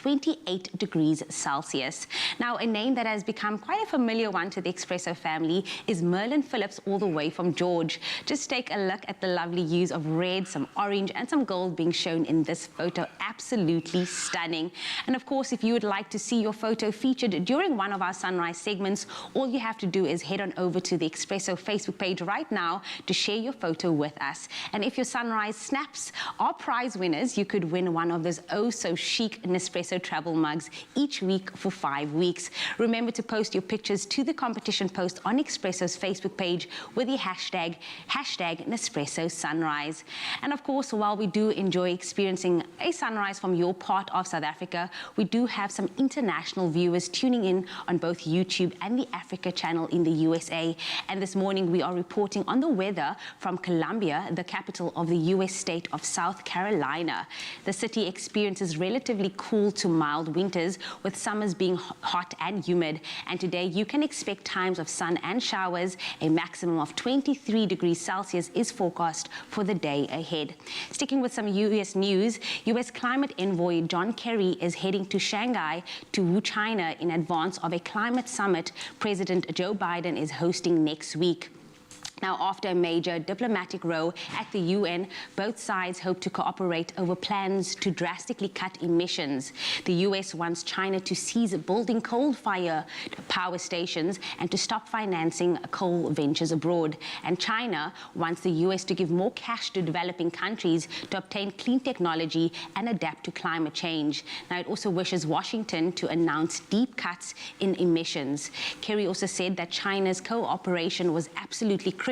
28 degrees Celsius. Now, a name that has become quite a familiar one to the Expresso family is Merlin Phillips, all the way from George. Just take a look at the lovely hues of red, some orange and some gold being shown in this photo. Absolutely stunning. And of course, if you would like to see your photo featured during one of our sunrise segments, all you have to do is head on over to the Expresso Facebook page right now to share your photo with us. And if your sunrise snaps are prize winners, you could win one of those oh so chic Nespresso travel mugs each week for 5 weeks. Remember to post your pictures to the competition post on Expresso's Facebook page with the hashtag Nespresso Sunrise. And of course, while we do enjoy experiencing a sunrise from your part of South Africa, we do have some international viewers tuning in on both YouTube and the Africa channel in the USA. And this morning we are reporting on the weather from Columbia, the capital of the US state of South Carolina. The city experiences relatively cool to mild winters, with summers being hot and humid. And today you can expect times of sun and showers. A maximum of 23 degrees Celsius is forecast for the day ahead. Sticking with some US news, US climate envoy John Kerry is heading to Shanghai to woo China in advance of a climate summit President Joe Biden is hosting next week. Now, after a major diplomatic row at the UN, both sides hope to cooperate over plans to drastically cut emissions. The US wants China to cease building coal-fired power stations and to stop financing coal ventures abroad. And China wants the US to give more cash to developing countries to obtain clean technology and adapt to climate change. Now, it also wishes Washington to announce deep cuts in emissions. Kerry also said that China's cooperation was absolutely critical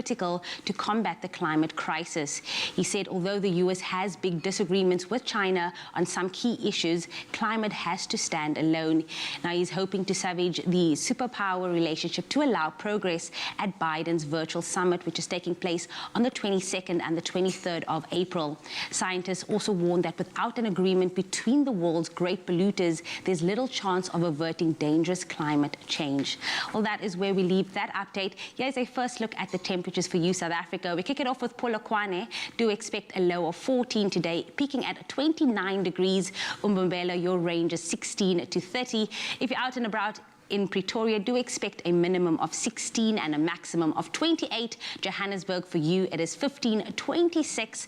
to combat the climate crisis. He said although the US has big disagreements with China on some key issues, climate has to stand alone. Now, he's hoping to salvage the superpower relationship to allow progress at Biden's virtual summit, which is taking place on the 22nd and the 23rd of April. Scientists also warn that without an agreement between the world's great polluters, there's little chance of averting dangerous climate change. Well, that is where we leave that update. Here's a first look at the temperatures for you, South Africa. We kick it off with Polokwane. Do expect a low of 14 today, peaking at 29 degrees. Umbumbela, your range is 16 to 30. If you're out and about in Pretoria, do expect a minimum of 16 and a maximum of 28. Johannesburg, for you, it is 15, 26.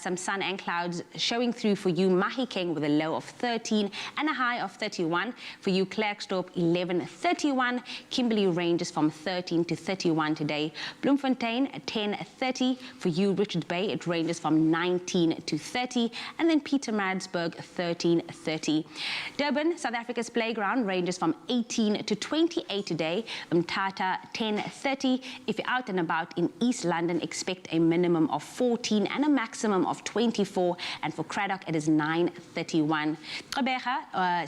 Some sun and clouds showing through for you. Mahikeng with a low of 13 and a high of 31. For you, Klerksdorp, 11, 31. Kimberley ranges from 13 to 31 today. Bloemfontein, 10, 30. For you, Richards Bay, it ranges from 19 to 30. And then Pietermaritzburg, 13, 30. Durban, South Africa's playground, ranges from 18 to 28 today. Umtata, 10:30. If you're out and about in East London, expect a minimum of 14 and a maximum of 24. And for Craddock, it is 9:31. Gqeberha,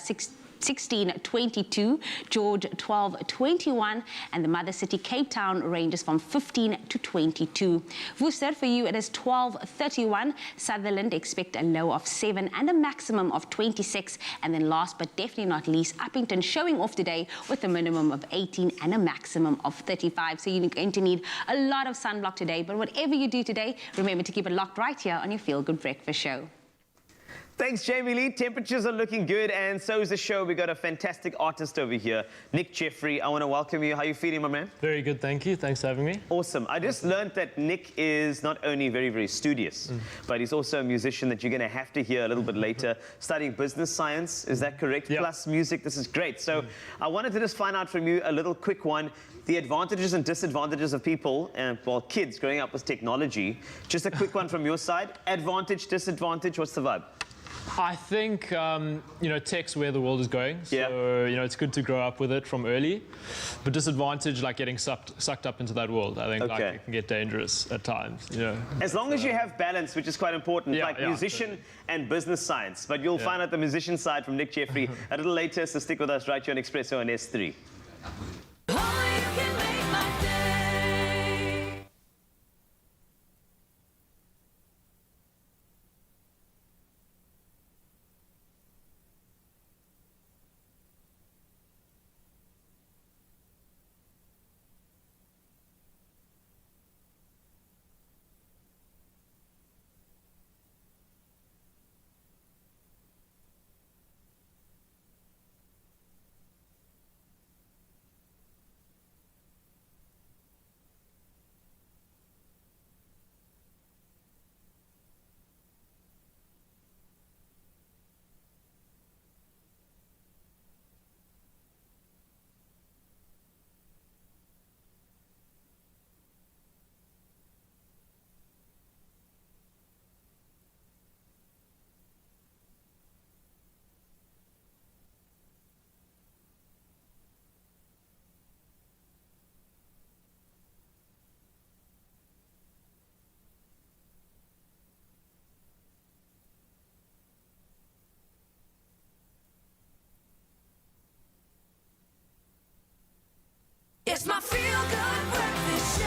16:22, George 12:21, and the mother city Cape Town ranges from 15 to 22. Worcester, for you, it is 12:31. Sutherland, expect a low of 7 and a maximum of 26. And then last but definitely not least, Uppington showing off today with a minimum of 18 and a maximum of 35. So you're going to need a lot of sunblock today, but whatever you do today, remember to keep it locked right here on your Feel Good Breakfast Show. Thanks, Jamie Lee. Temperatures are looking good, and so is the show. We got a fantastic artist over here, Nick Jeffrey. I want to welcome you. How are you feeling, my man? Very good, thank you. Thanks for having me. Awesome. I just learned that Nick is not only very, very studious, but he's also a musician that you're going to have to hear a little bit later, studying business science. Is that correct? Yeah. Plus music. This is great. So I wanted to just find out from you a little quick one, the advantages and disadvantages of people, well, kids growing up with technology. Just a quick one from your side. Advantage, disadvantage, what's the vibe? I think, tech's where the world is going. So, Yeah. it's good to grow up with it from early. But disadvantage, like getting sucked up into that world. I think like, it can get dangerous at times, As long as you have balance, which is quite important, Yeah, like yeah, musician and business science. But you'll find out the musician side from Nick Jeffrey a little later, so stick with us right here on Expresso on S3. It's my feel-good breakfast show.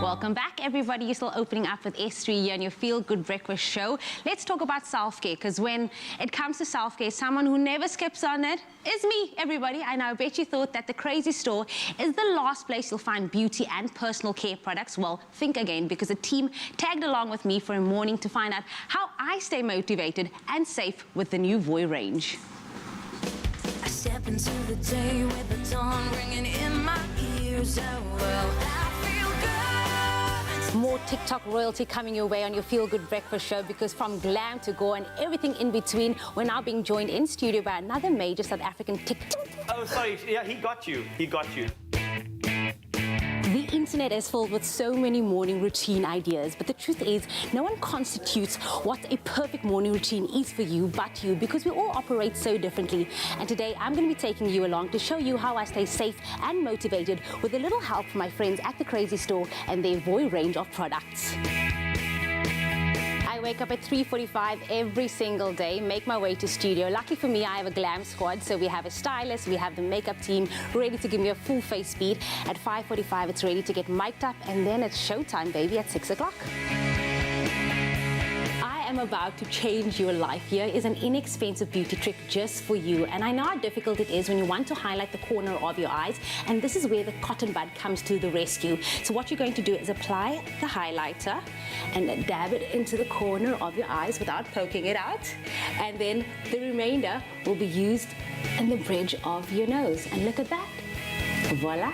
Welcome back, everybody. You're still opening up with S3 here on your Feel Good Breakfast Show. Let's talk about self-care, because when it comes to self-care, someone who never skips on it is me, everybody. I know, I bet you thought that the Crazy Store is the last place you'll find beauty and personal care products. Well, think again, because the team tagged along with me for a morning to find out how I stay motivated and safe with the new Voy range. I step into the day with the dawn ringing in my ears. Oh, well, I feel good. More TikTok royalty coming your way on your Feel Good Breakfast Show, because from glam to gore and everything in between, we're now being joined in studio by another major South African TikTok. Oh, sorry. Yeah, he got you. He got you. The internet is filled with so many morning routine ideas, but the truth is, no one constitutes what a perfect morning routine is for you but you, because we all operate so differently. And today, I'm going to be taking you along to show you how I stay safe and motivated with a little help from my friends at the Crazy Store and their Voy range of products. I wake up at 3:45 every single day, make my way to studio. Lucky for me, I have a glam squad, so we have a stylist, we have the makeup team ready to give me a full face speed. At 5:45, it's ready to get mic'd up, and then it's showtime, baby, at 6 o'clock. I'm about to change your life. Here is an inexpensive beauty trick just for you. And I know how difficult it is when you want to highlight the corner of your eyes, and this is where the cotton bud comes to the rescue. So what you're going to do is apply the highlighter and dab it into the corner of your eyes without poking it out. And then the remainder will be used in the bridge of your nose. And look at that. Voila.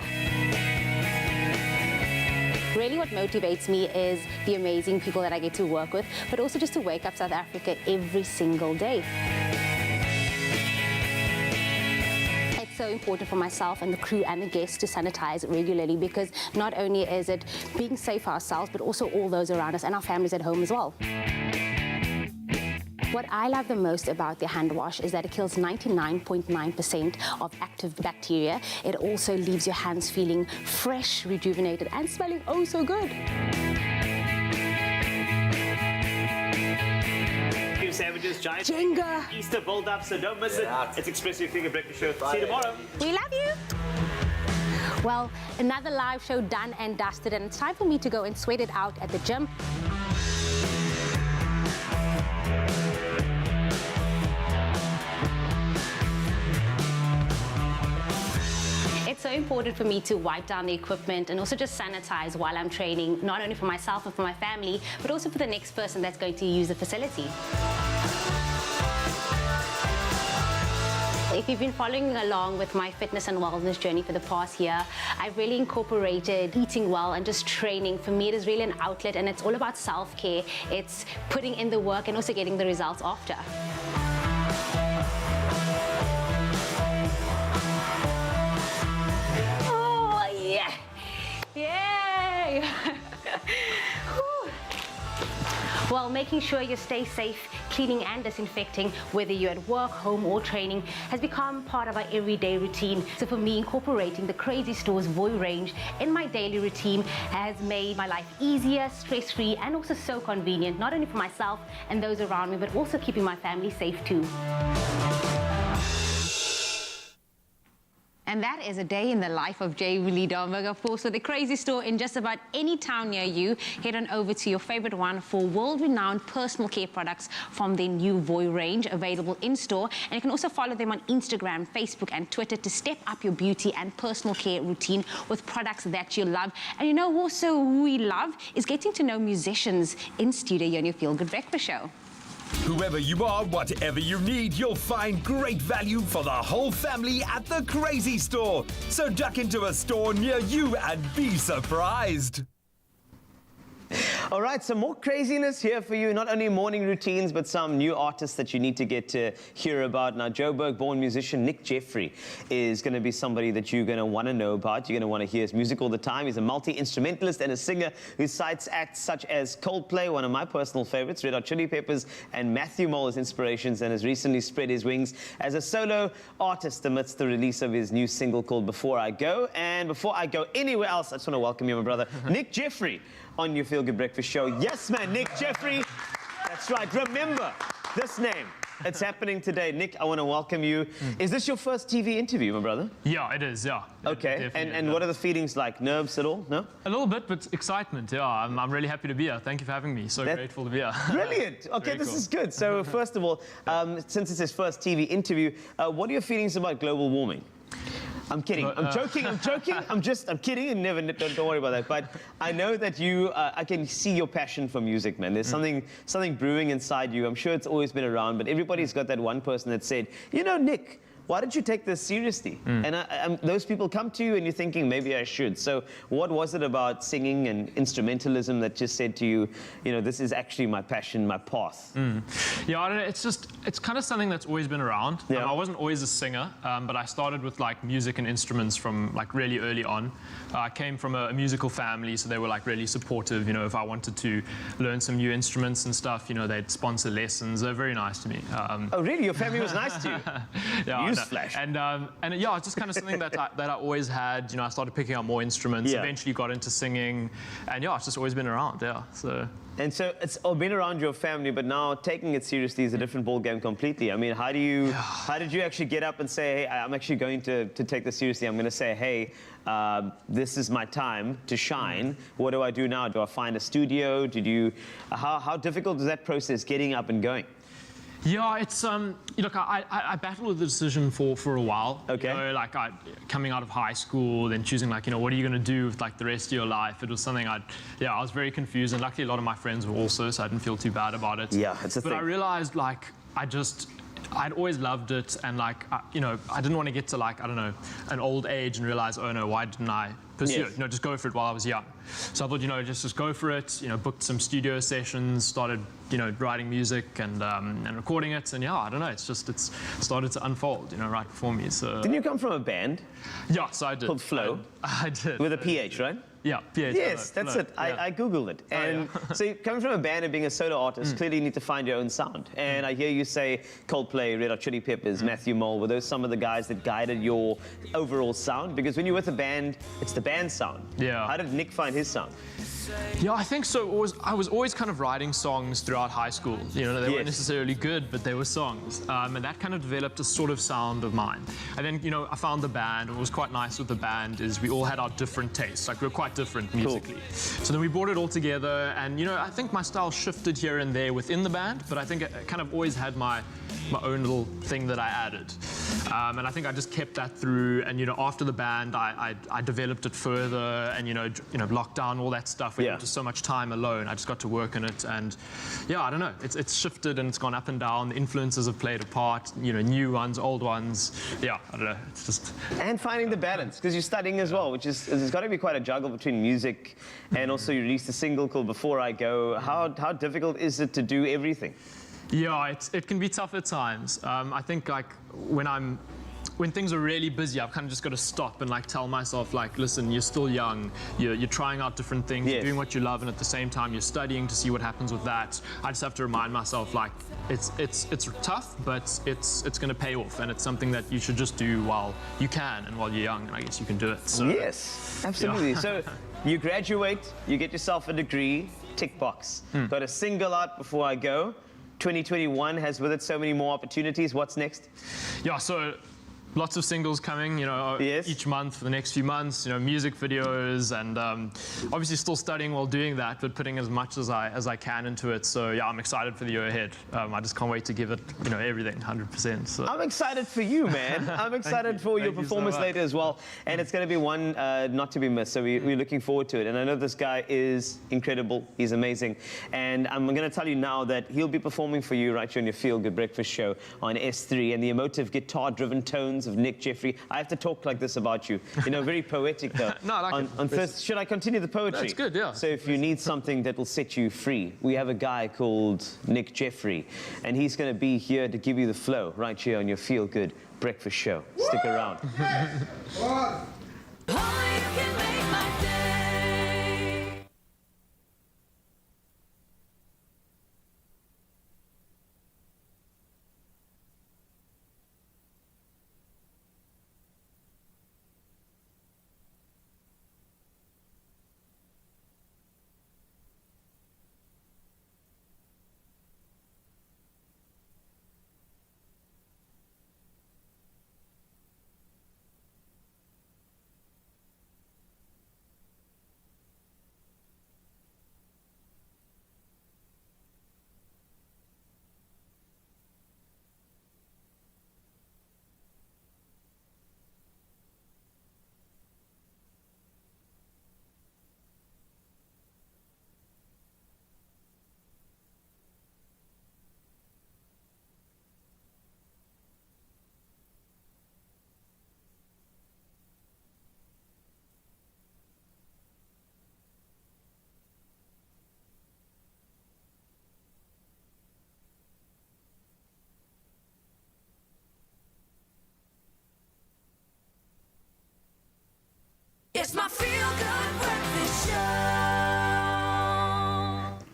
Really what motivates me is the amazing people that I get to work with, but also just to wake up South Africa every single day. It's so important for myself and the crew and the guests to sanitize regularly, because not only is it being safe for ourselves, but also all those around us and our families at home as well. What I love the most about the hand wash is that it kills 99.9% of active bacteria. It also leaves your hands feeling fresh, rejuvenated, and smelling oh so good. Sandwiches, giant Jenga. Easter build-up, so don't miss it. It's Expresso, your Feel Good Breakfast Show. See you tomorrow. We love you. Well, another live show done and dusted, and it's time for me to go and sweat it out at the gym. It's so important for me to wipe down the equipment and also just sanitize while I'm training, not only for myself and for my family, but also for the next person that's going to use the facility. If you've been following along with my fitness and wellness journey for the past year, I've really incorporated eating well and just training. For me, it is really an outlet, and it's all about self-care. It's putting in the work and also getting the results after. Yay! Well, making sure you stay safe, cleaning and disinfecting, whether you're at work, home or training, has become part of our everyday routine. So for me, incorporating the Crazy Store's Voy range in my daily routine has made my life easier, stress-free, and also so convenient, not only for myself and those around me, but also keeping my family safe too. And that is a day in the life of Jay Willie Domberg, of course, with the Crazy Store in just about any town near you. Head on over to your favorite one for world-renowned personal care products from their new Voy range, available in-store. And you can also follow them on Instagram, Facebook, and Twitter to step up your beauty and personal care routine with products that you love. And you know also who we love is getting to know musicians in studio here on your Feel Good Breakfast Show. Whoever you are, whatever you need, you'll find great value for the whole family at the Crazy Store. So duck into a store near you and be surprised. All right, some more craziness here for you. Not only morning routines, but some new artists that you need to get to hear about. Now, Joburg-born musician Nick Jeffrey is going to be somebody that you're going to want to know about. You're going to want to hear his music all the time. He's a multi-instrumentalist and a singer who cites acts such as Coldplay, one of my personal favorites, Red Hot Chili Peppers, and Matthew Mole as inspirations, and has recently spread his wings as a solo artist amidst the release of his new single called Before I Go. And before I go anywhere else, I just want to welcome you, my brother, Nick Jeffrey, on your Feel Good Breakfast Show. Yes, man, Nick Jeffrey. That's right. Remember this name. It's happening today. Nick, I want to welcome you. Is this your first TV interview, my brother? Yeah, it is, yeah. Okay, and what are the feelings like? Nerves at all? No? A little bit, but excitement, yeah. I'm really happy to be here. Thank you for having me. So grateful to be here. Brilliant. Okay, this is good. So first of all, since it's his first TV interview, what are your feelings about global warming? I'm kidding. I'm joking. I'm kidding. And don't worry about that. But I know that I can see your passion for music, man. There's something brewing inside you. I'm sure it's always been around, but everybody's got that one person that said, you know, Nick, why don't you take this seriously? And those people come to you and you're thinking, maybe I should. So what was it about singing and instrumentalism that just said to you, you know, this is actually my passion, my path? Yeah, I don't know. It's kind of something that's always been around. Yeah. I wasn't always a singer, but I started with like music and instruments from like really early on. I came from a musical family, so they were like really supportive. You know, if I wanted to learn some new instruments and stuff, you know, they'd sponsor lessons. They're very nice to me. Oh, really? Your family was nice to you? Yeah, Flash. And yeah, it's just kind of something that I always had. You know, I started picking up more instruments. Yeah. Eventually got into singing, and yeah, it's just always been around. Yeah, so. And so it's all been around your family, but now taking it seriously is a different ballgame completely. I mean, how did you actually get up and say, hey, I'm actually going to take this seriously. I'm going to say, hey, this is my time to shine. What do I do now? Do I find a studio? How difficult is that process getting up and going? Yeah, it's look, I battled with the decision for a while. Okay. You know, like coming out of high school, then choosing like, you know, what are you going to do with like the rest of your life? It was something I was very confused, and luckily a lot of my friends were also, so I didn't feel too bad about it. Yeah, it's a thing. But I realized like I'd always loved it, and like you know, I didn't want to get to like, I don't know, an old age and realize, oh no, why didn't I pursue it? You know, just go for it while I was young. So I thought, you know, just go for it. You know, booked some studio sessions, started, you know, writing music and recording it, and yeah, I don't know, it's started to unfold, you know, right before me. So didn't you come from a band? Yeah, so I did. Called Flow? I did. With a PH, right? Yeah, PH. Yes, that's Flow. it. Yeah. I Googled it. And so coming from a band and being a solo artist, clearly you need to find your own sound. And I hear you say Coldplay, Red Hot Chili Peppers, Matthew Mole. Were those some of the guys that guided your overall sound? Because when you're with a band, it's the band sound. Yeah. How did Nick find his sound? Yeah, I think so. I was always kind of writing songs throughout high school. You know, they weren't necessarily good, but they were songs. And that kind of developed a sort of sound of mine. And then, you know, I found the band. What was quite nice with the band is we all had our different tastes. Like, we were quite different musically. Cool. So then we brought it all together. And, you know, I think my style shifted here and there within the band, but I think I kind of always had my own little thing that I added. And I think I just kept that through. And, you know, after the band, I developed it further. And, you know, lockdown, all that stuff. We had just so much time alone. I just got to work on it. And, yeah, I don't know. It's shifted and it's gone up and down. The influences have played a part. You know, new ones, old ones. Yeah, I don't know. It's just... And finding the balance, because you're studying as well, which is, there's got to be quite a juggle between music and also you released a single called Before I Go. How difficult is it to do everything? Yeah, it can be tough at times. I think like when things are really busy, I've kind of just got to stop and like tell myself like, listen, you're still young, you're trying out different things, you're doing what you love, and at the same time you're studying to see what happens with that. I just have to remind myself like it's tough, but it's going to pay off, and it's something that you should just do while you can and while you're young, and I guess you can do it. So, yes, absolutely. Yeah. So you graduate, you get yourself a degree, tick box. Got a single out Before I Go. 2021 has with it so many more opportunities. What's next? Yeah, so lots of singles coming, you know, each month for the next few months, you know, music videos, and obviously still studying while doing that, but putting as much as I can into it. So yeah, I'm excited for the year ahead. I just can't wait to give it, you know, everything, 100%. So. I'm excited for you, man. I'm excited for your performance later as well. And it's going to be one not to be missed. So we're looking forward to it. And I know this guy is incredible. He's amazing. And I'm going to tell you now that he'll be performing for you right here on your Feel Good Breakfast show on S3. And the emotive guitar-driven tones of Nick Jeffrey. I have to talk like this about you. You know, very poetic though. No, I like on first, should I continue the poetry? That's good, yeah. So if you need something that will set you free, we have a guy called Nick Jeffrey, and he's going to be here to give you the flow right here on your Feel Good Breakfast show. Stick around. Oh, you can make my day.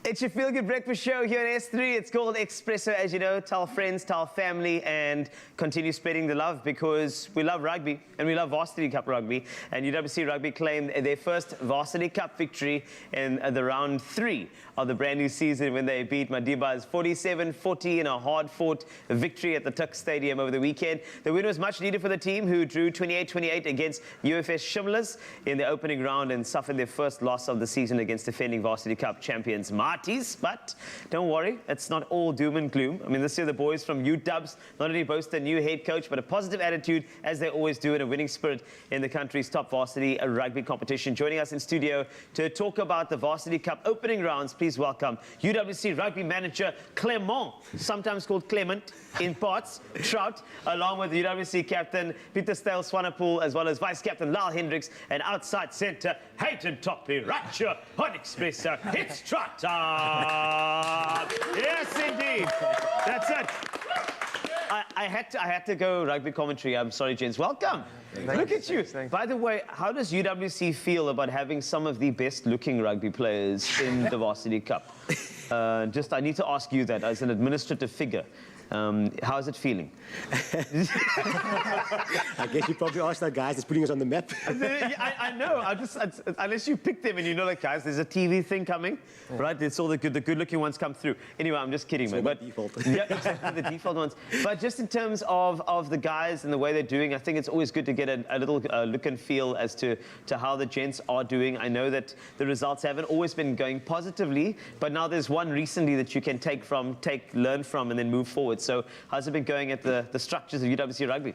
It's your feel-good breakfast show here at S3. It's called Expresso, as you know. Tell friends, tell family, and continue spreading the love because we love rugby and we love Varsity Cup rugby. And UWC Rugby claimed their first Varsity Cup victory in the round 3 of the brand new season when they beat Madiba's 47-40 in a hard-fought victory at the Tuck Stadium over the weekend. The win was much needed for the team, who drew 28-28 against UFS Shimlas in the opening round and suffered their first loss of the season against defending Varsity Cup champions Marties. But don't worry, it's not all doom and gloom. I mean, this year the boys from UWs not only boast a new head coach, but a positive attitude, as they always do, and a winning spirit in the country's top varsity rugby competition. Joining us in studio to talk about the Varsity Cup opening rounds, please welcome UWC Rugby manager Clement, sometimes called Clement in parts, Trout, along with UWC captain Peter Stale Swanepoel, as well as vice captain Lyle Hendricks, and outside centre Hayden Topley. Right here on Expresso, it's Trout time. Yes, indeed. That's it. I had to go rugby commentary. I'm sorry, gents. Welcome. Look at you. By the way, how does UWC feel about having some of the best-looking rugby players in the Varsity Cup? I need to ask you that as an administrative figure. How's it feeling? I guess you probably asked that guys that's putting us on the map. I know. Unless you pick them and you know, like, guys, there's a TV thing coming, right? It's all the good-looking ones come through. Anyway, I'm just kidding, man. But default. Yeah, exactly, the default ones. But just in terms of the guys and the way they're doing, I think it's always good to get a little look and feel as to how the gents are doing. I know that the results haven't always been going positively, but now there's one recently that you can learn from, and then move forward. So how's it been going at the structures of UWC Rugby?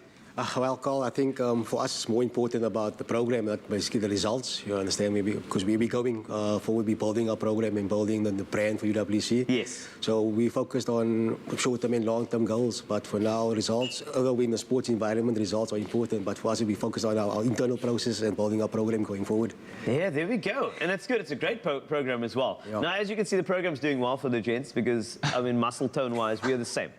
Well, Carl, I think for us it's more important about the program, not basically the results. You understand? Because we'll be going forward, be building our program and building the brand for UWC. Yes. So we focused on short-term and long-term goals. But for now, results, although we're in the sports environment, results are important. But for us, we focus on our internal process and building our program going forward. Yeah, there we go. And it's good. It's a great program as well. Yeah. Now, as you can see, the program's doing well for the gents because, I mean, muscle tone-wise, we are the same.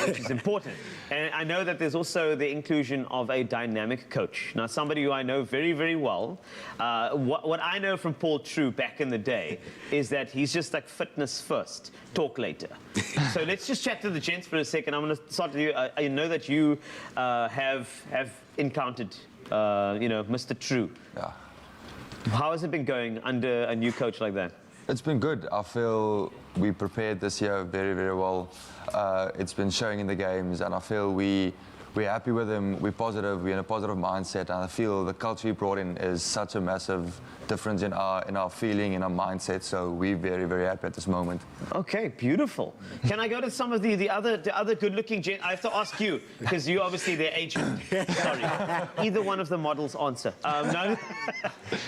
Which is important. And I know that there's also the inclusion of a dynamic coach. Now, somebody who I know very, very well. What I know from Paul True back in the day is that he's just like fitness first, talk later. So let's just chat to the gents for a second. I'm going to start with you. I know that you have encountered, Mr. True. Yeah. How has it been going under a new coach like that? It's been good. I feel we prepared this year very, very well. It's been showing in the games, and I feel we're happy with him. We're positive. We're in a positive mindset, and I feel the culture he brought in is such a massive difference in our feeling, in our mindset. So we're very, very happy at this moment. Okay, beautiful. Can I go to some of the other good-looking gent? I have to ask you because you obviously their agent. Sorry, either one of the models answer. No,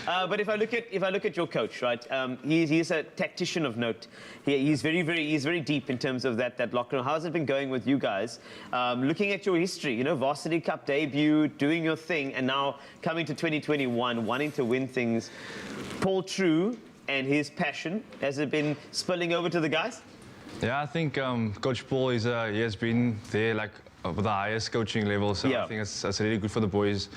but if I look at your coach, right? He's a tactician of note. He's very deep in terms of that locker room. How's it been going with you guys? Looking at your history, you know, Varsity Cup debut, doing your thing, and now coming to 2021, wanting to win things. Paul True and his passion, has it been spilling over to the guys? Yeah, I think Coach Paul he has been there like with the highest coaching level, so yeah. I think that's really good for the boys,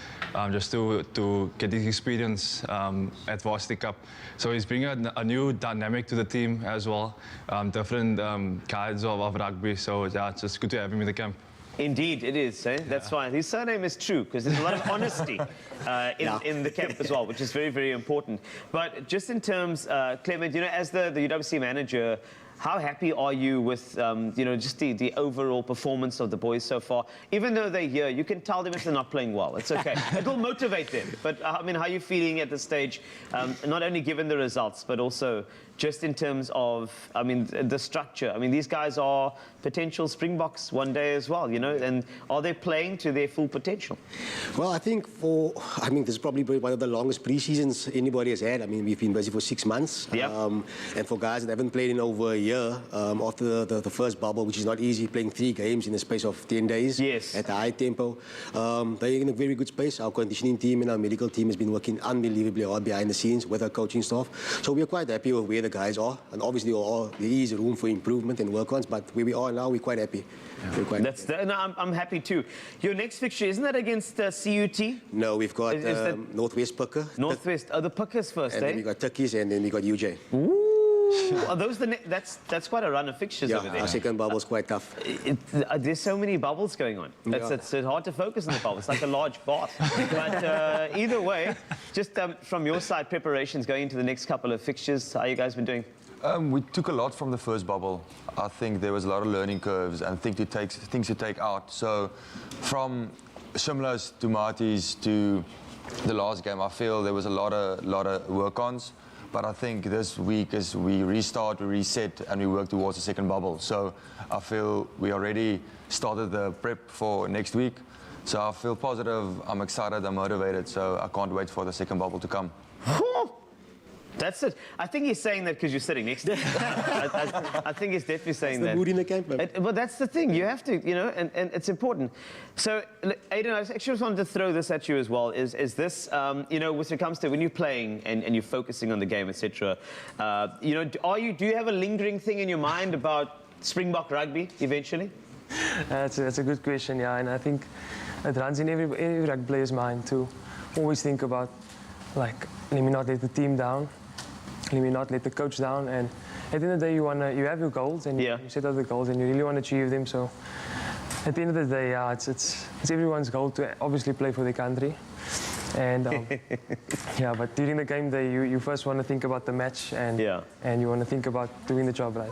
just to get this experience at Varsity Cup. So he's bringing a new dynamic to the team as well, different kinds of rugby. So yeah, it's just good to have him in the camp. Indeed, it is. Eh? That's why his surname is True, because there's a lot of honesty in the camp as well, which is very, very important. But just in terms, Clement, you know, as the UWC manager, how happy are you with, just the overall performance of the boys so far? Even though they're here, you can tell them if they're not playing well. It's okay. It will motivate them. But, I mean, how are you feeling at this stage, not only given the results, but also just in terms of, I mean, the structure? I mean, these guys are potential Springboks one day as well, you know, and are they playing to their full potential? Well, I think this is probably one of the longest pre-seasons anybody has had. I mean, we've been busy for 6 months. Yep. And for guys that haven't played in over a year, after the first bubble, which is not easy, playing 3 games in the space of 10 days yes. at a high tempo, they're in a very good space. Our conditioning team and our medical team has been working unbelievably hard behind the scenes with our coaching staff. So we're quite happy with where the guys are. And obviously, there is room for improvement and work on, but where we are now, we're quite happy. Yeah. We're quite happy. No, I'm happy too. Your next fixture, isn't that against CUT? No, we've got Northwest Pucker. Northwest, the Puckers first, and eh? then we got Turkeys, and then we got UJ. Ooh. Are those that's quite a run of fixtures over there. Our second bubble's quite tough. There's so many bubbles going on. It's hard to focus on the bubbles. It's like a large bath. But either way, just from your side, preparations going into the next couple of fixtures, how you guys been doing? We took a lot from the first bubble. I think there was a lot of learning curves and things to take out. So from Shimla's to Marty's to the last game, I feel there was a lot of work-ons. But I think this week as we restart, we reset, and we work towards the second bubble. So I feel we already started the prep for next week. So I feel positive, I'm excited, I'm motivated, so I can't wait for the second bubble to come. That's it. I think he's saying that because you're sitting next to him. I think he's definitely saying that. The mood in the camp, man. But that's the thing. You have to, and it's important. So, Aiden, I actually just wanted to throw this at you as well. Is this, with it comes to when you're playing and you're focusing on the game, etc. Do you have a lingering thing in your mind about Springbok rugby eventually? That's a good question, yeah. And I think it runs in every rugby player's mind to always think about, like, let me not let the team down. Let me not let the coach down. And at the end of the day, you have your goals and you set out the goals and you really want to achieve them. So at the end of the day, yeah, it's everyone's goal to obviously play for their country. And yeah, but during the game day, you first want to think about the match and you want to think about doing the job right.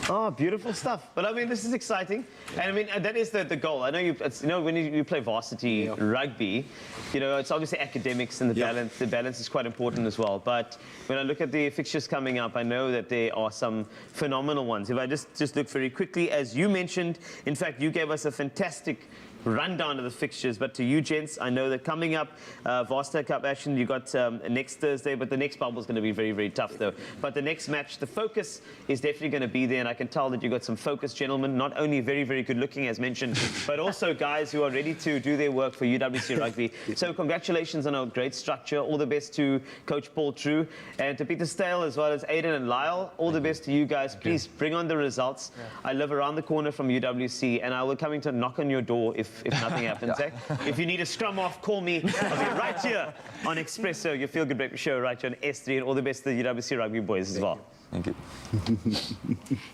Oh, beautiful stuff. But I mean, this is exciting. And I mean, that is the goal. I know when you play varsity rugby, it's obviously academics and the balance is quite important as well. But when I look at the fixtures coming up, I know that there are some phenomenal ones. If I just look very quickly, as you mentioned, in fact, you gave us a fantastic rundown of the fixtures, but to you gents, I know that coming up, Varsity Cup action, you got next Thursday, but the next bubble is going to be very, very tough though. But the next match, the focus is definitely going to be there, and I can tell that you got some focused gentlemen, not only very, very good looking as mentioned, but also guys who are ready to do their work for UWC Rugby. So congratulations on a great structure. All the best to Coach Paul True and to Peter Stale as well as Aiden and Lyle. All the best to you guys. Please bring on the results. I live around the corner from UWC, and I will come in to knock on your door if nothing happens, eh? If you need a scrum off, call me. I'll be right here on Expresso, your feel-good breakfast show, right here on S3, and all the best to the UWC Rugby boys as well. Thank you.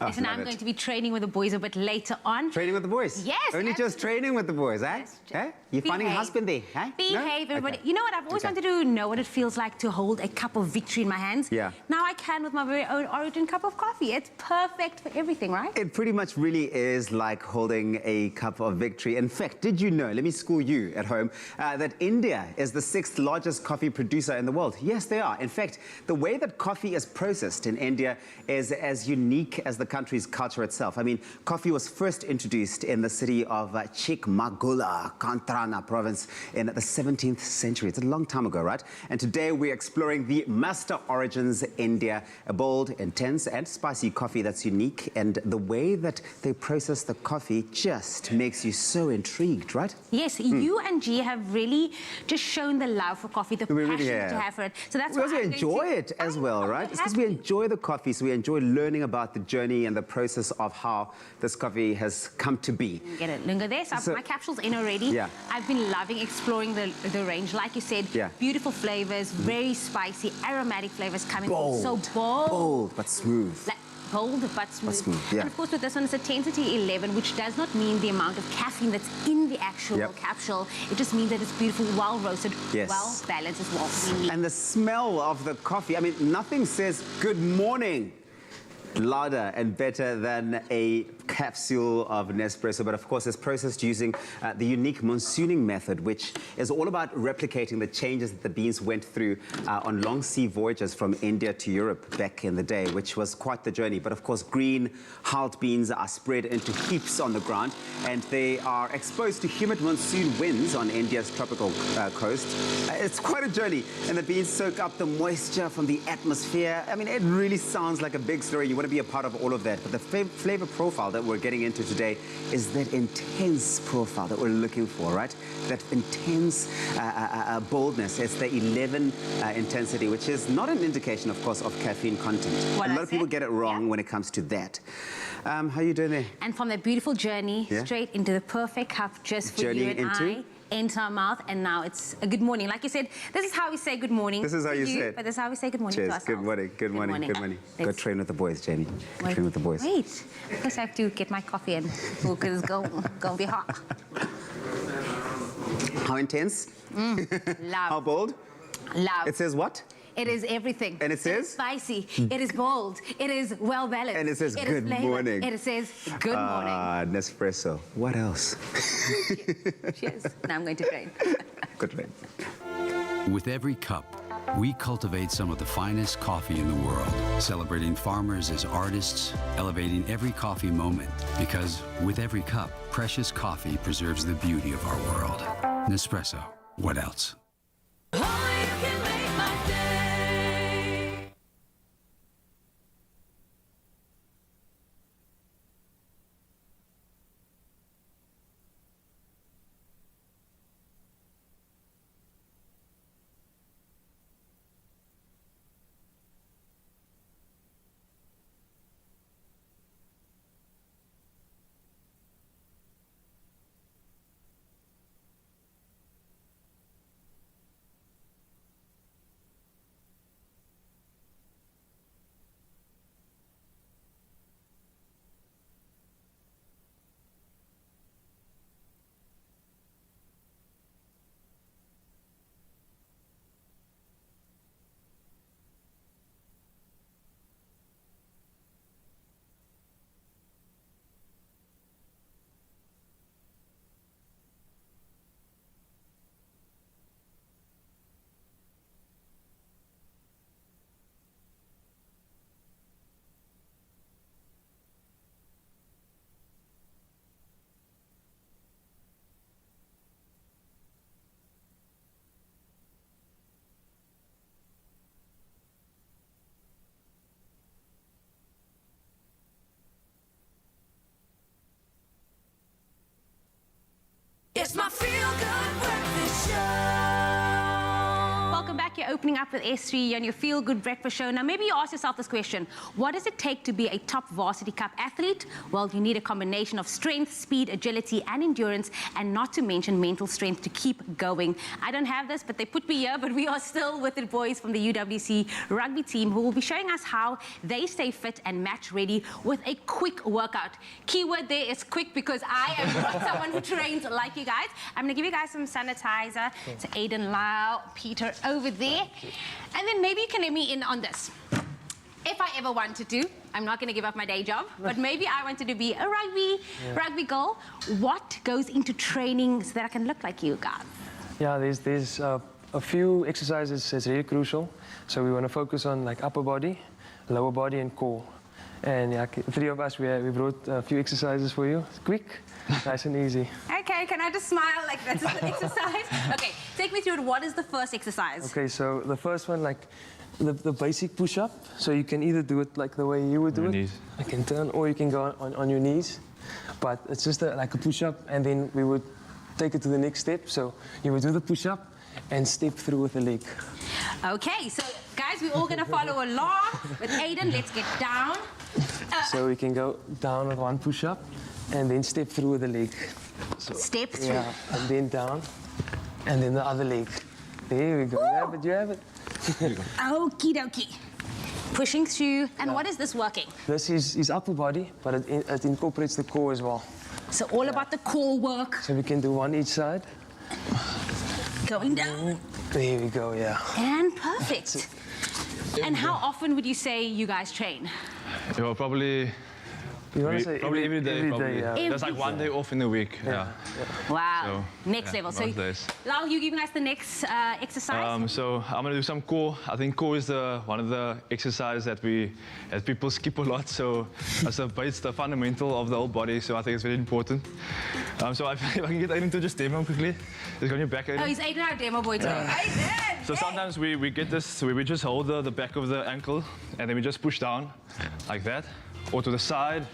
Listen, I'm going to be training with the boys a bit later on. Training with the boys? Yes. Only just training with the boys, eh? Yes, You're finding a husband there, eh? Behave, no? everybody. Okay. You know what? I've always wanted to know what it feels like to hold a cup of victory in my hands. Yeah. Now I can with my very own Origin cup of coffee. It's perfect for everything, right? It pretty much really is like holding a cup of victory. In fact, did you know, let me school you at home, that India is the 6th largest coffee producer in the world? Yes, they are. In fact, the way that coffee is processed in India is as unique as the country's culture itself. I mean, coffee was first introduced in the city of Chikmagalur, Kantrana province in the 17th century. It's a long time ago, right? And today we're exploring the Master Origins India, a bold, intense and spicy coffee that's unique, and the way that they process the coffee just makes you so intrigued, right? Yes, you and G have really just shown the love for coffee, the passion that you have for it. So that's we why also enjoy it as well, right? It's because we enjoy the coffee, so we enjoy learning about the journey and the process of how this coffee has come to be. Get it, Lunga there. So my capsule's in already. Yeah. I've been loving exploring the range. Like you said, beautiful flavors, very spicy, aromatic flavors coming in. So bold. Bold, but smooth. Bold but smooth. Yeah. And of course with this one it's a intensity 11, which does not mean the amount of caffeine that's in the actual capsule. It just means that it's beautiful, well roasted, well balanced as well. And the smell of the coffee, I mean, nothing says good morning louder and better than a capsule of Nespresso, but of course it's processed using the unique monsooning method, which is all about replicating the changes that the beans went through on long sea voyages from India to Europe back in the day, which was quite the journey. But of course, green hulled beans are spread into heaps on the ground, and they are exposed to humid monsoon winds on India's tropical coast. It's quite a journey, and the beans soak up the moisture from the atmosphere. I mean, it really sounds like a big story. You want to be a part of all of that, but the flavor profile that we're getting into today is that intense profile that we're looking for, right? That intense boldness. It's the 11 intensity, which is not an indication, of course, of caffeine content. A lot of people get it wrong when it comes to that. How are you doing there? And from that beautiful journey straight into the perfect cup just for you and I. into our mouth, and now it's a good morning. Like you said, this is how we say good morning. This is how to you say it. But this is how we say good morning Cheers. to ourselves. Good morning. Good morning. Good morning. Go train with the boys, Jamie. Go train with the boys. Wait, first I have to get my coffee in because it's going to be hot. How intense? How Love. bold? Love. It says what? It is everything. And it It says? is spicy. It is bold. It is well balanced. And it says is good flavored. morning. It says good morning. Ah, Nespresso. What else? Cheers. Now I'm going to train. Good train. With every cup, we cultivate some of the finest coffee in the world, celebrating farmers as artists, elevating every coffee moment. Because with every cup, precious coffee preserves the beauty of our world. Nespresso. What else? Oh, you can make my day. It's my feel-good breakfast show. Welcome back. You're opening up with S3 on your Feel Good Breakfast Show. Now, maybe you ask yourself this question. What does it take to be a top varsity cup athlete? Well, you need a combination of strength, speed, agility, and endurance, and not to mention mental strength to keep going. I don't have this, but they put me here, but we are still with the boys from the UWC rugby team who will be showing us how they stay fit and match ready with a quick workout. Keyword there is quick because I am not someone who trains like you guys. I'm going to give you guys some sanitizer. So Aiden, Lyle, Peter over there. And then maybe you can let me in on this. If I ever wanted to, I'm not going to give up my day job, but maybe I wanted to be a rugby girl. What goes into training so that I can look like you guys? Yeah, there's a few exercises that's really crucial. So we want to focus on like upper body, lower body, and core. And yeah, three of us, we brought a few exercises for you. It's quick, nice and easy. Okay, can I just smile like that's an exercise? Okay, take me through it. What is the first exercise? Okay, so the first one, like the basic push-up. So you can either do it like the way you would do Your it. knees. I can turn, or you can go on your knees. But it's just like a push-up, and then we would take it to the next step. So you would do the push-up and step through with the leg. Okay, so guys, we're all gonna follow along with Aiden. Let's get down. So we can go down with one push-up, and then step through with the leg. So, Step through. yeah, and then down, and then the other leg. There we go. You have it. Okie dokie. Pushing through. And what is this working? This is upper body, but it incorporates the core as well. So all about the core work. So we can do one each side. Going down. There we go, yeah. And perfect. And how often would you say you guys train? You know, probably You want to say probably every day. Probably. yeah. Every There's like one day off in the week. Yeah. Wow. So, Next yeah, level. So, most days. Lal, you giving us the next exercise? So I'm gonna do some core. I think core is one of the exercises that people skip a lot. So it's the fundamental of the whole body. So I think it's very important. So if I can get Aiden to just demo quickly, just go on your back, Aiden. Oh, he's Aiden, our demo boy today. Aiden! So yay! sometimes we get this, we just hold the back of the ankle and then we just push down like that, or to the side,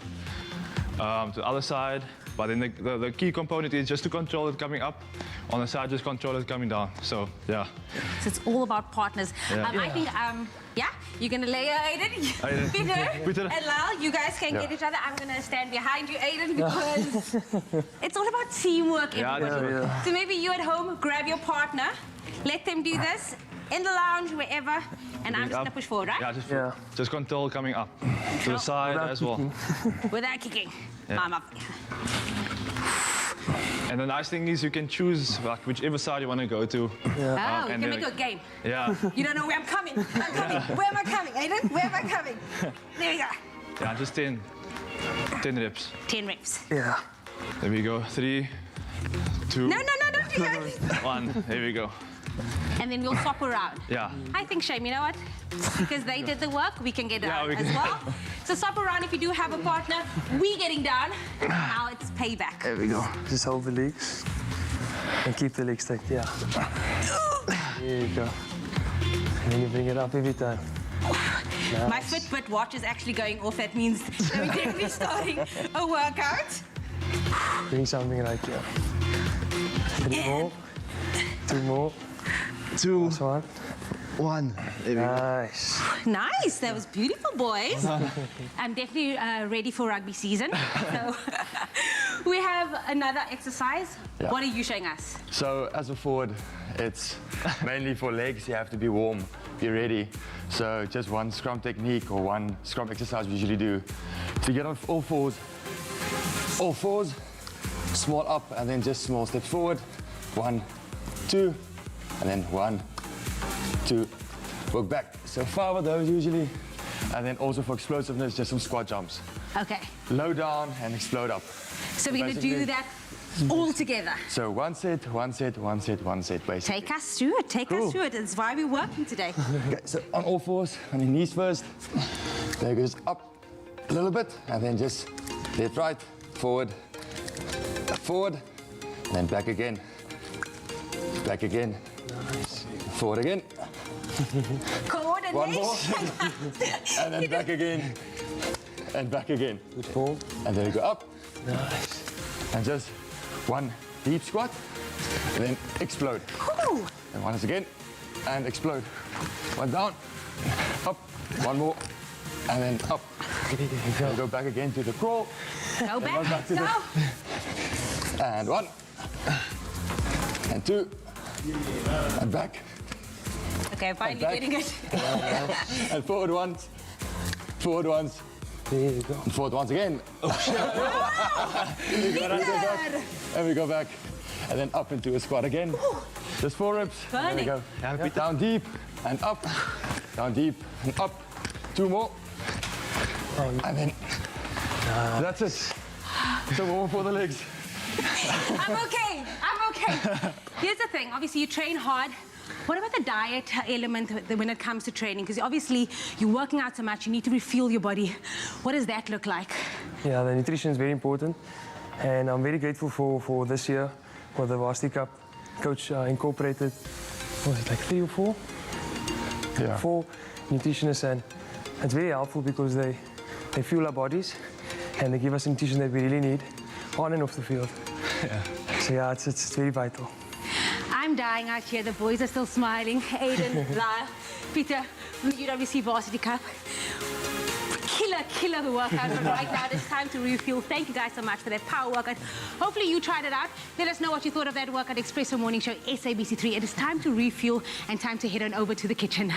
to the other side. But then the key component is just to control it coming up. On the side, just control it coming down. So, yeah. So it's all about partners. Yeah. I think, yeah, you're going to lay Aiden. Aiden. Peter. And Lal, you guys can get each other. I'm going to stand behind you, Aiden, because it's all about teamwork, Yeah, everybody. So maybe you at home, grab your partner, let them do this in the lounge, wherever, and I'm just going to push forward, right? Yeah, just control coming up to the side as well. Without kicking. Yeah. I'm up. And the nice thing is you can choose like, whichever side you want to go to. Oh, you and can then- make it a game. Yeah. You don't know where I'm coming. I'm coming. Where am I coming, Aiden? Where am I coming? There we go. Yeah, just 10 reps. 10 reps. Yeah. There we go. 3, 2, No, don't do that. 1. There we go. And then we'll swap around. Yeah. I think, Shame, you know what? Because they did the work, we can get down we as can. well. So swap around if you do have a partner. We getting down. Now it's payback. There we go. Just hold the legs and keep the legs tight. Yeah. There you go. And then you bring it up every time. My Fitbit watch is actually going off. That means that we're definitely starting a workout. Bring something right here. 3 more. 2 more. 2, Last one. 1. There we go. Nice. Nice. That was beautiful, boys. I'm definitely ready for rugby season. So we have another exercise. Yeah. What are you showing us? So as a forward, it's mainly for legs. You have to be warm, be ready. So just one scrum technique or one scrum exercise we usually do. To get on all fours, small up and then just small steps forward. 1, 2, and then 1, 2, work back. So 5 of those usually. And then also for explosiveness, just some squat jumps. Okay. Low down and explode up. So we're going to do Basically- that all together. So one set, basically. Take us through it. Take us through it. It's why we're working today. Okay, so on all fours, on your knees first. There goes up a little bit, and then just left, right, forward, and then back again, forward again. Coordination. One more, and then back again, and back again. Good form. And then you go up, Nice. and just one deep squat, and then explode. Ooh. And once again, and explode. One down, up, one more, and then up. And go back again to the crawl. Go back. back to Go. And 1, and 2, and back, Okay, finally back. getting it. and forward once, There you go. and forward once again. And we go back, and then up into a squat again. Just 4 reps. There we go. Down deep and up, down deep and up. 2 more, and then that's it. So more for the legs. I'm okay. I'm okay. Here's the thing. Obviously, you train hard. What about the diet element when it comes to training? Because obviously, you're working out so much, you need to refuel your body. What does that look like? Yeah, the nutrition is very important. And I'm very grateful for this year, for the Varsity Cup. Coach incorporated, what was it, like 3 or 4? Yeah. 4 nutritionists, and it's very helpful because they fuel our bodies and they give us the nutrition that we really need on and off the field. So yeah, it's very vital. I'm dying out here. The boys are still smiling. Aiden, Lyle, Peter, from the UWC Varsity Cup. Killer the workout, but right now it's time to refuel. Thank you guys so much for that power workout. Hopefully you tried it out. Let us know what you thought of that workout. Expresso Morning Show, SABC3. It is time to refuel and time to head on over to the kitchen.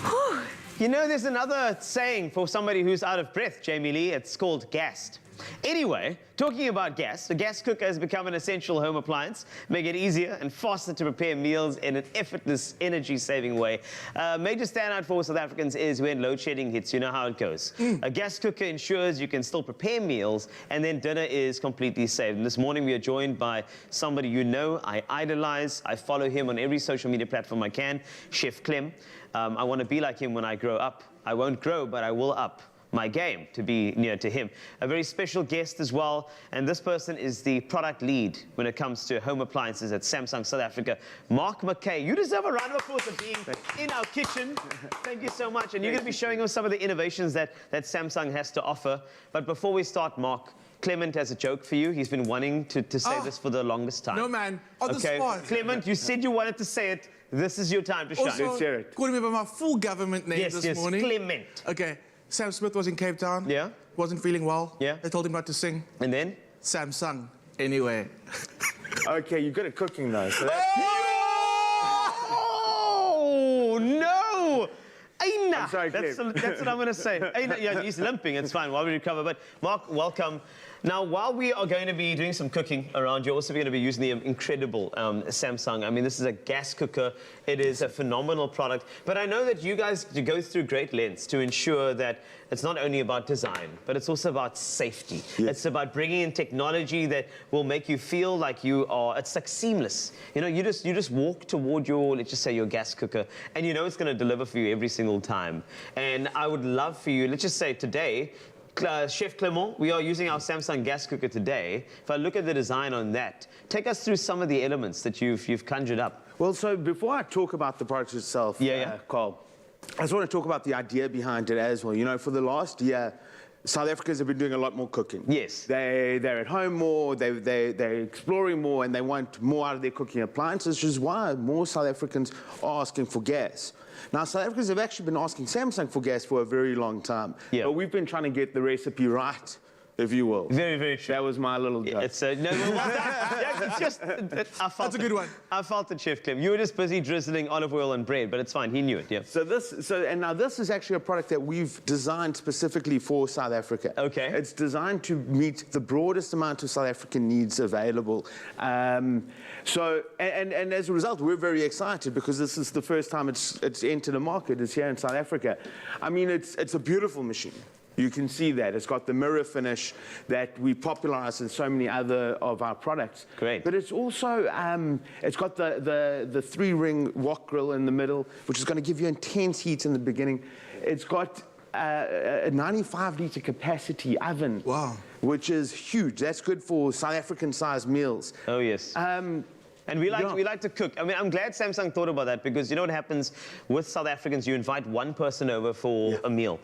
Whew. You know, there's another saying for somebody who's out of breath, Jamie Lee. It's called gassed. Anyway, talking about gas, the gas cooker has become an essential home appliance, making it easier and faster to prepare meals in an effortless, energy-saving way. Major standout for South Africans is when load shedding hits. You know how it goes. A gas cooker ensures you can still prepare meals, and then dinner is completely saved. And this morning we are joined by somebody you know, I idolize. I follow him on every social media platform I can, Chef Clem. I want to be like him when I grow up. I won't grow, but I will up my game to be near to him. A very special guest as well, and this person is the product lead when it comes to home appliances at Samsung South Africa. Mark McKay, you deserve a round of applause for being in our kitchen. Thank you so much, and you're going to be showing us some of the innovations that Samsung has to offer. But before we start, Mark, Clement has a joke for you. He's been wanting to say this for the longest time. No, man. On the spot. Clement, you said you wanted to say it. This is your time to shine. Also, calling me by my full government name this morning. Clement. Okay. Sam Smith was in Cape Town. Yeah. Wasn't feeling well. Yeah. They told him not to sing. And then? Samsung. anyway. Okay, you're good at cooking though. So that's... Oh, no! Aina. I'm sorry, that's Cliff. what I'm going to say. Aina, yeah, he's limping. It's fine while we recover. But Mark, welcome. Now, while we are going to be doing some cooking around, you're also going to be using the incredible Samsung. I mean, this is a gas cooker. It is a phenomenal product. But I know that you guys go through great lengths to ensure that it's not only about design, but it's also about safety. Yes. It's about bringing in technology that will make you feel like you are, it's like seamless. You know, you just walk toward your, let's just say your gas cooker, and you know it's going to deliver for you every single time. And I would love for you, let's just say today, Chef Clement, we are using our Samsung gas cooker today. If I look at the design on that, take us through some of the elements that you've conjured up. Well, so before I talk about the product itself, Carl, I just want to talk about the idea behind it as well. You know, for the last year, South Africans have been doing a lot more cooking. Yes. They're at home more, they're exploring more, and they want more out of their cooking appliances, which is why more South Africans are asking for gas. Now, South Africans have actually been asking Samsung for gas for a very long time. Yeah. But we've been trying to get the recipe right, if you will. Very, very true. That was my little joke. It's no, it's just, I felt That's a good one. I felt it, Chef Clem. You were just busy drizzling olive oil and bread, but it's fine. He knew it, yeah. And now this is actually a product that we've designed specifically for South Africa. Okay. It's designed to meet the broadest amount of South African needs available. And as a result, we're very excited because this is the first time it's entered the market. It's here in South Africa. I mean, it's a beautiful machine. You can see that. It's got the mirror finish that we popularized in so many other of our products. Great. But it's also, it's got the three-ring wok grill in the middle, which is going to give you intense heat in the beginning. It's got a 95-liter capacity oven. Wow. Which is huge. That's good for South African-sized meals. Oh, yes. And we like to cook. I mean, I'm glad Samsung thought about that because you know what happens with South Africans? You invite one person over for a meal.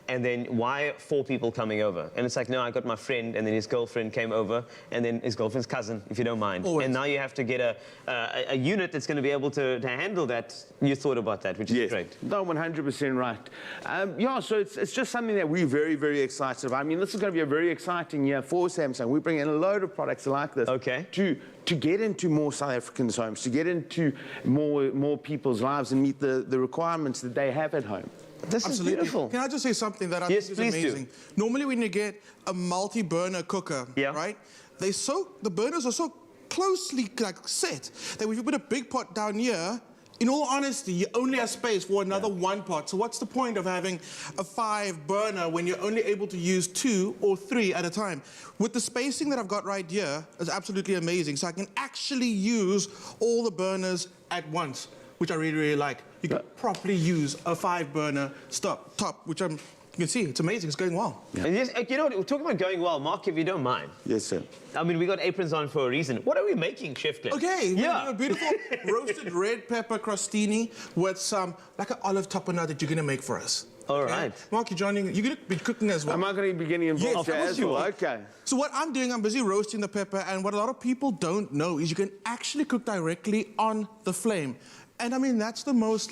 And then why 4 people coming over? And it's like, no, I got my friend, and then his girlfriend came over, and then his girlfriend's cousin, if you don't mind. Always. And now you have to get a unit that's going to be able to handle that. You thought about that, which is great. No, 100% right. So it's just something that we're very, very excited about. I mean, this is going to be a very exciting year for Samsung. We bring in a load of products like this. Okay. To get into more South Africans' homes, to get into more people's lives and meet the requirements that they have at home. This is beautiful. Can I just say something that I think is amazing? Normally when you get a multi-burner cooker, right? The burners are so closely set that if you put a big pot down here, in all honesty, you only have space for another one pot. So what's the point of having a 5-burner when you're only able to use 2 or 3 at a time? With the spacing that I've got right here, it's absolutely amazing. So I can actually use all the burners at once, which I really, really like. You can properly use a 5-burner top, which you can see, it's amazing, it's going well. Yeah. And yes, you know what, we're talking about going well, Mark, if you don't mind. Yes, sir. I mean, we got aprons on for a reason. What are we making, Chef Clem? Okay, we're doing a beautiful roasted red pepper crostini with some, like an olive tapenade that you're gonna make for us. All right. Mark, you're joining, you're gonna be cooking as well. Am I going to be getting involved as well? Okay. So what I'm doing, I'm busy roasting the pepper, and what a lot of people don't know is you can actually cook directly on the flame. And I mean, that's the most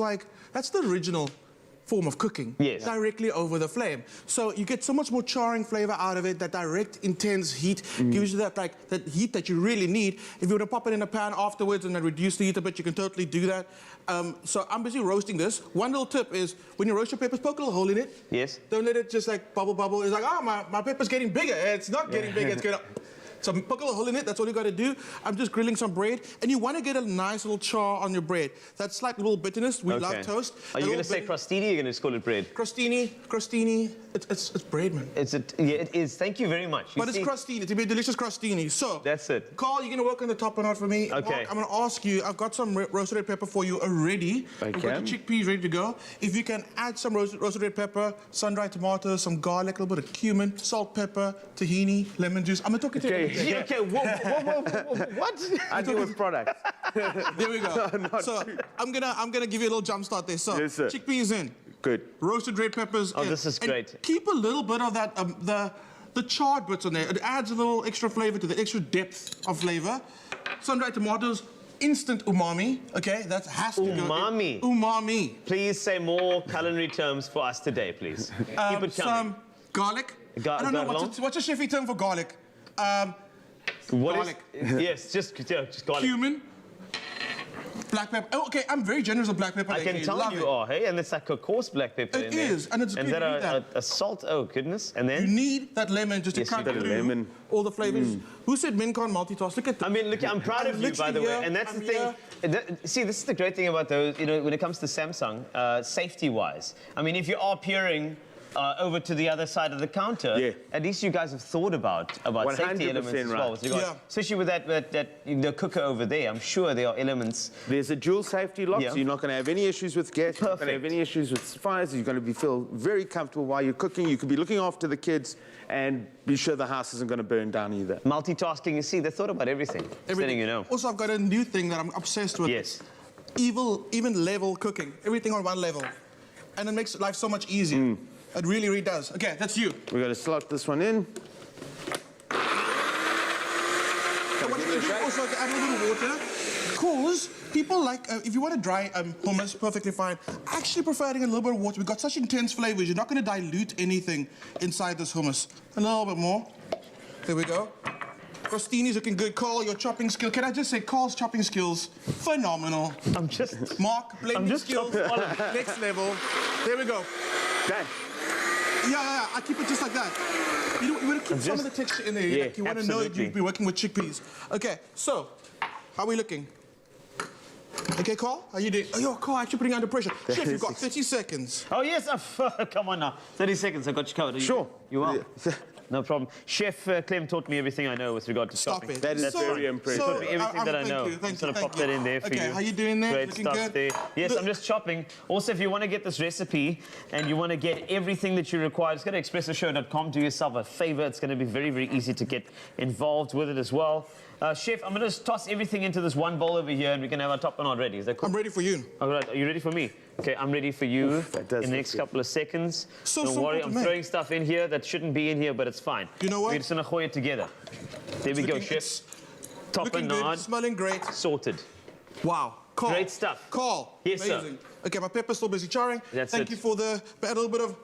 that's the original form of cooking. Yes. Directly over the flame. So you get so much more charring flavor out of it. That direct, intense heat gives you that heat that you really need. If you want to pop it in a pan afterwards and then reduce the heat a bit, you can totally do that. So I'm busy roasting this. One little tip is when you roast your peppers, poke a little hole in it. Yes. Don't let it just bubble. It's like, oh, my pepper's getting bigger. It's not getting bigger, it's going to... So poke a little hole in it, that's all you got to do. I'm just grilling some bread, and you want to get a nice little char on your bread. That slight little bitterness, we love toast. Are you going to say crostini or are you going to just call it bread? Crostini, it's bread, man. Yeah, it is. Thank you very much. It's crostini, it's a delicious crostini. So, that's it. Carl, you're going to work on the top and out for me. Okay. Mark, I'm going to ask you, I've got some roasted red pepper for you already. Okay. I've got the chickpeas ready to go. If you can add some roasted red pepper, sun-dried tomatoes, some garlic, a little bit of cumin, salt, pepper, tahini, lemon juice. I'm going to talk it to you. Okay, whoa, what? I deal with products. There we go. So I'm gonna give you a little jump start there. So yes, sir. chickpeas in. Good. Roasted red peppers. Oh, this is great. And keep a little bit of that the charred bits on there. It adds a little extra flavor to the extra depth of flavor. Sun-dried tomatoes. Instant umami, okay? That has to go. Umami. Please say more culinary terms for us today, please. Keep it coming. Some garlic. I don't know what's a chefy term for garlic. What garlic. Yes, just garlic. Cumin. Black pepper. Oh, okay, I'm very generous with black pepper. I can tell love you it. are, hey? And it's like a coarse black pepper It in there. is, and it's good. And You then need that. a salt, oh goodness. And then? You need that lemon just to Yes, cut you do. through Lemon. all the flavors. Who said men can't multitask? Look at that. I mean, look, I'm proud of you, by the way. And that's the thing. See, this is the great thing about those, you know, when it comes to Samsung, safety-wise. I mean, if you are peering over to the other side of the counter, at least you guys have thought about safety elements as well. With regard, especially with the cooker over there, I'm sure there are elements. There's a dual safety lock, so you're not going to have any issues with gas. You're not going to have any issues with fires. You're going to feel very comfortable while you're cooking. You could be looking after the kids and be sure the house isn't going to burn down either. Multitasking, you see, they thought about everything. Letting you know. Also, I've got a new thing that I'm obsessed with. Yes. Even level cooking. Everything on one level. And it makes life so much easier. It really, really does. Okay, that's you. We're going to slot this one in. So what you can do also to add a little water, because people like, if you want to dry hummus, perfectly fine. I actually prefer adding a little bit of water. We've got such intense flavors. You're not going to dilute anything inside this hummus. A little bit more. There we go. Crostini's looking good. Carl, your chopping skill. Can I just say, Carl's chopping skills, phenomenal. I'm just... Mark, blending skills, next level. There we go. Done. Yeah, I keep it just like that. You want to keep some of the texture in there. Yeah, you want to know that you've been working with chickpeas. Okay, so, how are we looking? Okay, Carl, how you doing? Oh, yo, Carl, actually putting you under pressure. Chef, you've got 30 seconds. Oh, yes, come on now. 30 seconds, I got you covered. Sure. You are? No problem. Chef Clem taught me everything I know with regard to Stop shopping. it. That is very impressive. He taught me everything that I know. Thank I'm you. pop that in there for you. Okay, how you doing there? Great Looking stuff good? there. Yes, I'm just chopping. Also, if you want to get this recipe and you want to get everything that you require, just go to expressoshow.com. Do yourself a favor. It's going to be very, very easy to get involved with it as well. Chef, I'm going to just toss everything into this one bowl over here and we can have our top one ready. Is that cool? I'm ready for you. All right, are you ready for me? Okay, I'm ready for you in the next couple of seconds. Don't worry, I'm throwing stuff in here that shouldn't be in here, but it's fine. You know what? We're just going to gooi it together. There we go, Chef. Top looking and good, nod. smelling great. Sorted. Wow. Carl. Great stuff. Carl. Yes, amazing. sir. Okay, my pepper's still busy charring. Thank you for the... Add a little bit of...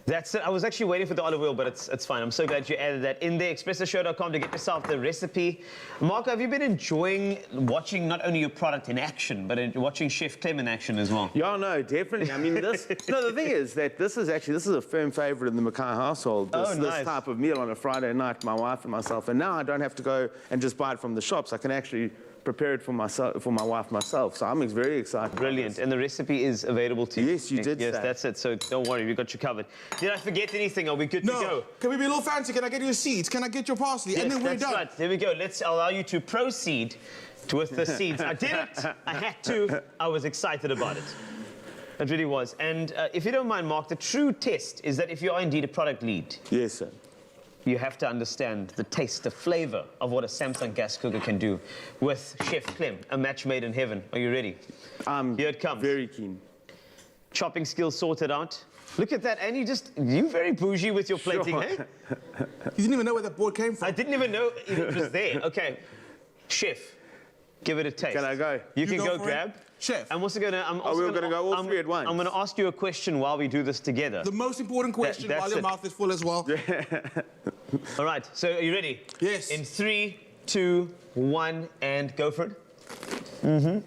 That's it. I was actually waiting for the olive oil, but it's fine. I'm so glad you added that in there. Expressoshow.com to get yourself the recipe. Marco, have you been enjoying watching not only your product in action, but watching Chef Clem in action as well? Yeah, no, definitely. I mean, this... no, the thing is that this is a firm favourite in the Mackay household. This type of meal on a Friday night, my wife and myself. And now I don't have to go and just buy it from the shops. I can actually prepare it for myself, for my wife myself. So I'm very excited. Brilliant. And the recipe is available to you. Yes, you did. Yes, that's it. So don't worry, we got you covered. Did I forget anything? Are we good to go? Can we be a little fancy? Can I get your seeds? Can I get your parsley? Yes, and then we're that's done. right. There we go. Let's allow you to proceed with the seeds. I did it. I had to. I was excited about it. It really was. And if you don't mind, Mark, the true test is that if you are indeed a product lead. Yes, sir. You have to understand the taste, the flavor of what a Samsung gas cooker can do with Chef Clem, a match made in heaven. Are you ready? Here it comes. Very keen. Chopping skills sorted out. Look at that, and you very bougie with your plating, eh? You didn't even know where that board came from. I didn't even know it was there. Okay, Chef, give it a taste. Can I go? You can go grab. Chef. I'm also going to... we're going to go all three at once. I'm going to ask you a question while we do this together. The most important question while your mouth is full as well. All right, so are you ready? Yes. In 3, 2, 1, and go for it.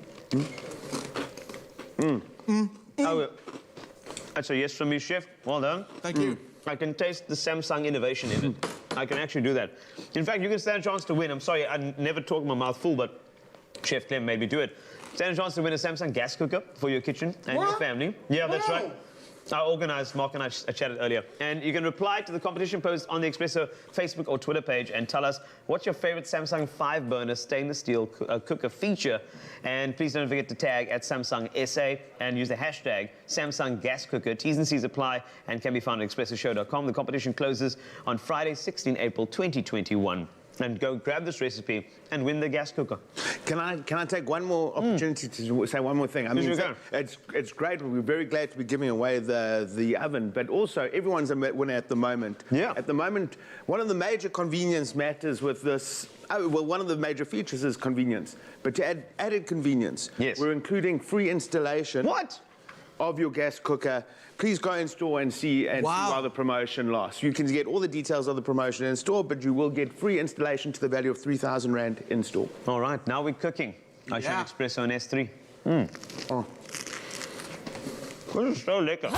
That's a yes from you, Chef. Well done. Thank you. I can taste the Samsung innovation in it. I can actually do that. In fact, you can stand a chance to win. I'm sorry, I never talk my mouth full, but Chef Clem made me do it. Stand a chance to win a Samsung gas cooker for your kitchen and your family. Yeah, that's right. I organised, Mark and I chatted earlier. And you can reply to the competition post on the Expresso Facebook or Twitter page and tell us what's your favourite Samsung 5-burner stainless steel cooker feature. And please don't forget to tag at Samsung SA and use the hashtag Samsung Gas Cooker. T's and C's apply and can be found at expressoshow.com. The competition closes on Friday, 16 April 2021. And go grab this recipe and win the gas cooker. Can I take one more opportunity to say one more thing? I mean, it's great. We're very glad to be giving away the oven, but also everyone's a winner at the moment. Yeah. At the moment, one of the major convenience matters with this. Well, one of the major features is convenience. But to add added convenience, we're including free installation. What? of your gas cooker, please go in store and see why the promotion lasts. You can get all the details of the promotion in store, but you will get free installation to the value of 3,000 Rand in store. All right, now we're cooking. I should Expresso on S3. Oh. This is so lekker.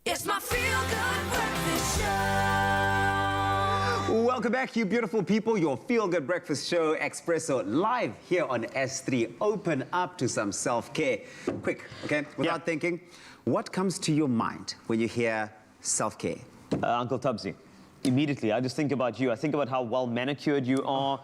It's my feel-good breakfast show. Welcome back, you beautiful people. Your feel-good breakfast show, Expresso, live here on S3. Open up to some self-care. Quick, okay? Without thinking, what comes to your mind when you hear self-care? Uncle Tubbsy. Immediately, I just think about you. I think about how well manicured you are.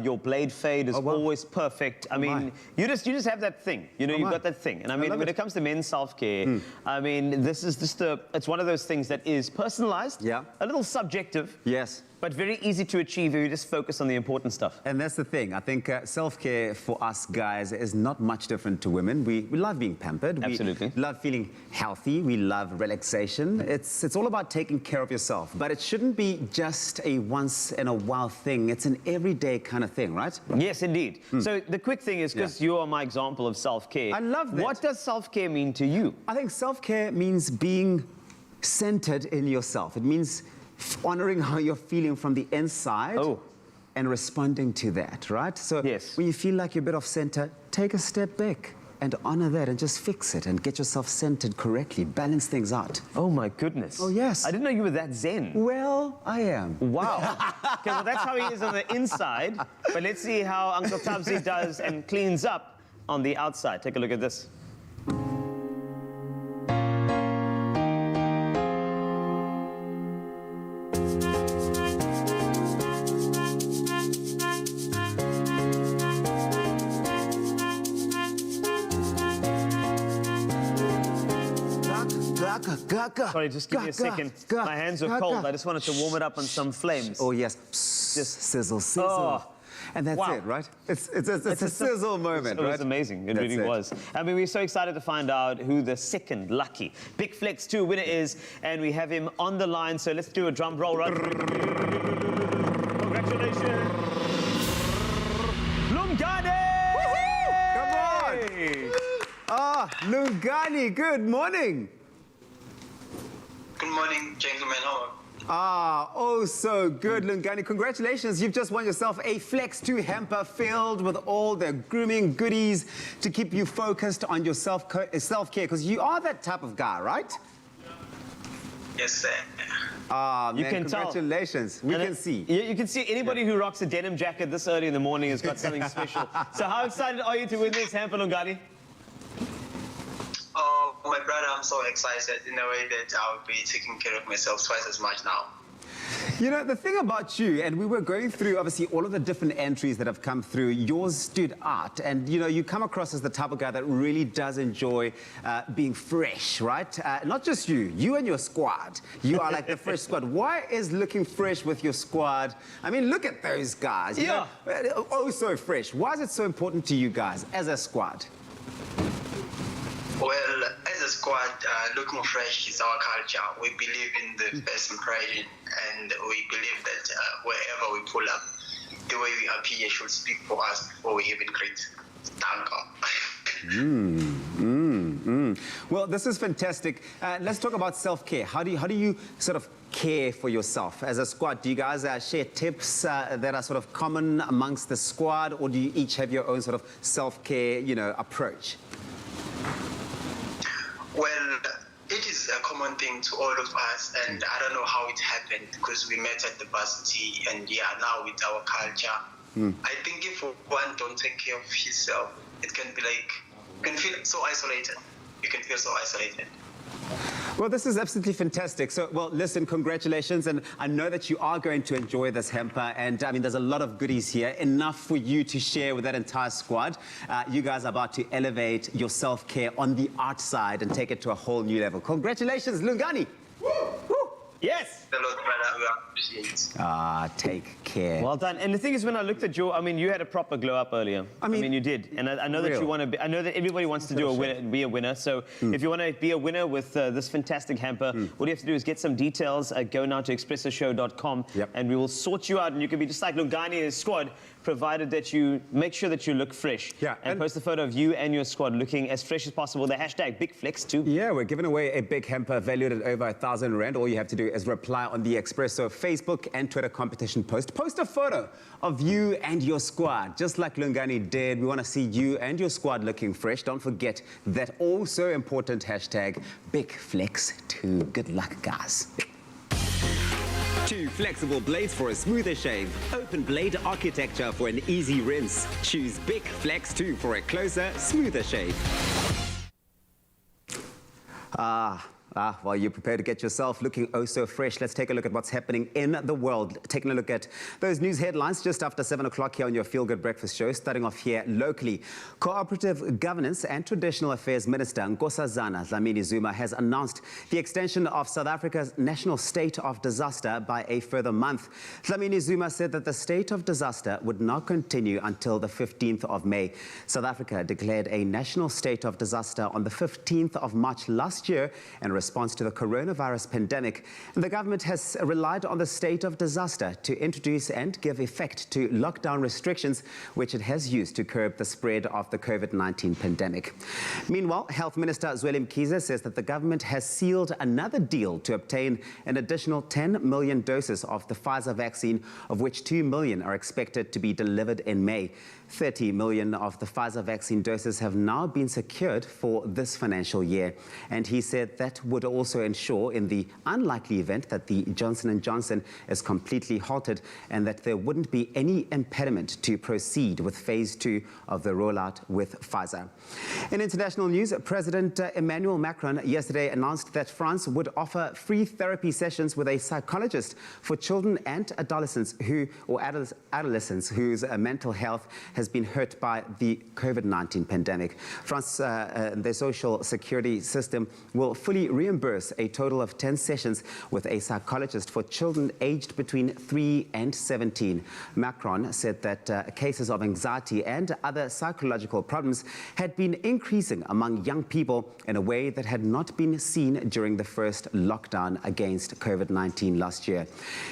Your blade fade is always perfect. I mean, you just have that thing. You know, you've got that thing. And I mean, when it comes to men's self-care, I mean, this is just it's one of those things that is personalized, a little subjective. Yes. But very easy to achieve if you just focus on the important stuff. And that's the thing. I think self-care for us guys is not much different to women. We love being pampered. Absolutely. We love feeling healthy. We love relaxation. It's all about taking care of yourself. But it shouldn't be just a once-in-a-while thing. It's an everyday kind of thing, right? Yes, indeed. So the quick thing is, because you are my example of self-care. I love that. What does self-care mean to you? I think self-care means being centered in yourself. It means honoring how you're feeling from the inside and responding to that, right? So when you feel like you're a bit off center, take a step back and honor that and just fix it and get yourself centered correctly, balance things out. Oh my goodness. Oh yes. I didn't know you were that zen. Well, I am. Wow. Okay, well that's how he is on the inside, but let's see how Uncle Tubbsy does and cleans up on the outside. Take a look at this. Sorry, just give me a second. My hands are cold. I just wanted to warm it up on some flames. Oh, yes. Just sizzle, sizzle. And that's it, right? It's a sizzle moment, right? It was amazing. It really was. I mean, we're so excited to find out who the second lucky Big Flex 2 winner is, and we have him on the line. So let's do a drum roll. Right? Congratulations, Lungane! Come on! Ah, Lungane, good morning. Good morning, gentlemen. How are you? Ah, oh, so good, Lungane. Congratulations. You've just won yourself a Flex 2 hamper filled with all the grooming goodies to keep you focused on your self-care, because you are that type of guy, right? Yes, sir. Ah, man, you can congratulations. Tell. We can see. You can see anybody who rocks a denim jacket this early in the morning has got something special. So how excited are you to win this hamper, Lungane? Oh, my brother, I'm so excited in a way that I'll be taking care of myself twice as much now. You know, the thing about you, and we were going through, obviously, all of the different entries that have come through, yours stood out. And, you know, you come across as the type of guy that really does enjoy being fresh, right? Not just you and your squad. You are like the fresh squad. Why is looking fresh with your squad? I mean, look at those guys. You know, oh, so fresh. Why is it so important to you guys as a squad? Well, as a squad, looking fresh is our culture. We believe in the best impression, and we believe that wherever we pull up, the way we appear should speak for us before we even greet. Well, this is fantastic. Let's talk about self-care. How do you sort of care for yourself as a squad? Do you guys share tips that are sort of common amongst the squad, or do you each have your own sort of self-care, you know, approach? Well, it is a common thing to all of us, and I don't know how it happened because we met at the varsity, and now with our culture. I think if one don't take care of himself, it can be like, you can feel so isolated. You can feel so isolated. Well, this is absolutely fantastic. So, well, listen, congratulations. And I know that you are going to enjoy this hamper. And, I mean, there's a lot of goodies here. Enough for you to share with that entire squad. You guys are about to elevate your self-care on the art side and take it to a whole new level. Congratulations, Lungani. Woo! Woo! Yes! A lot, brother. We appreciate it. Take care. Well done. And the thing is, when I looked at you, I mean, you had a proper glow up earlier. I mean you did. And I know that you want to be, I know that everybody wants to be a winner. So if you want to be a winner with this fantastic hamper, all you have to do is get some details. Go now to expressoshow.com and we will sort you out. And you can be just like Lungani and his squad, provided that you make sure that you look fresh. Yeah. And post a photo of you and your squad looking as fresh as possible. The hashtag BigFlex too. Yeah, we're giving away a big hamper valued at over 1,000 Rand. All you have to do is reply on the Expresso Facebook and Twitter competition post. Post a photo of you and your squad, just like Lungani did. We want to see you and your squad looking fresh. Don't forget that also important hashtag BigFlex2. Good luck, guys. 2 flexible blades for a smoother shave. Open blade architecture for an easy rinse. Choose Big Flex 2 for a closer, smoother shave. While you're prepared to get yourself looking oh so fresh, let's take a look at what's happening in the world. Taking a look at those news headlines just after 7 o'clock here on your Feel Good Breakfast Show. Starting off here locally, Cooperative Governance and Traditional Affairs Minister Nkosazana Dlamini-Zuma has announced the extension of South Africa's national state of disaster by a further month. Dlamini-Zuma said that the state of disaster would now continue until the 15th of May. South Africa declared a national state of disaster on the 15th of March last year in response to the coronavirus pandemic. And the government has relied on the state of disaster to introduce and give effect to lockdown restrictions, which it has used to curb the spread of the COVID-19 pandemic. Meanwhile, Health Minister Zweli Mkhize says that the government has sealed another deal to obtain an additional 10 million doses of the Pfizer vaccine, of which 2 million are expected to be delivered in May. 30 million of the Pfizer vaccine doses have now been secured for this financial year. And he said that would also ensure, in the unlikely event that the Johnson & Johnson is completely halted, and that there wouldn't be any impediment to proceed with phase 2 of the rollout with Pfizer. In international news, President Emmanuel Macron yesterday announced that France would offer free therapy sessions with a psychologist for children and adolescents whose mental health has been hurt by the COVID-19 pandemic. France, their social security system, will fully reimburse a total of 10 sessions with a psychologist for children aged between 3 and 17. Macron said that cases of anxiety and other psychological problems had been increasing among young people in a way that had not been seen during the first lockdown against COVID-19 last year.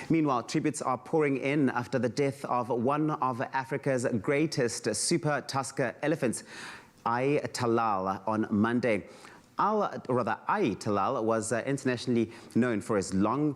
Meanwhile, tributes are pouring in after the death of one of Africa's greatest super tusker elephants, Ai Talal, on Monday. Ai Talal was internationally known for his long,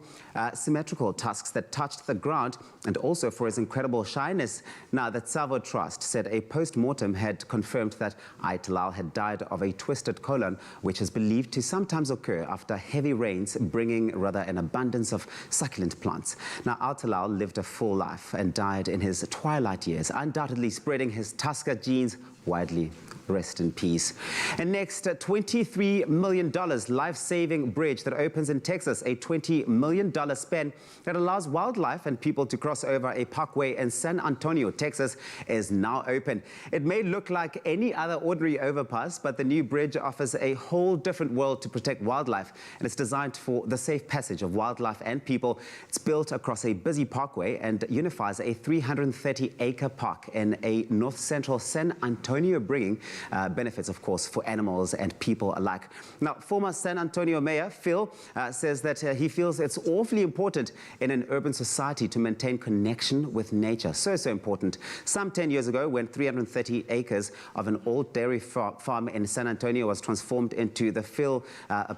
symmetrical tusks that touched the ground, and also for his incredible shyness. Now, the Tsavo Trust said a post-mortem had confirmed that Ai Talal had died of a twisted colon, which is believed to sometimes occur after heavy rains, bringing an abundance of succulent plants. Now, Ai Talal lived a full life and died in his twilight years, undoubtedly spreading his tusker genes widely. Rest in peace. And next, 23 $23 million life-saving bridge that opens in Texas, a $20 million spend that allows wildlife and people to cross over a parkway in San Antonio, Texas, is now open. It may look like any other ordinary overpass, but the new bridge offers a whole different world to protect wildlife, and it's designed for the safe passage of wildlife and people. It's built across a busy parkway and unifies a 330-acre park in a north-central San Antonio, bringing benefits, of course, for animals and people alike. Now, former San Antonio Mayor Phil says that he feels it's awfully important in an urban society to maintain connection with nature. So important. Some 10 years ago, when 330 acres of an old dairy farm in San Antonio was transformed into the Phil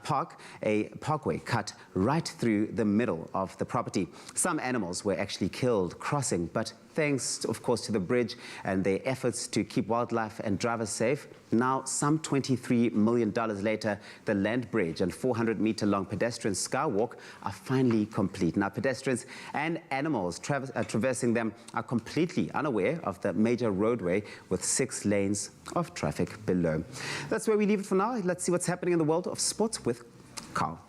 Park, a parkway cut right through the middle of the property. Some animals were actually killed crossing, but thanks, of course, to the bridge and their efforts to keep wildlife and drivers safe, now, some $23 million later, the land bridge and 400-meter-long pedestrian skywalk are finally complete. Now, pedestrians and animals traversing them are completely unaware of the major roadway with 6 lanes of traffic below. That's where we leave it for now. Let's see what's happening in the world of sports with Carl.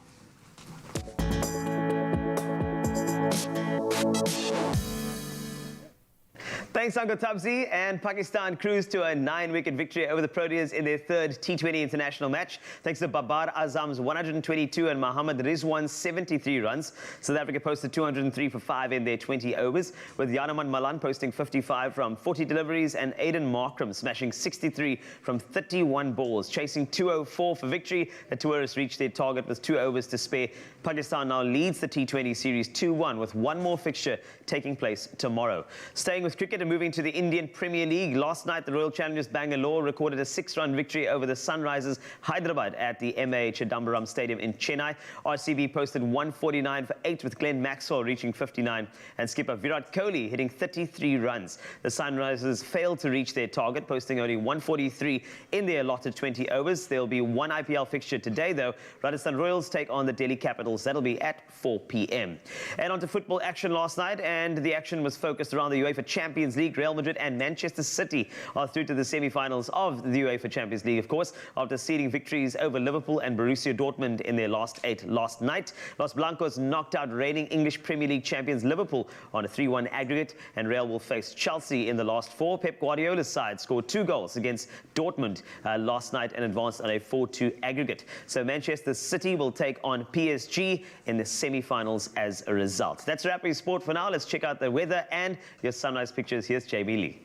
Thanks, Uncle Tabzi. And Pakistan cruised to a 9-wicket victory over the Proteas in their third T20 international match, thanks to Babar Azam's 122 and Mohammad Rizwan's 73 runs. South Africa posted 203 for 5 in their 20 overs, with Yanaman Malan posting 55 from 40 deliveries and Aidan Markram smashing 63 from 31 balls, chasing 204 for victory. The tourists reached their target with 2 overs to spare. Pakistan now leads the T20 series 2-1, with one more fixture taking place tomorrow. Staying with cricket and moving to the Indian Premier League, last night the Royal Challengers Bangalore recorded a 6-run victory over the Sunrisers Hyderabad at the MA Chidambaram Stadium in Chennai. RCB posted 149 for 8, with Glenn Maxwell reaching 59 and skipper Virat Kohli hitting 33 runs. The Sunrisers failed to reach their target, posting only 143 in their allotted 20 overs. There will be one IPL fixture today, though. Rajasthan Royals take on the Delhi Capitals. That'll be at 4 p.m. And on to football action last night, and the action was focused around the UEFA Champions League. Real Madrid and Manchester City are through to the semi-finals of the UEFA Champions League, of course, after ceding victories over Liverpool and Borussia Dortmund in their last 8 last night. Los Blancos knocked out reigning English Premier League champions Liverpool on a 3-1 aggregate, and Real will face Chelsea in the last 4. Pep Guardiola's side scored 2 goals against Dortmund last night and advanced on a 4-2 aggregate. So Manchester City will take on PSG in the semi-finals as a result. That's Rapid Sport for now. Let's check out the weather and your sunrise pictures. Here's JB Lee.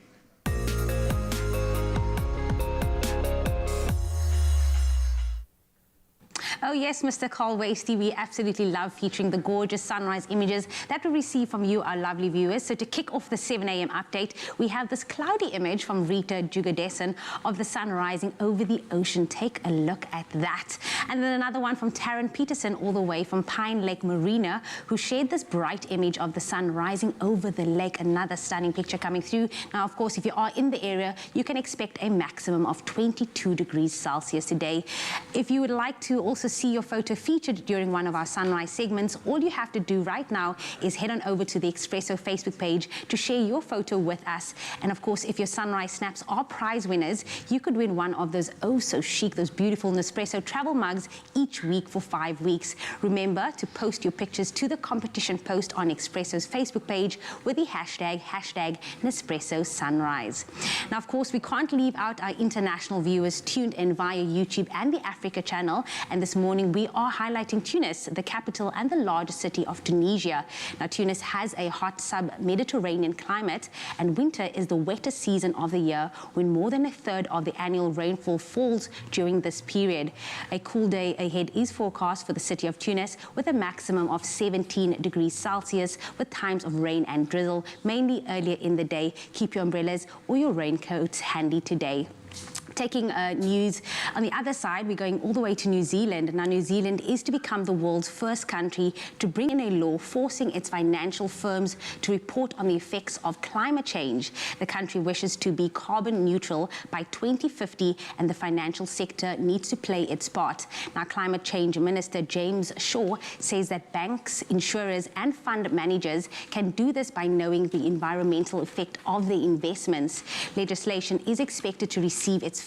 Oh yes, Mr. Carl Wasty, we absolutely love featuring the gorgeous sunrise images that we receive from you, our lovely viewers. So to kick off the 7 a.m. update, we have this cloudy image from Rita Jugadesan of the sun rising over the ocean. Take a look at that. And then another one from Taryn Peterson, all the way from Pine Lake Marina, who shared this bright image of the sun rising over the lake. Another stunning picture coming through. Now, of course, if you are in the area, you can expect a maximum of 22 degrees Celsius today. If you would like to also see your photo featured during one of our sunrise segments, all you have to do right now is head on over to the Expresso Facebook page to share your photo with us. And of course, if your sunrise snaps are prize winners, you could win one of those oh so chic, those beautiful Nespresso travel mugs each week for 5 weeks. Remember to post your pictures to the competition post on Expresso's Facebook page with the hashtag Nespresso Sunrise. Now, of course, we can't leave out our international viewers tuned in via YouTube and the Africa channel. And this morning, we are highlighting Tunis, the capital and the largest city of Tunisia. Now, Tunis has a hot sub-Mediterranean climate, and winter is the wettest season of the year, when more than a third of the annual rainfall falls during this period. A cool day ahead is forecast for the city of Tunis, with a maximum of 17 degrees Celsius, with times of rain and drizzle, mainly earlier in the day. Keep your umbrellas or your raincoats handy today. Taking news on the other side, we're going all the way to New Zealand. Now, New Zealand is to become the world's first country to bring in a law forcing its financial firms to report on the effects of climate change. The country wishes to be carbon neutral by 2050, and the financial sector needs to play its part. Now, Climate Change Minister James Shaw says that banks, insurers and fund managers can do this by knowing the environmental effect of their investments. Legislation is expected to receive its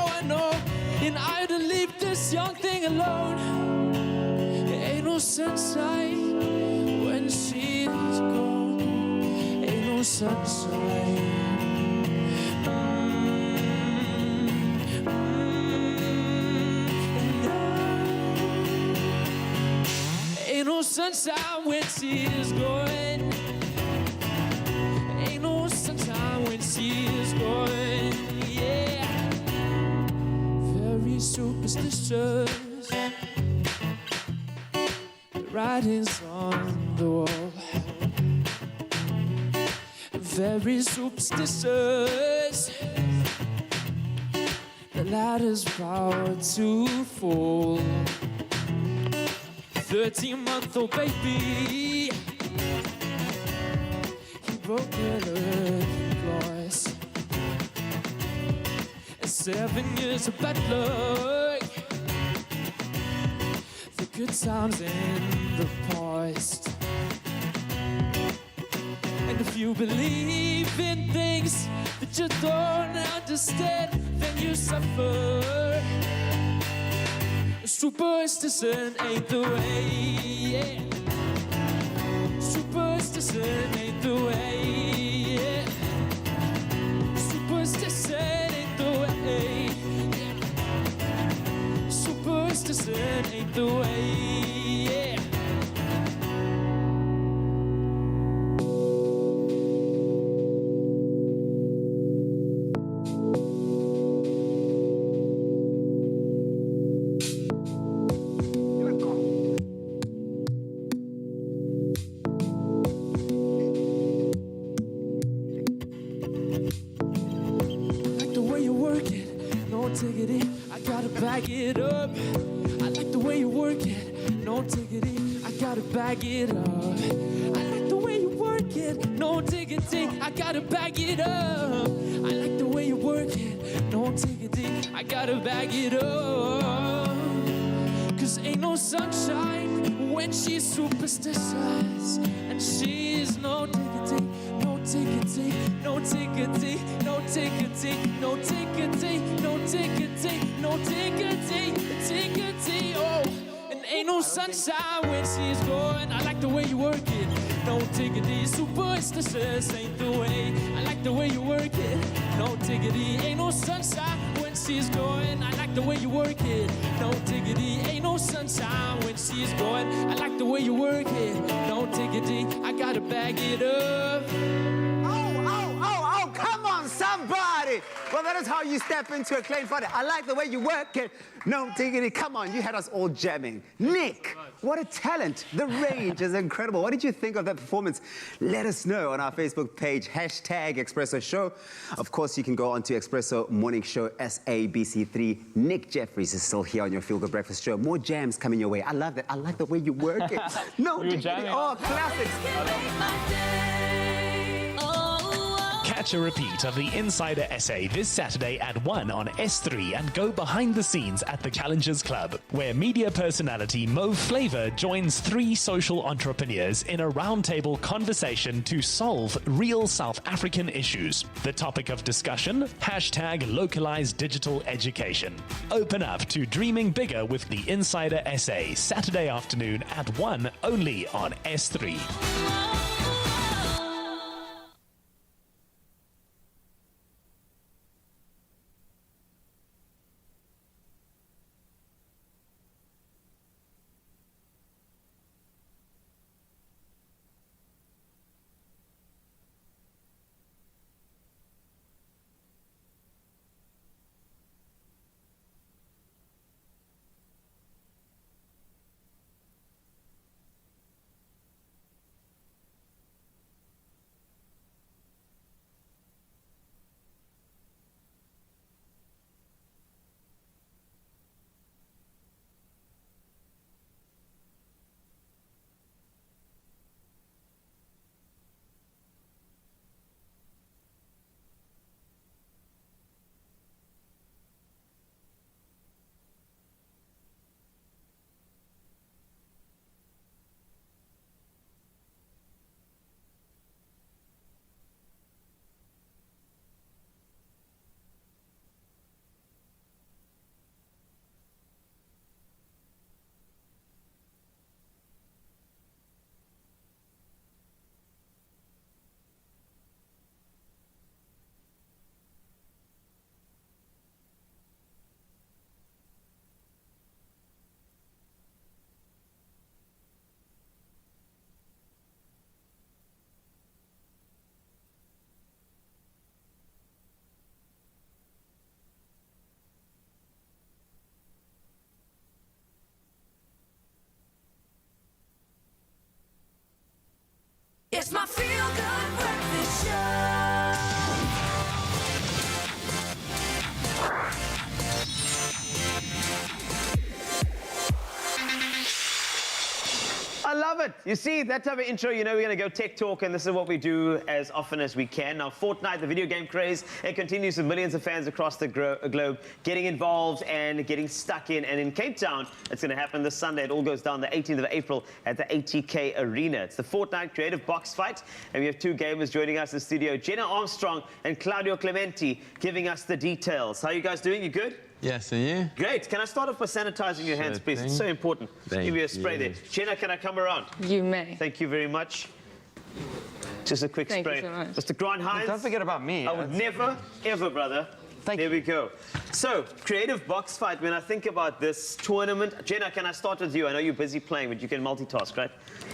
I know. And I would leave this young thing alone. Ain't no sunshine when she's gone. Ain't no sunshine. Ain't no sunshine when she is going. Ain't no sunshine when she is going. Yeah. Very superstitious. The writing's on the wall. Very superstitious. The ladder's about to fall. 13-month-old baby, he broke her voice. 7 years of bad luck, the good times in the past. And if you believe in things that you don't understand, then you suffer. Superstition ain't the way, yeah. Superstition ain't the way, yeah. Superstition ain't the way, yeah. Superstition ain't the way, yeah. Bag it up. I like the way you work it. No diggity, I gotta bag it up. I like the way you work it. No diggity, I gotta bag it up. I like the way you work it. No diggity, I gotta bag it up. Cause ain't no sunshine when she's superstitious. And she's no diggity, no diggity, no diggity, no diggity, no diggity, no diggity, no diggity, diggity, oh. And ain't no sunshine when she's gone. I like the way you work it. No diggity, superstitious ain't the way. I like the way you work it. No diggity, ain't no sunshine when she's gone. I like the way you work it. No diggity, ain't no sunshine when she's gone. I like the way you work it. No diggity, I gotta bag it up. Oh, come on, somebody. Well, that is how you step into a clean fight. I like the way you work it. No diggity, come on, you had us all jamming. Nick, what a talent. The range is incredible. What did you think of that performance? Let us know on our Facebook page, #Expresso Show. Of course, you can go on to Expresso Morning Show, SABC3. Nick Jeffries is still here on your Feel Good Breakfast Show. More jams coming your way. I love that. I like the way you work it. No diggity. Oh, classics. Catch a repeat of the Insider Essay this Saturday at 1 on S3 and go behind the scenes at the Challengers Club, where media personality Mo Flavor joins 3 social entrepreneurs in a roundtable conversation to solve real South African issues. The topic of discussion, #localized digital education. Open up to dreaming bigger with the Insider Essay, Saturday afternoon at 1 only on S3. It's my Feel Good Breakfast Show. it. You see, that type of intro, you know we're going to go tech talk, and this is what we do as often as we can. Now, Fortnite, the video game craze, it continues with millions of fans across the globe getting involved and getting stuck in. And in Cape Town, it's going to happen this Sunday. It all goes down the 18th of April at the ATK Arena. It's the Fortnite Creative Box Fight, and we have two gamers joining us in the studio, Jenna Armstrong and Claudio Clementi, giving us the details. How are you guys doing? You good? Yes, and you? Great. Can I start off by sanitizing your hands, please? It's so important. Just give you a spray there. Jenna, can I come around? You may. Thank you very much. Just a quick Thank spray. you so much. Mr. Grant Hines. Don't forget about me. I would never, ever, brother. There we go. So, Creative Box Fight, when I think about this tournament, Jenna, can I start with you? I know you're busy playing, but you can multitask, right?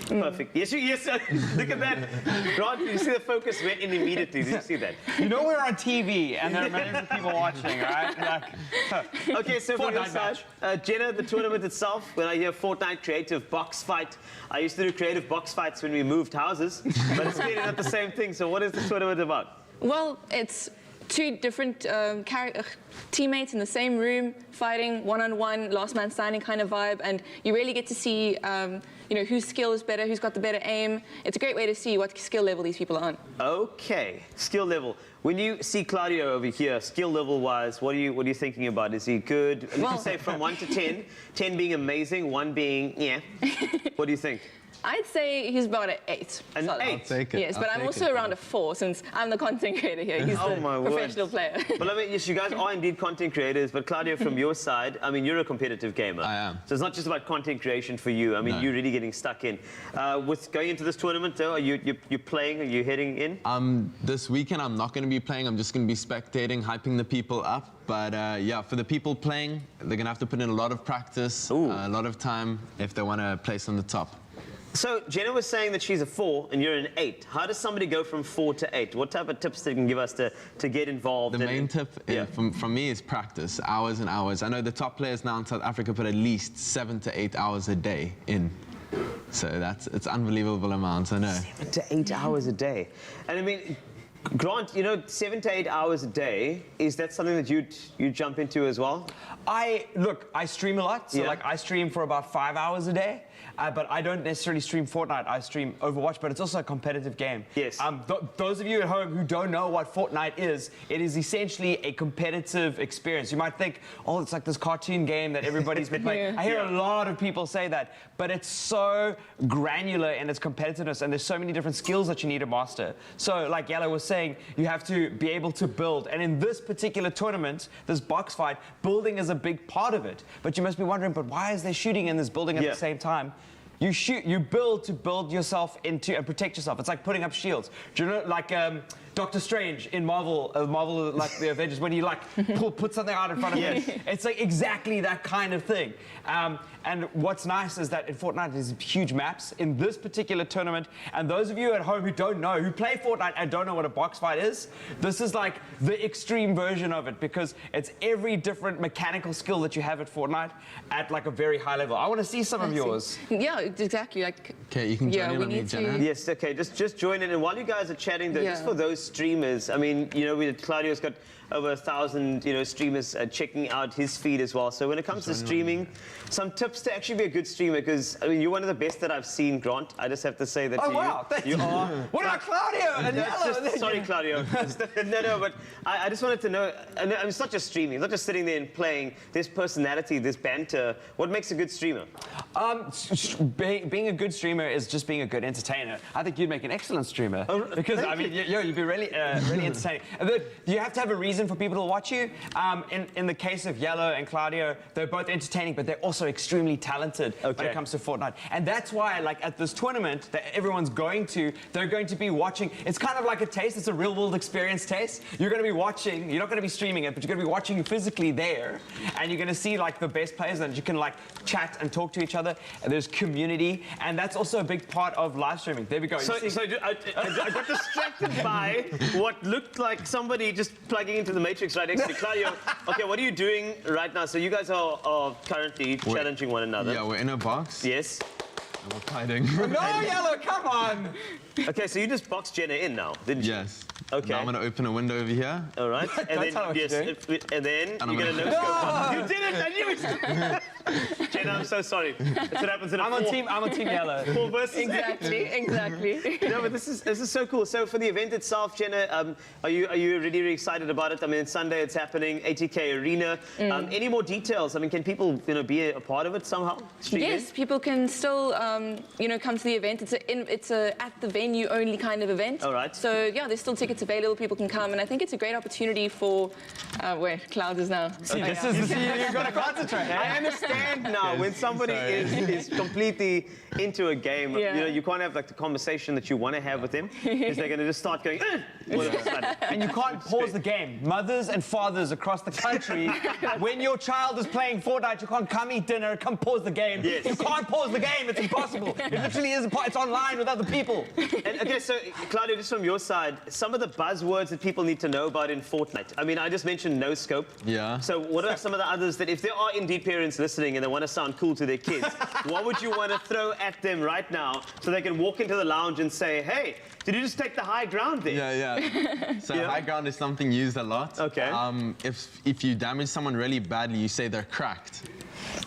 Perfect. Yes, sir. Look at that. Grant, you see the focus went in immediately. Did you see that? You know we're on TV, and there are millions of people watching, right? Okay, so from your side, Jenna, the tournament itself, when I hear Fortnite Creative Box Fight, I used to do Creative Box Fights when we moved houses, but it's clearly not the same thing. So what is the tournament about? Well, it's two different teammates in the same room fighting one-on-one, last man standing kind of vibe, and you really get to see you know, whose skill is better, who's got the better aim. It's a great way to see what skill level these people are on. Okay, skill level. When you see Claudio over here, skill level wise, what are you thinking about? Is he good? You can say from 1 to 10, 10 being amazing, 1 being yeah. What do you think? I'd say he's about an 8. An 8? I'll take it. Yes, but I'm also around a 4 since I'm the content creator here. He's the professional player. Well, I mean, yes, you guys are indeed content creators, but Claudio, from your side, I mean, you're a competitive gamer. I am. So it's not just about content creation for you. I mean, you're really getting stuck in. With going into this tournament, though, are you're playing? Are you heading in? This weekend, I'm not going to be playing. I'm just going to be spectating, hyping the people up. But yeah, for the people playing, they're going to have to put in a lot of practice, a lot of time if they want to place on the top. So, Jenna was saying that she's a 4 and you're an 8. How does somebody go from 4 to 8? What type of tips that you can give us to get involved? The main tip from me is practice, hours and hours. I know the top players now in South Africa put at least 7 to 8 hours a day in. So it's unbelievable amounts, I know. 7 to 8 hours a day. And I mean, Grant, you know, 7 to 8 hours a day, is that something that you'd jump into as well? Look, I stream a lot, so like I stream for about 5 hours a day. But I don't necessarily stream Fortnite. I stream Overwatch, but it's also a competitive game. Yes. Those of you at home who don't know what Fortnite is, it is essentially a competitive experience. You might think, oh, it's like this cartoon game that everybody's been playing. I hear a lot of people say that, but it's so granular in its competitiveness, and there's so many different skills that you need to master. So, like Yella was saying, you have to be able to build. And in this particular tournament, this box fight, building is a big part of it. But you must be wondering, but why is there shooting in this building at the same time? You build to build yourself into and protect yourself. It's like putting up shields. Do you know, like Doctor Strange in Marvel, like the Avengers, when you like put something out in front of him. It's like exactly that kind of thing. And what's nice is that in Fortnite there's huge maps in this particular tournament. And those of you at home who don't know, who play Fortnite and don't know what a box fight is, this is like the extreme version of it because it's every different mechanical skill that you have at Fortnite at like a very high level. I want to see some of yours. Yeah, exactly. Like. Okay, you can join in on me, Jenna. Yes, okay, just join in. And while you guys are chatting, though, just for those streamers, I mean, you know, Claudio's got over 1,000, you know, streamers checking out his feed as well. So when it comes to streaming, some tips to actually be a good streamer, because I mean, you're one of the best that I've seen, Grant. I just have to say that you are. What about Claudio and Yellow? Sorry, Claudio. no, but I just wanted to know. And it's not just streaming, it's not just sitting there and playing. There's personality, there's banter. What makes a good streamer? Being a good streamer is just being a good entertainer. I think you'd make an excellent streamer because I mean, you'd be really entertaining. You have to have a reason for people to watch you. In the case of Yellow and Claudio, they're both entertaining, but they're also extremely talented when it comes to Fortnite. And that's why, like at this tournament that everyone's going to, they're going to be watching. It's kind of like a taste. It's a real-world experience taste. You're going to be watching. You're not going to be streaming it, but you're going to be watching physically there, and you're going to see like the best players, and you can like chat and talk to each other. And there's community, and that's also a big part of live streaming. There we go. So I got distracted by what looked like somebody just plugging into the Matrix right next to Claudio. Okay, what are you doing right now? So you guys are currently challenging one another. Yeah, we're in a box. Yes. More hiding. No, Yellow, come on! Okay, so you just boxed Jenna in now, didn't you? Yes. Okay. Now I'm gonna open a window over here. All right. And then, tell her what yes, you're and then And you're I'm going to gonna- no-scope. You did it! I knew it! Jenna, I'm so sorry. That's what happens in a I'm on team Yellow. 4 versus Exactly. No, but this is so cool. So for the event itself, Jenna, are you really excited about it? I mean, Sunday it's happening, ATK Arena. Any more details? I mean, can people be a part of it somehow? Yes, people can still come to the event. It's a at the venue only kind of event. All right. So yeah, there's still tickets available. People can come, and I think it's a great opportunity for where Cloud is now. See, this is the scene you've got to concentrate. I understand now when somebody is completely into a game. Yeah. You can't have like the conversation that you want to have with them because they're going to just start going. All of a sudden. And you can't pause the game. Mothers and fathers across the country, when your child is playing Fortnite, you can't come eat dinner, come pause the game. Yes. You can't pause the game. It's impossible. It literally is. It's online with other people. And, okay, so Claudia, just from your side, some of the buzzwords that people need to know about in Fortnite. I mean, I just mentioned no scope. Yeah. So what are some of the others that, if there are indeed parents listening and they want to sound cool to their kids, what would you want to throw at them right now so they can walk into the lounge and say, hey, did you just take the high ground there? Yeah. So high ground is something used a lot. Okay. If you damage someone really badly, you say they're cracked.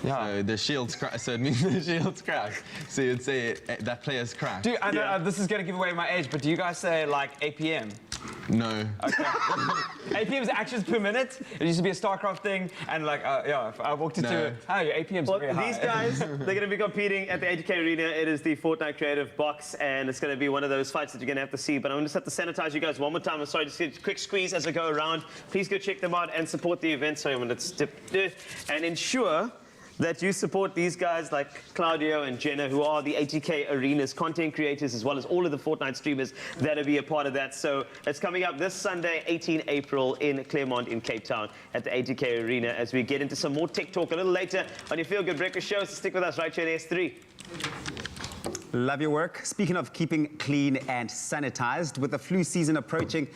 Yeah. So the shield's cracked. So it means the shield's cracked. So you'd say that player's cracked. Dude, I know, this is going to give away my age, but do you guys say like APM? No. Okay. APM is actions per minute. It used to be a StarCraft thing, and like, if I walked into it, oh, your APM's very high. These guys, they're going to be competing at the ATK Arena. It is the Fortnite Creative Box, and it's going to be one of those fights that you're going to have to see. But I'm going to just have to sanitize you guys one more time. I'm sorry, just get a quick squeeze as I go around. Please go check them out and support the event. So I'm going to and ensure that you support these guys like Claudio and Jenna, who are the ATK Arena's content creators, as well as all of the Fortnite streamers that'll be a part of that. So it's coming up this Sunday, 18 April, in Claremont in Cape Town at the ATK Arena, as we get into some more tech talk a little later on your Feel Good Breakfast Show. So stick with us right here at S3. Love your work. Speaking of keeping clean and sanitized, with the flu season approaching,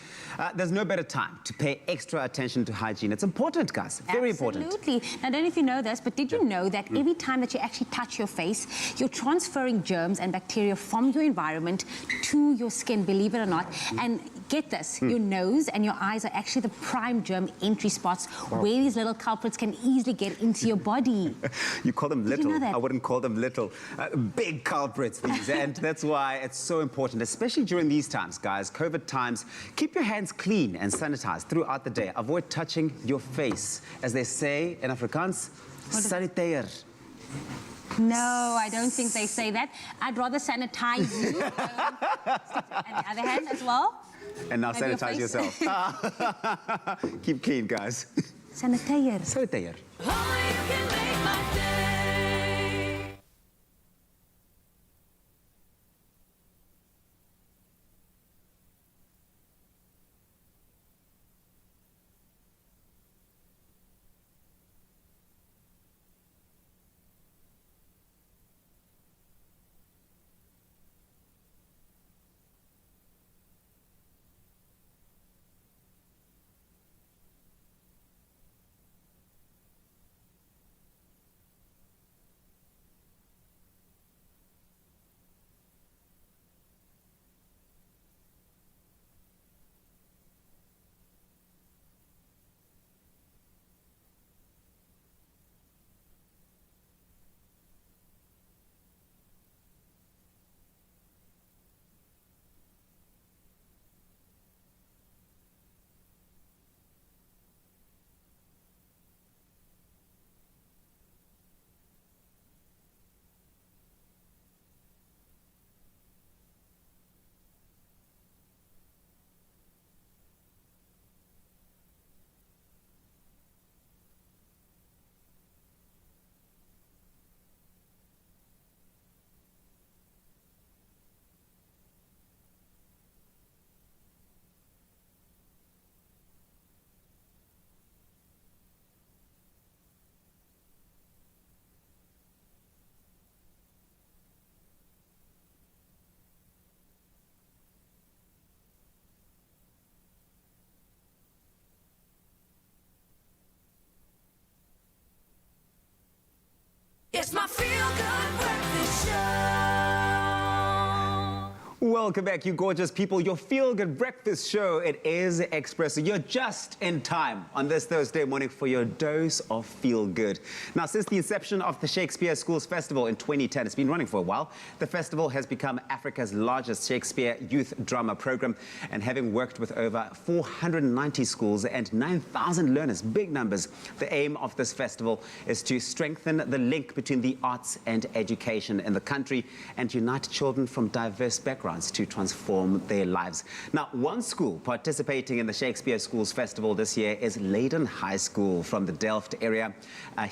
there's no better time to pay extra attention to hygiene. It's important, guys. Very important. Absolutely. Now, I don't know if you know this, but did you know that every time that you actually touch your face, you're transferring germs and bacteria from your environment to your skin, believe it or not. And get this, your nose and your eyes are actually the prime germ entry spots where these little culprits can easily get into your body. You call them Did you little. know that? I wouldn't call them little. Big culprits, these. And that's why it's so important, especially during these times, guys, COVID times. Keep your hands clean and sanitized throughout the day. Avoid touching your face. As they say in Afrikaans, sanitair. No, I don't think they say that. I'd rather sanitize you. And the other hand as well. And now Maybe your sanitize face. yourself. Keep clean, guys. Sanitair. Sanitair. Welcome back, you gorgeous people. Your feel-good breakfast show. It is Expresso. You're just in time on this Thursday morning for your dose of feel-good. Now, since the inception of the Shakespeare Schools Festival in 2010, it's been running for a while, the festival has become Africa's largest Shakespeare youth drama program. And having worked with over 490 schools and 9,000 learners, big numbers, the aim of this festival is to strengthen the link between the arts and education in the country and unite children from diverse backgrounds to transform their lives. Now, one school participating in the Shakespeare Schools Festival this year is Leiden High School from the Delft area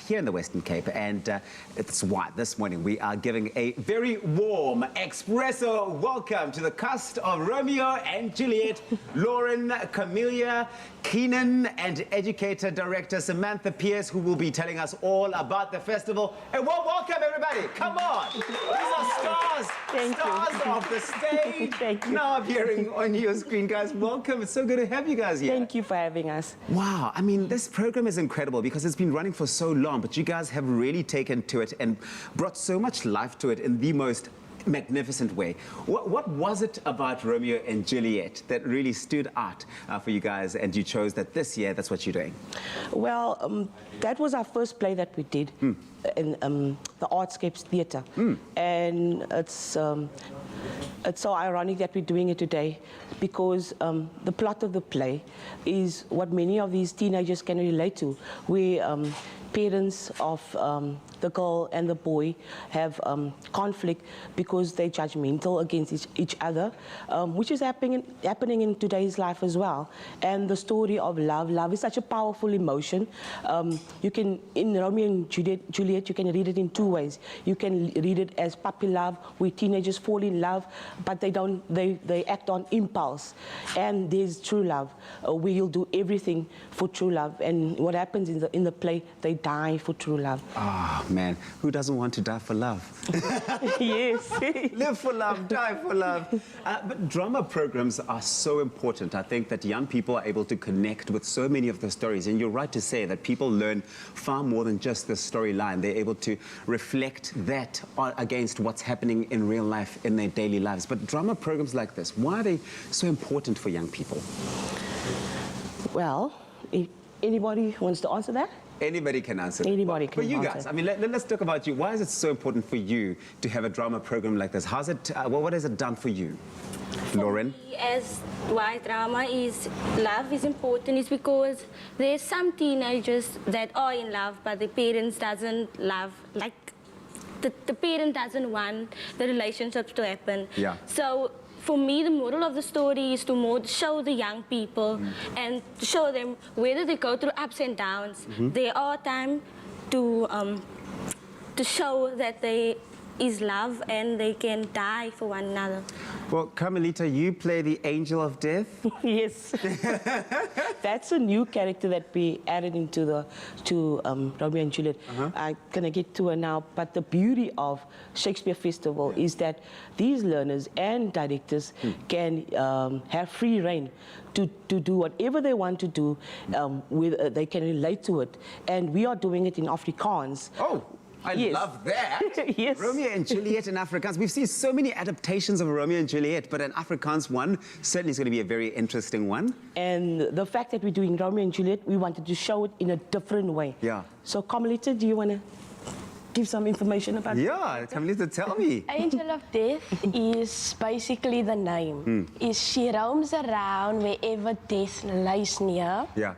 here in the Western Cape. And it's why this morning we are giving a very warm Expresso welcome to the cast of Romeo and Juliet, Lauren, Camelia, Keenan, and educator director Samantha Pierce, who will be telling us all about the festival. And welcome, everybody. Come on. These are stars. Stars of the stage. Thank you. Now appearing on your screen, guys. Welcome. It's so good to have you guys here. Thank you for having us. Wow. I mean, this program is incredible because it's been running for so long, but you guys have really taken to it and brought so much life to it in the most magnificent way. What was it about Romeo and Juliet that really stood out for you guys, and you chose that this year that's what you're doing? Well, that was our first play that we did in the Artscapes Theatre. And it's so ironic that we're doing it today because the plot of the play is what many of these teenagers can relate to. We parents of the girl and the boy have conflict because they're judgmental against each other, which is happening in today's life as well. And the story of love is such a powerful emotion. You can, in Romeo and Juliet, you can read it in two ways. You can read it as puppy love, where teenagers fall in love, but they act on impulse. And there's true love, where you'll do everything for true love. And what happens in the play, they die for true love. Ah, man, who doesn't want to die for love? Yes. Live for love, die for love. But drama programs are so important. I think that young people are able to connect with so many of the stories. And you're right to say that people learn far more than just the storyline. They're able to reflect that against what's happening in real life in their daily lives. But drama programs like this, why are they so important for young people? Well, if anybody wants to answer that? Anybody can answer. Anybody can answer. But you guys, I mean, let's talk about you. Why is it so important for you to have a drama program like this? How's it? What has it done for you, Lauren? As why drama is love is important is because there's some teenagers that are in love, but the parents doesn't love, like the parent doesn't want the relationships to happen. Yeah. So for me, the moral of the story is to more show the young people and to show them whether they go through ups and downs, there are time to show that there is love and they can die for one another. Well, Carmelita, you play the Angel of Death. Yes. That's a new character that we added into Romeo and Juliet. I'm going to get to it now, but the beauty of Shakespeare Festival is that these learners and directors can have free reign to do whatever they want to do. They can relate to it. And we are doing it in Afrikaans. Oh! I love that. Yes. Romeo and Juliet in Afrikaans. We've seen so many adaptations of Romeo and Juliet, but an Afrikaans one certainly is going to be a very interesting one. And the fact that we're doing Romeo and Juliet, we wanted to show it in a different way. Yeah. So, Carmelita, do you want to give some information about it? Yeah, Carmelita, tell me. Angel of Death is basically the name. She roams around wherever death lies near. Yeah.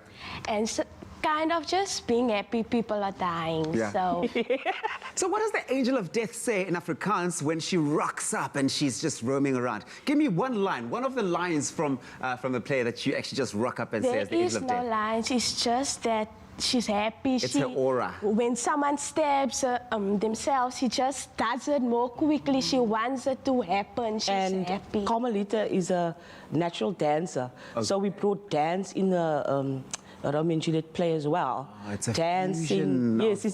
And so, kind of just being happy people are dying. Yeah. So. So what does the Angel of Death say in Afrikaans when she rocks up and she's just roaming around? Give me one line, one of the lines from the play that you actually just rock up and say as the Angel of Death. There is no lines, it's just that she's happy. It's her aura. When someone stabs themselves, she just does it more quickly. She wants it to happen. She's happy. Carmelita is a natural dancer. So we brought dance in the Romeo and Juliet play as well. Oh, it's a dancing. Yes,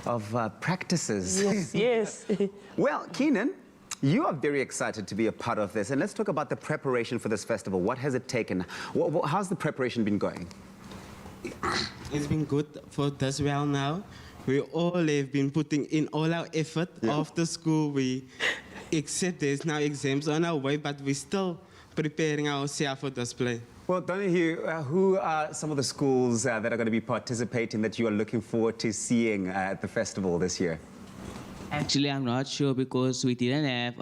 of practices. Yes, yes. Well, Keenan, you are very excited to be a part of this, and let's talk about the preparation for this festival. What has it taken? How's the preparation been going? It's been good for this while now. We all have been putting in all our effort. After school, we except there's now exams on our way, but we're still preparing ourselves for this play. Well, Donahue, who are some of the schools that are going to be participating that you are looking forward to seeing at the festival this year? Actually, I'm not sure because we didn't have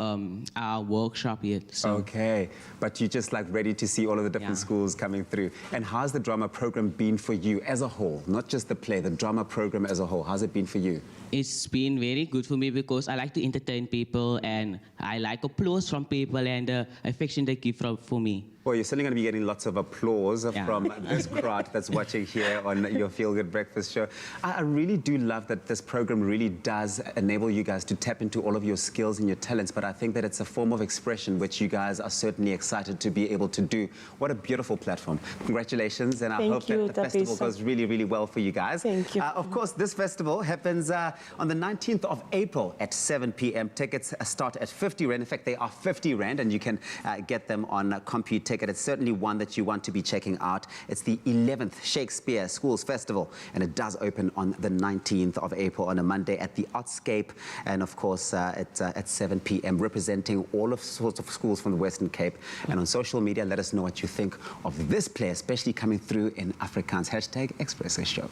our workshop yet. So. Okay, but you're just like ready to see all of the different schools coming through. And how's the drama program been for you as a whole? Not just the play, the drama program as a whole. How's it been for you? It's been very good for me because I like to entertain people and I like applause from people and the affection they give for me. Well, you're certainly going to be getting lots of applause from this crowd that's watching here on your Feel Good Breakfast show. I really do love that this program really does enable you guys to tap into all of your skills and your talents, but I think that it's a form of expression which you guys are certainly excited to be able to do. What a beautiful platform. Congratulations, and I hope that the festival goes really, really well for you guys. Thank you. Of course, this festival happens on the 19th of April at 7 p.m. Tickets start at 50 Rand. In fact, they are 50 Rand, and you can get them on CompuTicket. It's certainly one that you want to be checking out. It's the 11th Shakespeare Schools Festival, and it does open on the 19th of April on a Monday at the Artscape, and of course at 7 p.m. representing all of sorts of schools from the Western Cape. And on social media, let us know what you think of this play, especially coming through in Afrikaans. Hashtag Expresso Show.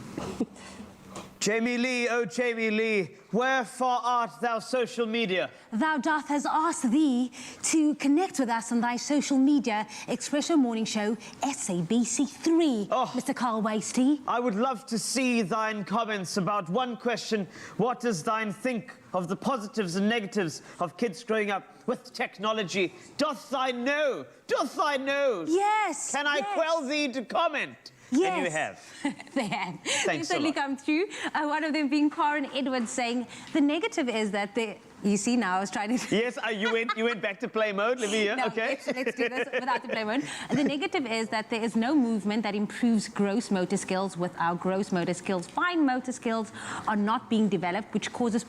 Jamie Lee, oh Jamie Lee, wherefore art thou social media? Thou doth has asked thee to connect with us on thy social media, Expresso Morning Show, SABC3. Oh, Mr. Carl Wasty. I would love to see thine comments about one question. What does thine think of the positives and negatives of kids growing up with technology? Doth thine know? Doth thine know? Yes. Can I quell thee to comment? Yes. And you have. They have. Thanks They've certainly a lot. come through. One of them being Karen Edwards saying the negative is that you see now I was trying to... Yes, you went back to play mode. Let me hear. No, okay. let's do this without the play mode. The negative is that there is no movement that improves gross motor skills. With our gross motor skills, fine motor skills are not being developed, which causes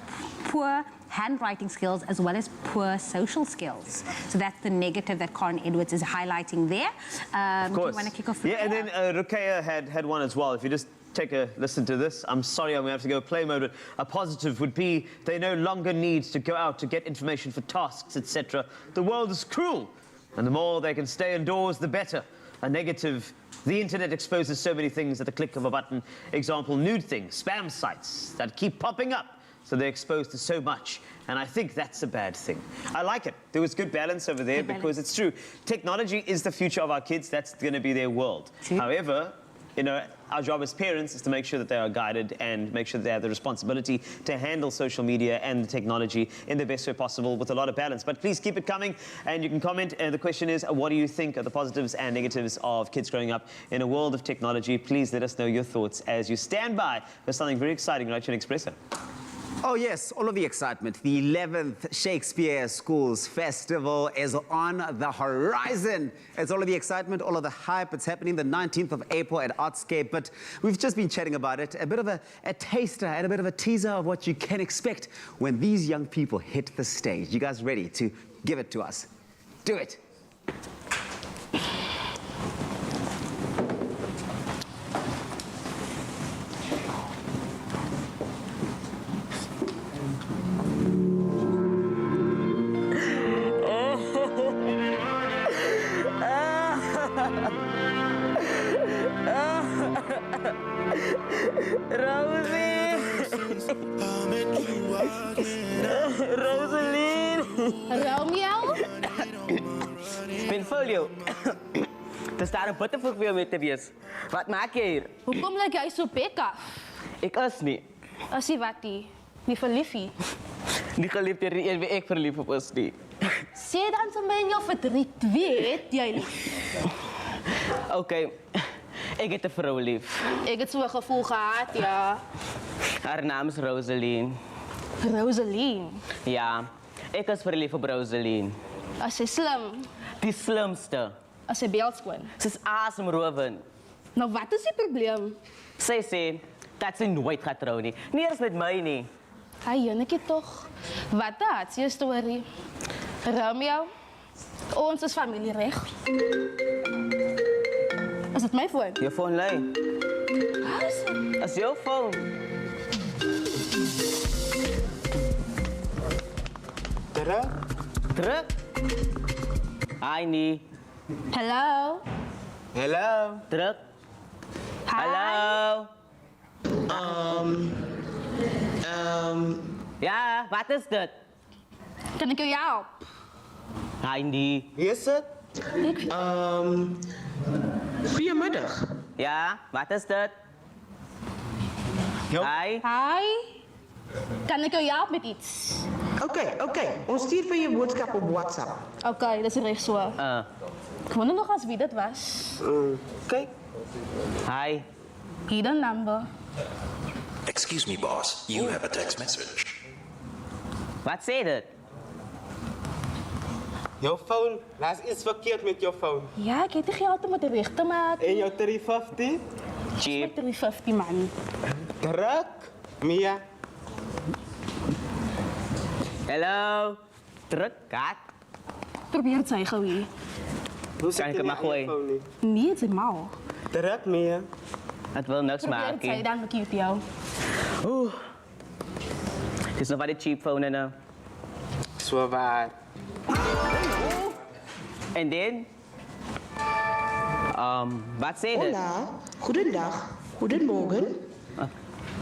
poor handwriting skills as well as poor social skills. So that's the negative that Karen Edwards is highlighting there. Of course. Do you want to kick off? Yeah, and then Rukeya had one as well. If you just take a listen to this. I'm sorry, I'm going to have to go play mode, but a positive would be they no longer need to go out to get information for tasks, etc. The world is cruel, and the more they can stay indoors, the better. A negative, the internet exposes so many things at the click of a button. Example, nude things, spam sites that keep popping up. So they're exposed to so much, and I think that's a bad thing. I like it. There was good balance over there because it's true. Technology is the future of our kids. That's going to be their world. However, you know, our job as parents is to make sure that they are guided and make sure that they have the responsibility to handle social media and the technology in the best way possible with a lot of balance. But please keep it coming, and you can comment. And the question is, what do you think are the positives and negatives of kids growing up in a world of technology? Please let us know your thoughts as you stand by for something very exciting right here in Expresso. Oh yes, all of the excitement. The 11th Shakespeare Schools Festival is on the horizon. It's all of the excitement, all of the hype. It's happening the 19th of April at Artscape, but we've just been chatting about it. A bit of a taster and a bit of a teaser of what you can expect when these young people hit the stage. You guys ready to give it to us? Do it. Romeo? Penfolio. Dis daar 'n bittervoet vir jou mee te wees. Wat maak jy hier? Hoekom lyk jy so pekka? Ek is nie. As jy wat die verlief nie. Nie gelief deur die een wie ek verlief op is nie. Sê dan vir my in jou verdriet, weet jy nie? Okay. Ek het 'n vrou lief. Ek het so 'n gevoel gehad, ja. Haar naam is Rosaline. Rosaline? Ja. Ek is verlief op Rosaline. As sy slim? Die slimste. As sy beeldskoon? Sy's asemrowend. Nou wat is die probleem? Sy sê dat sy nooit gaan trou nie. Nie eens met my nie. Ai, Janneke tog. Wat dat? Sy storie. Romeo, ons is familie reg. Is dit my foon? Jou foon lei. As jou foon. Tere, Druk. Hi, Nie. Hello. Hello. Druk. Hi. Hallo. Ja, wat is dit? Kan ik jou helpen? Hi, Nie. Wie is het? Goedemiddag. Ja, wat is dit? Hi. Hi. Kan ik jou helpen met iets? Oké. Ons stuur vir jou boodskap op WhatsApp. Oké, dat is recht zo. Ik wonder nog eens wie dat was. Kijk. Hi. Hier de number. Excuse me, boss. You have a text message. Wat zei dit? Jouw phone. Laat iets verkeerd met jouw phone. Ja, ik heb die geld om het recht te maken. En jouw 350? Cheap. 350 man. Druk. Mia. Hallo. Druk, kat. Probeer het zeggen wie. Hoe kan ik hem maar gooien? Nee, het is mal. Druk, Mia. Het wil niks Probeer het maken. zeggen, dan moet ik het jou. Oeh. Het is nog wat een cheap phone en nou. Zo waar. En dan? Wat zei dit? Hola, goedendag, goedemorgen.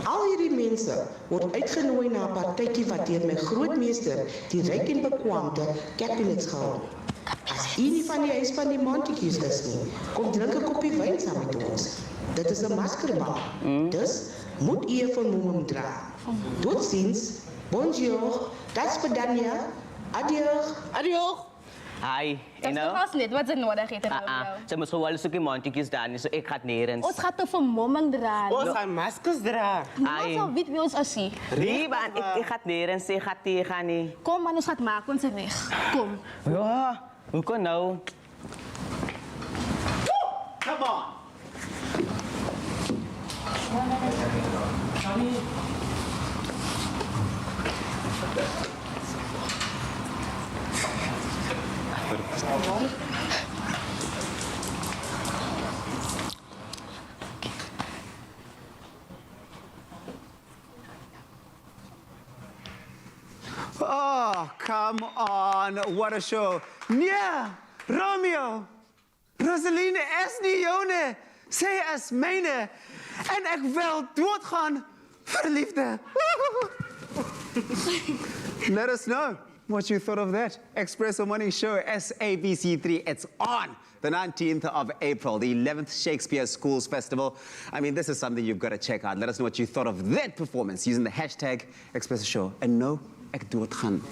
Al hierdie mense word uitgenooi na 'n partytjie wat deur my grootmeester, die ryk en bekwame Capulets gehou. As u nie van die huis van die Montagues is nie, kom drink 'n koppie wyn saam met ons. Dit is 'n maskerbal, dus moet u 'n vermomming dra. Totsiens, bonjour, das bedanja, adieu. Adieu. Hi. Dat is nog als niet, wat ze nodig heeft. Ze moest gewoon een stukje mondjes daar, so ik ga het nergens. Ons gaat een vermomming dragen. Ons gaan maskers dragen. Niemand zal weten wie ons al ziet. Nee, maar ik ga het nergens, ik ga het tegen niet. Kom, man, ons gaat maken, onze weg. Kom. Ja, hoe kan nou? Come on. Oh, come on. What a show. Nia, Romeo, Rosaline, Esnie, Jone. Zij is mijne. En ik wil doodgaan voor liefde. Let us know what you thought of that. Expresso Morning Show, SABC3. It's on the 19th of April, the 11th Shakespeare Schools Festival. I mean, this is something you've got to check out. Let us know what you thought of that performance using the hashtag Expresso Show. And no, ek doe het gaan.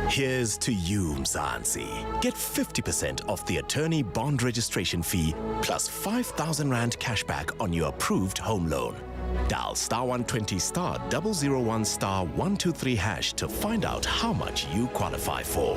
Here's to you, Mzansi. Get 50% off the attorney bond registration fee plus 5,000 Rand cashback on your approved home loan. Dial *120 *001 *123# to find out how much you qualify for.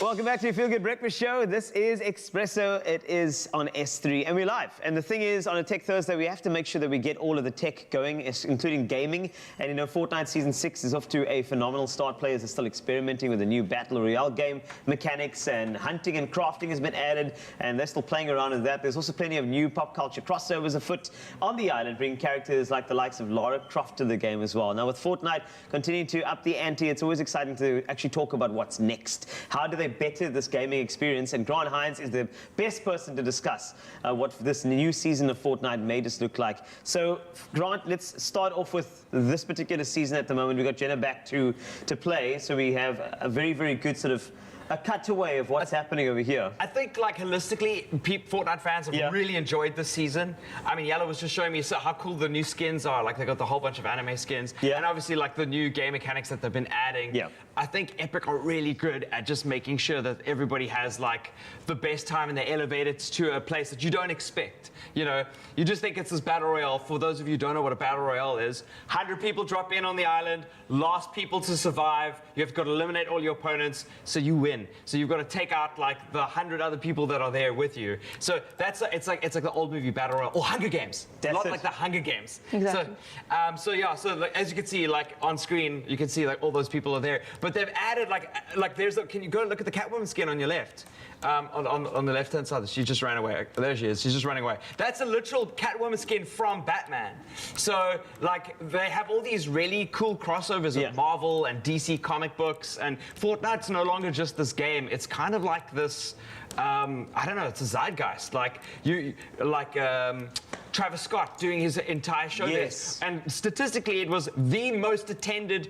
Welcome back to your Feel Good Breakfast Show. This is Expresso. It is on S3 and we're live. And the thing is, on a Tech Thursday, we have to make sure that we get all of the tech going, including gaming. And you know, Fortnite Season 6 is off to a phenomenal start. Players are still experimenting with the new Battle Royale game mechanics, and hunting and crafting has been added, and they're still playing around with that. There's also plenty of new pop culture crossovers afoot on the island, bringing characters like the likes of Lara Croft to the game as well. Now, with Fortnite continuing to up the ante, it's always exciting to actually talk about what's next. How do they better this gaming experience? And Grant Hines is the best person to discuss what this new season of Fortnite may just look like. So, Grant, let's start off with this particular season at the moment. We've got Jenna back to play, so we have a very, very good sort of a cutaway of what's happening over here. I think, like, holistically, Fortnite fans have really enjoyed this season. I mean, Yella was just showing me how cool the new skins are. Like, they got the whole bunch of anime skins. And obviously, like, the new game mechanics that they've been adding. I think Epic are really good at just making sure that everybody has, like, the best time, and they elevate it to a place that you don't expect. You know, you just think it's this battle royale. For those of you who don't know what a battle royale is, 100 people drop in on the island, last people to survive. You have got to eliminate all your opponents, so you win. So you've got to take out like the 100 other people that are there with you. So that's it's like the old movie Battle Royale or Hunger Games. That's a lot like the Hunger Games. Exactly. So like, as you can see, like on screen, you can see like all those people are there. But they've added like there's can you go look at the Catwoman skin on your left? On the left-hand side, she just ran away. There she is. She's just running away. That's a literal Catwoman skin from Batman. So, like, they have all these really cool crossovers of Marvel and DC comic books, and Fortnite's no longer just this game. It's kind of like this. I don't know. It's a zeitgeist. Like Travis Scott doing his entire show there. And statistically, it was the most attended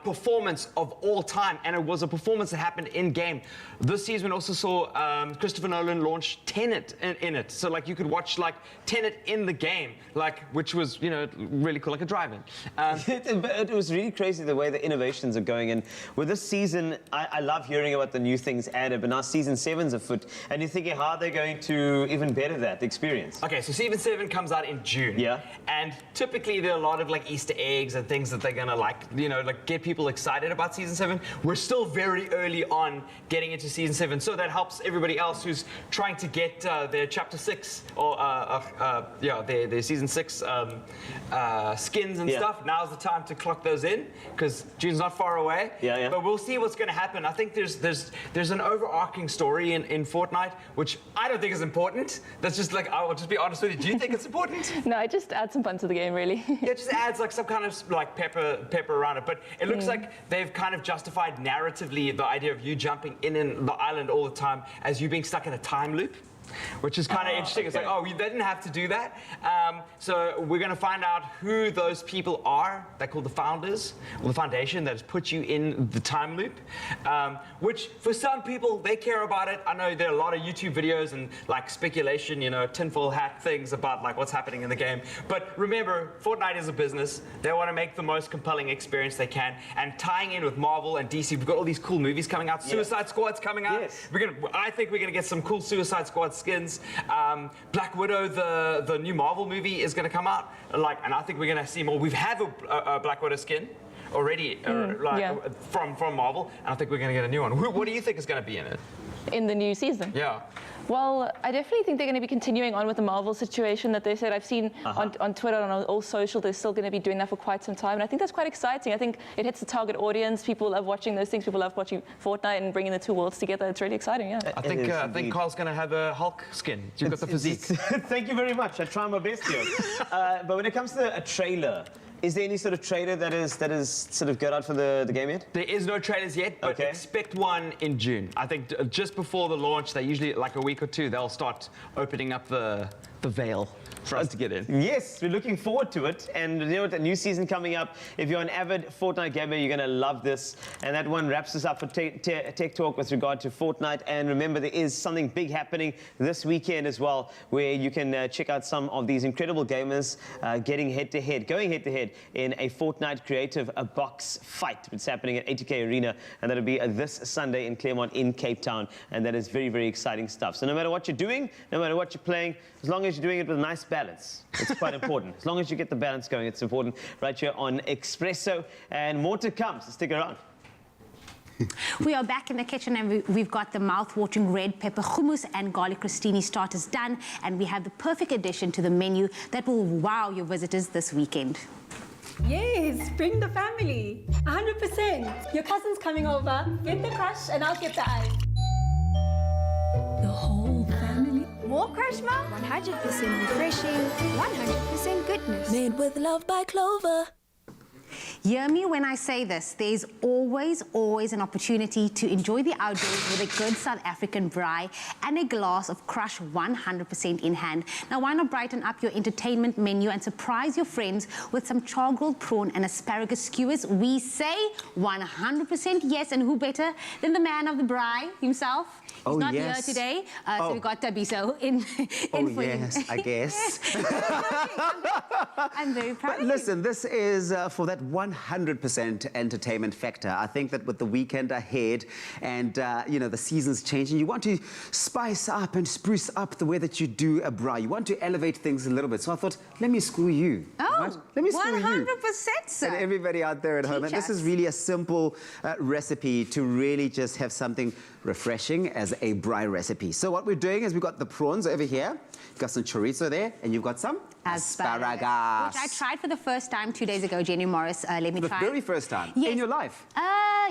performance of all time, and it was a performance that happened in game. This season also saw Christopher Nolan launch Tenet in it, so like you could watch like Tenet in the game, which was really cool, like a drive-in. It was really crazy the way the innovations are going, and with this season, I love hearing about the new things added. But now season 7's afoot, and you're thinking, how are they going to even better that experience? Okay, so season 7 comes out in June. And typically there are a lot of like Easter eggs and things that they're gonna get people excited about season 7. We're still very early on getting into season 7, so that helps everybody else who's trying to get their chapter 6 or their season 6 skins and stuff. Now's the time to clock those in, because June's not far away. But we'll see what's gonna happen. I think there's an overarching story in Fortnite, which I don't think is important. That's just like, I'll just be honest with you. Do you think it's important? No, it just adds some fun to the game, really. It just adds like some kind of like pepper around it. But it looks like they've kind of justified narratively the idea of you jumping in the island all the time as you being stuck in a time loop, which is kind of interesting. It's like, they didn't have to do that. So we're going to find out who those people are. They're called the founders, or the foundation that has put you in the time loop, which for some people, they care about it. I know there are a lot of YouTube videos and like speculation, tinfoil hat things about like what's happening in the game. But remember, Fortnite is a business. They want to make the most compelling experience they can. And tying in with Marvel and DC, we've got all these cool movies coming out. Suicide Squad's coming out. I think we're going to get some cool Suicide Squad skins. Black Widow, the new Marvel movie, is going to come out, and I think we're going to see more. We've had a Black Widow skin already from Marvel, and I think we're going to get a new one. What do you think is going to be in it? In the new season? Yeah. Well, I definitely think they're going to be continuing on with the Marvel situation that they said. I've seen on Twitter and on all social, they're still going to be doing that for quite some time. And I think that's quite exciting. I think it hits the target audience. People love watching those things. People love watching Fortnite and bringing the two worlds together. It's really exciting, I think Carl's going to have a Hulk skin. You've got the physique. Thank you very much. I try my best here. But when it comes to a trailer, is there any sort of trailer that is sort of good out for the game yet? There is no trailers yet, but expect one in June. I think just before the launch, they usually, like a week or two, they'll start opening up the veil for us to get in. Yes, we're looking forward to it. And you know what, the new season coming up, if you're an avid Fortnite gamer, you're going to love this. And that one wraps us up for Tech Talk with regard to Fortnite. And remember, there is something big happening this weekend as well, where you can check out some of these incredible gamers going head-to-head in a Fortnite Creative Box fight. It's happening at 80K Arena, and that'll be this Sunday in Claremont in Cape Town. And that is very, very exciting stuff. So no matter what you're doing, no matter what you're playing, as long as you're doing it with a nice balance, it's quite important. As long as you get the balance going, it's important. Right here on Expresso, and more to come, so stick around. We are back in the kitchen and we've got the mouth-watering red pepper hummus and garlic crostini starters done, and we have the perfect addition to the menu that will wow your visitors this weekend. Yes, bring the family. 100%. Your cousin's coming over. Get the crush and I'll get the ice. The whole family. More Krishma, 100% refreshing, 100% goodness. Made with love by Clover. Hear me when I say this, there's always an opportunity to enjoy the outdoors with a good South African braai and a glass of Crush 100% in hand. Now, why not brighten up your entertainment menu and surprise your friends with some char-grilled prawn and asparagus skewers? We say 100% yes, and who better than the man of the braai himself? He's not here today, so we got Tabiso in for yes, him. I guess. I'm very proud But of you. listen, this is for that 100% entertainment factor. I think that with the weekend ahead and, you know, the season's changing, you want to spice up and spruce up the way that you do a braai. You want to elevate things a little bit. So I thought, let me school you. Oh, right? Let me school 100%, you. sir. And everybody out there at home. And this is really a simple recipe to really just have something refreshing as a braai recipe. So what we're doing is we've got the prawns over here, you've got some chorizo there, and you've got some asparagus. Which I tried for the first time 2 days ago. Jenny Morris, let me try. The very first time in your life?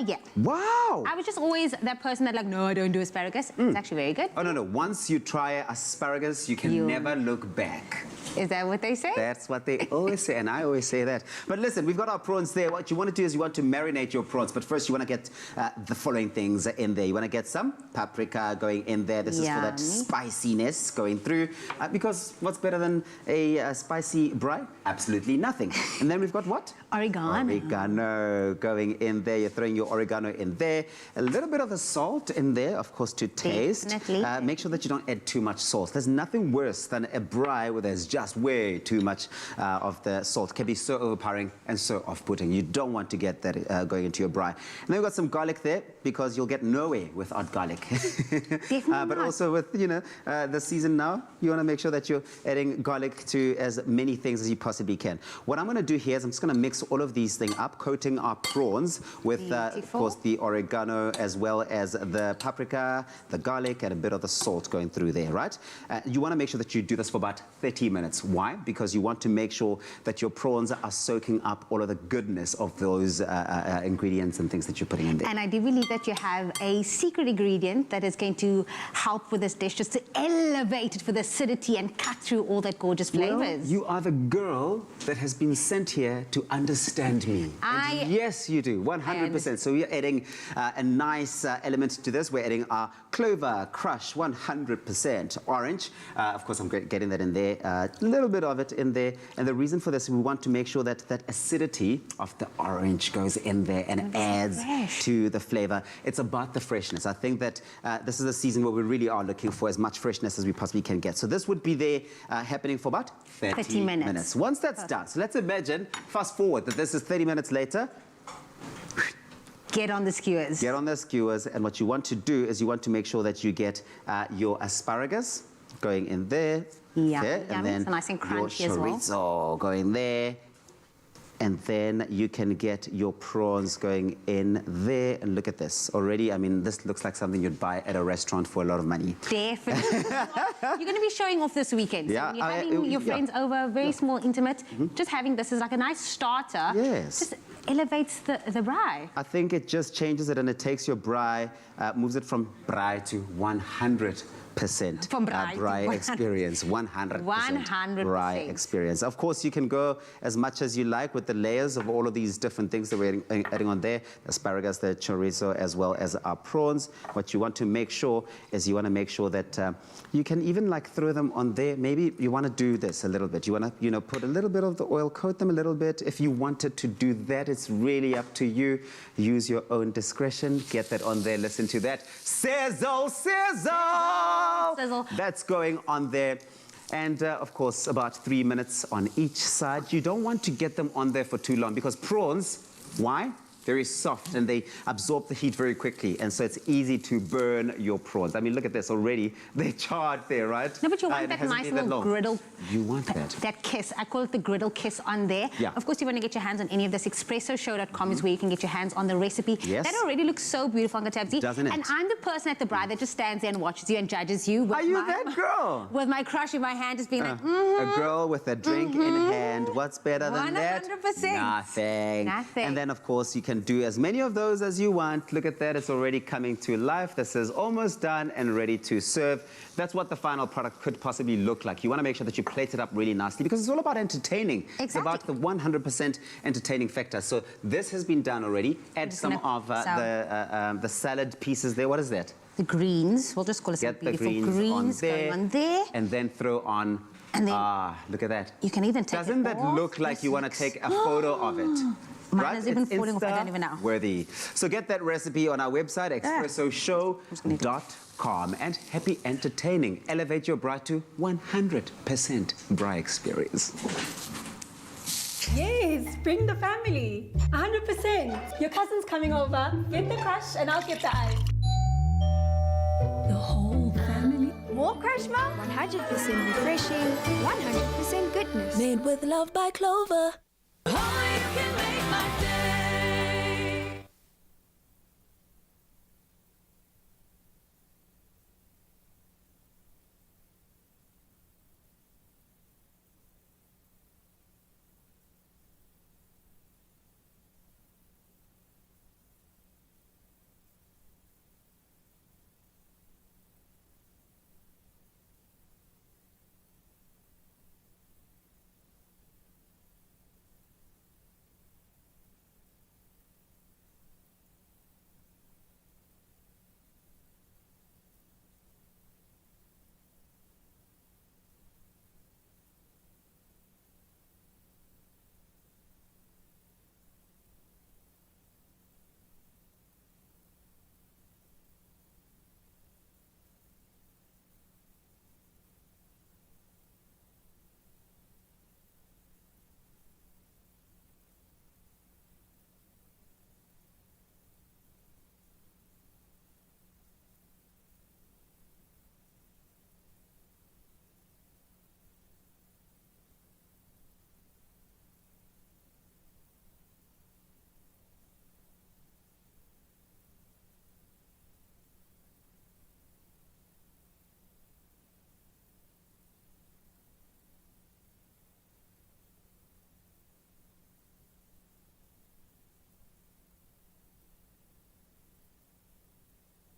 Yeah. Wow. I was just always that person that like, no, I don't do asparagus. It's actually very good. Oh, no. Once you try asparagus, you can never look back. Is that what they say? That's what they always say, and I always say that. But listen, we've got our prawns there. What you want to do is you want to marinate your prawns, but first you want to get the following things in there. You want to get some paprika going in there. This is for that spiciness going through. Because what's better than a spicy braai? Absolutely nothing. And then we've got what? Oregano. Oregano going in there. You're throwing your oregano in there. A little bit of the salt in there, of course, to taste. Definitely. Make sure that you don't add too much salt. There's nothing worse than a braai where there's just way too much of the salt. It can be so overpowering and so off-putting. You don't want to get that going into your braai. And then we've got some garlic there because you'll get nowhere without garlic. But also with, you know, the season now, you want to make sure that you're adding garlic to as many things as you possibly can. What I'm going to do here is I'm just going to mix all of these things up, coating our prawns with, of course, the oregano as well as the paprika, the garlic, and a bit of the salt going through there, right? You want to make sure that you do this for about 30 minutes. Why? Because you want to make sure that your prawns are soaking up all of the goodness of those ingredients and things that you're putting in there. And I do believe that you have a secret ingredient that is going to help with this dish, just to elevate it for the acidity and cut through all that gorgeous flavors. Well, you are the girl that has been sent here to understand me. And yes, you do, 100%. So we're adding a nice element to this. We're adding our Clover Crush 100% orange. Of course, I'm getting that in there. A little bit of it in there. And the reason for this, we want to make sure that that acidity of the orange goes in there and adds to the flavor. It's about the freshness. I think that this is a season where we really are looking for as much freshness as we possibly can get. So this would be there happening for about 30 minutes. Once that's done, so let's imagine, fast forward, that this is 30 minutes later. Get on the skewers. Get on the skewers, and what you want to do is you want to make sure that you get your asparagus going in there. Yeah, okay, and then so nice and crunchy as your well. chorizo going there. And then you can get your prawns going in there. And look at this. Already, I mean, this looks like something you'd buy at a restaurant for a lot of money. Definitely. You're going to be showing off this weekend. Yeah, So when you're having your friends over, very small, intimate, just having this is like a nice starter. Yes. Just elevates the braai. I think it just changes it, and it takes your braai, moves it from braai to 100%. From braai to braai experience, 100% 100%. braai experience. Of course, you can go as much as you like with the layers of all of these different things that we're adding on there, the asparagus, the chorizo, as well as our prawns. What you want to make sure is you want to make sure that you can even like throw them on there. Maybe you want to do this a little bit. You want to, you know, put a little bit of the oil, coat them a little bit. If you wanted to do that, it's really up to you. Use your own discretion. Get that on there. Listen to that. Sizzle, sizzle. That's going on there. And of course, about 3 minutes on each side. You don't want to get them on there for too long because prawns, why? very soft, and they absorb the heat very quickly, and so it's easy to burn your prawns. I mean, look at this already. They're charred there, right? No, but you want And it that hasn't nice been that little long. griddle. You want that. That kiss. I call it the griddle kiss on there. Yeah. Of course, you want to get your hands on any of this. ExpressoShow.com is where you can get your hands on the recipe. Yes. That already looks so beautiful, Uncle Tabsy. Doesn't it? And I'm the person at the bride that just stands there and watches you and judges you. With Are you that girl? With my crush in my hand, just being like, A girl with a drink in hand. What's better than that? 100%. Nothing. Nothing. And then, of course, you can do as many of those as you want. Look at that. It's already coming to life. This is almost done and ready to serve. That's what the final product could possibly look like. You want to make sure that you plate it up really nicely because it's all about entertaining. Exactly. It's about the 100% entertaining factor. So this has been done already. Add some of the salad pieces there. What is that? The greens. We'll just call it some Get the beautiful greens going on there. And then throw on. And then look at that. You can even take Doesn't it that off. look like you want to take a photo of it? Mine is even falling off. I don't even know. Worthy. So get that recipe on our website, expressoshow.com. And happy entertaining. Elevate your bride to 100% bride experience. Yes, bring the family. 100%. Your cousin's coming over. Get the crush and I'll get the ice. The whole family. More Crush Mom? 100% refreshing, 100% goodness. Made with love by Clover.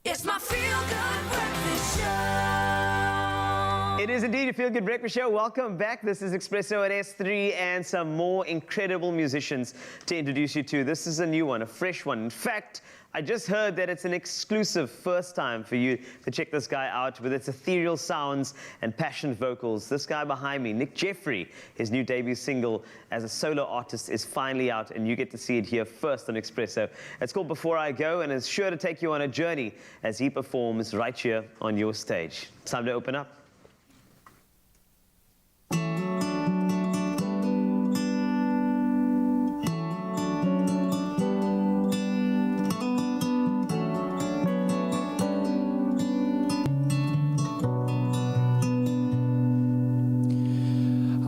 It's my feel-good breakfast show. It is indeed a feel-good breakfast show. Welcome back. This is Expresso at S3 and some more incredible musicians to introduce you to. This is a new one, a fresh one. In fact, I just heard that it's an exclusive first time for you to check this guy out with its ethereal sounds and passionate vocals. This guy behind me, Nick Jeffrey, his new debut single as a solo artist is finally out and you get to see it here first on Expresso. It's called Before I Go and is sure to take you on a journey as he performs right here on your stage. Time to open up.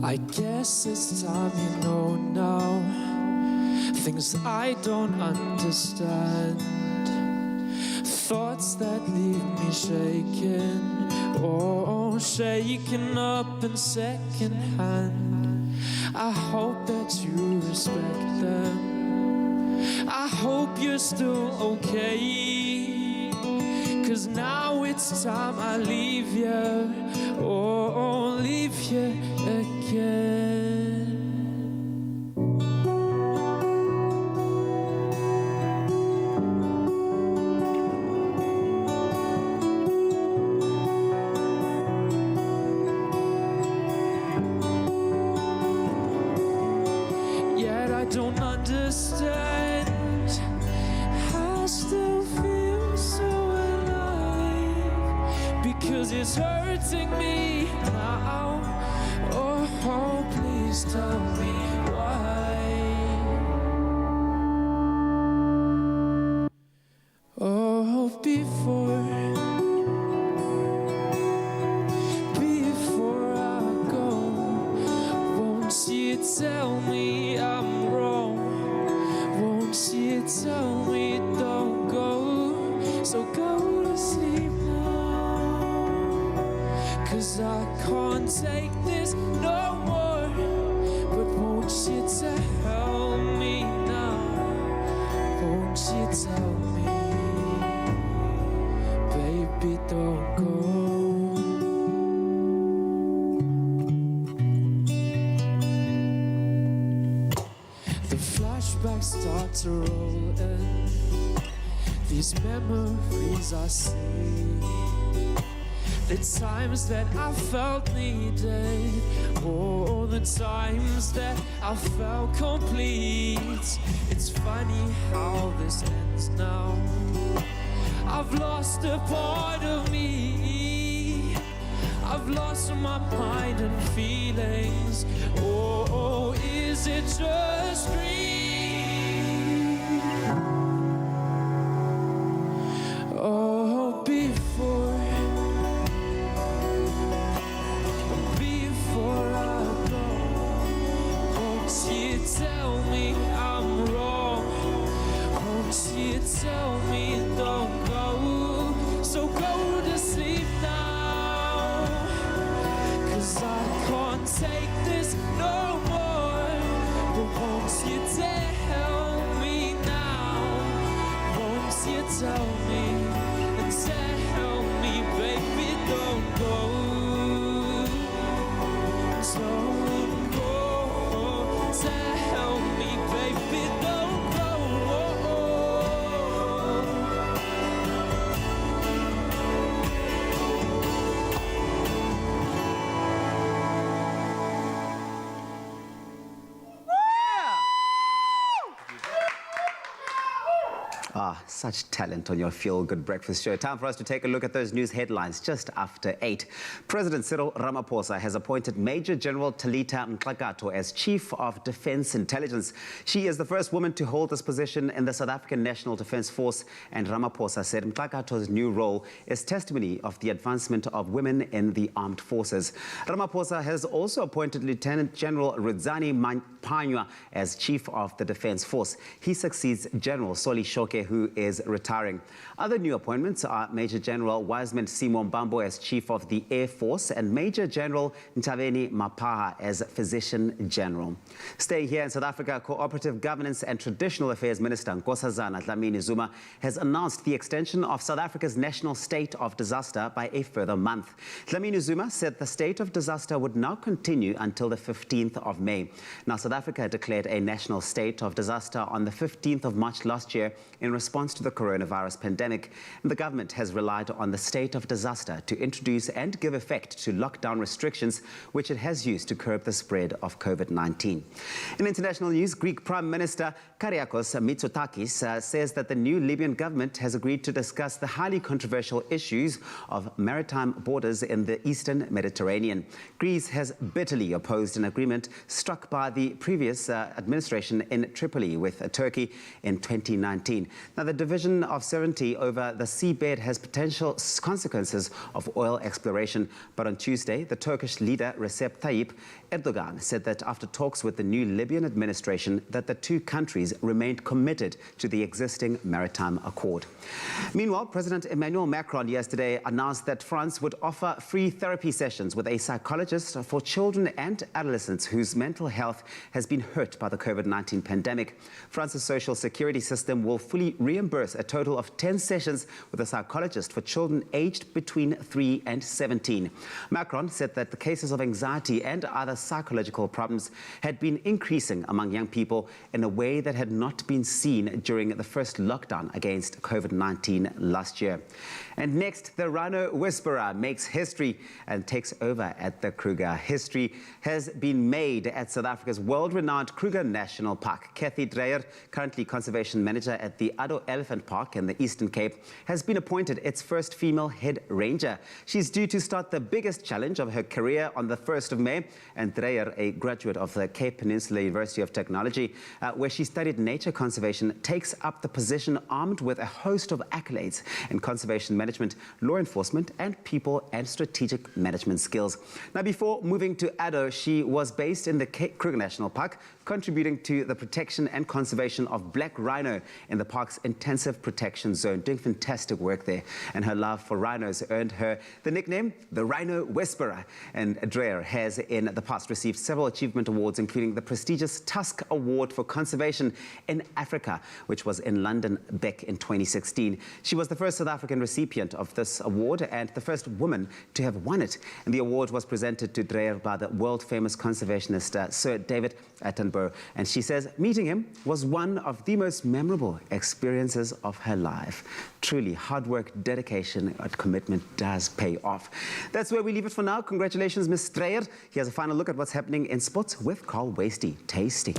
I guess it's time you know now things I don't understand, thoughts that leave me shaking, oh, shaken up in second hand. I hope that you respect them, I hope you're still okay, 'cause now it's time I leave you, oh, leave you again. Yet I don't understand, I still feel so alive, because it's hurting me now. Oh, please tell me why. before I go, won't you tell me I'm wrong? Won't you tell me don't go? So go to sleep now, 'cause I can't take this no more. But won't you tell me now? Won't you tell me, baby, don't go? The flashbacks start to roll in. These memories I see, the times that I felt needed, all the times that I felt complete. It's funny how this ends now. I've lost a part of me. I've lost my mind and feelings. Oh, is it just dream? Oh, before I go, won't you tell me I'm wrong? Won't you tell me don't go? So go to sleep now, 'cause I can't take this no more. But won't you tell me now? Won't you tell me and tell me, baby, don't go? Don't go. Tell me, baby, don't go. Such talent on your feel-good breakfast show. Time for us to take a look at those news headlines just after 8. President Cyril Ramaphosa has appointed Major General Talita Mxakato as Chief of Defence Intelligence. She is the first woman to hold this position in the South African National Defence Force, and Ramaphosa said Mxakato's new role is testimony of the advancement of women in the armed forces. Ramaphosa has also appointed Lieutenant General Rudzani Panywa as Chief of the Defence Force. He succeeds General Soli Shoke, who is retiring. Other new appointments are Major General Wiseman Simo Mbambo as Chief of the Air Force and Major General Ntaveni Mapaha as Physician General. Staying here in South Africa, Cooperative Governance and Traditional Affairs Minister Nkosazana Dlamini Zuma has announced the extension of South Africa's national state of disaster by a further month. Dlamini Zuma said the state of disaster would now continue until the 15th of May. Now, South Africa declared a national state of disaster on the 15th of March last year in response to the coronavirus pandemic. The government has relied on the state of disaster to introduce and give effect to lockdown restrictions, which it has used to curb the spread of COVID-19. In international news, Greek Prime Minister Kyriakos Mitsotakis says that the new Libyan government has agreed to discuss the highly controversial issues of maritime borders in the eastern Mediterranean. Greece has bitterly opposed an agreement struck by the previous administration in Tripoli with Turkey in 2019. Now, the division of sovereignty over the seabed has potential consequences of oil exploration. But on Tuesday, the Turkish leader Recep Tayyip Erdogan said that after talks with the new Libyan administration, that the two countries remained committed to the existing maritime accord. Meanwhile, President Emmanuel Macron yesterday announced that France would offer free therapy sessions with a psychologist for children and adolescents whose mental health has been hurt by the COVID-19 pandemic. France's social security system will fully reimburse a total of 10 sessions with a psychologist for children aged between 3 and 17. Macron said that the cases of anxiety and other psychological problems had been increasing among young people in a way that had not been seen during the first lockdown against COVID-19 last year. And next, the Rhino Whisperer makes history and takes over at the Kruger. History has been made at South Africa's world-renowned Kruger National Park. Kathy Dreyer, currently Conservation Manager at the Addo Elephant Park in the Eastern Cape has been appointed its first female head ranger. She's due to start the biggest challenge of her career on the 1st of May. And Dreyer, a graduate of the Cape Peninsula University of Technology, where she studied nature conservation, takes up the position armed with a host of accolades in conservation management, law enforcement, and people and strategic management skills. Now, before moving to Addo, she was based in the Cape Kruger National Park, contributing to the protection and conservation of black rhino in the park's intensive protection zone, doing fantastic work there. And her love for rhinos earned her the nickname the Rhino Whisperer. And Dreyer has in the past received several achievement awards, including the prestigious Tusk Award for Conservation in Africa, which was in London back in 2016. She was the first South African recipient of this award and the first woman to have won it. And the award was presented to Dreyer by the world-famous conservationist Sir David Attenborough. And she says meeting him was one of the most memorable experiences of her life. Truly, hard work, dedication, and commitment does pay off. That's where we leave it for now. Congratulations, Ms. Dreyer. Here's a final look at what's happening in sports with Carl Wasty. Tasty.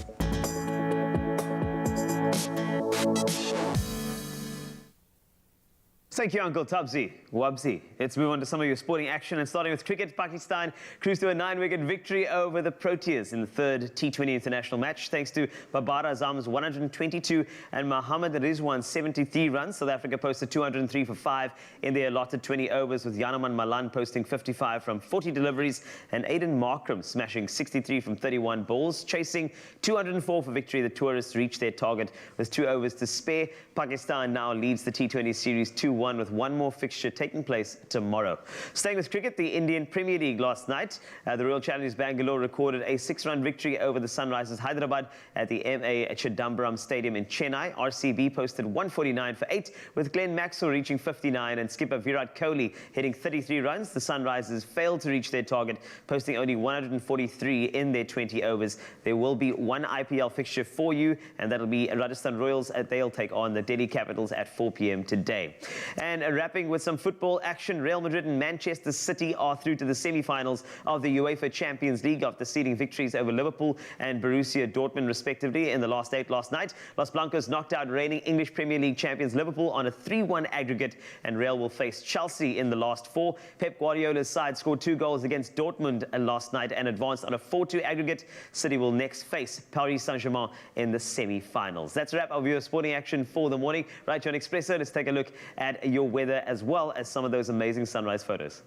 Thank you, Uncle Tabzi. Wabzi. Let's move on to some of your sporting action. And starting with cricket, Pakistan cruised to a 9-wicket victory over the Proteas in the third T20 international match, thanks to Babar Azam's 122 and Mohammad Rizwan's 73 runs. South Africa posted 203 for 5 in their allotted 20 overs, with Yanaman Malan posting 55 from 40 deliveries and Aiden Markram smashing 63 from 31 balls. Chasing 204 for victory, the tourists reached their target with 2 overs to spare. Pakistan now leads the T20 series 2-1 with one more fixture taking place tomorrow. Staying with cricket, the Indian Premier League last night, the Royal Challengers Bangalore recorded a 6-run victory over the Sunrisers Hyderabad at the MA Chidambaram Stadium in Chennai. RCB posted 149 for 8, with Glenn Maxwell reaching 59 and skipper Virat Kohli hitting 33 runs. The Sunrisers failed to reach their target, posting only 143 in their 20 overs. There will be one IPL fixture for you, and that'll be Rajasthan Royals. They'll take on the Delhi Capitals at 4 p.m. today. And wrapping with some football action, Real Madrid and Manchester City are through to the semi-finals of the UEFA Champions League after ceding victories over Liverpool and Borussia Dortmund respectively in the last 8 last night. Los Blancos knocked out reigning English Premier League champions Liverpool on a 3-1 aggregate, and Real will face Chelsea in the last 4. Pep Guardiola's side scored 2 goals against Dortmund last night and advanced on a 4-2 aggregate. City will next face Paris Saint-Germain in the semi-finals. That's a wrap of your sporting action for the morning. Right here on Expresso, let's take a look at your weather as well as some of those amazing sunrise photos.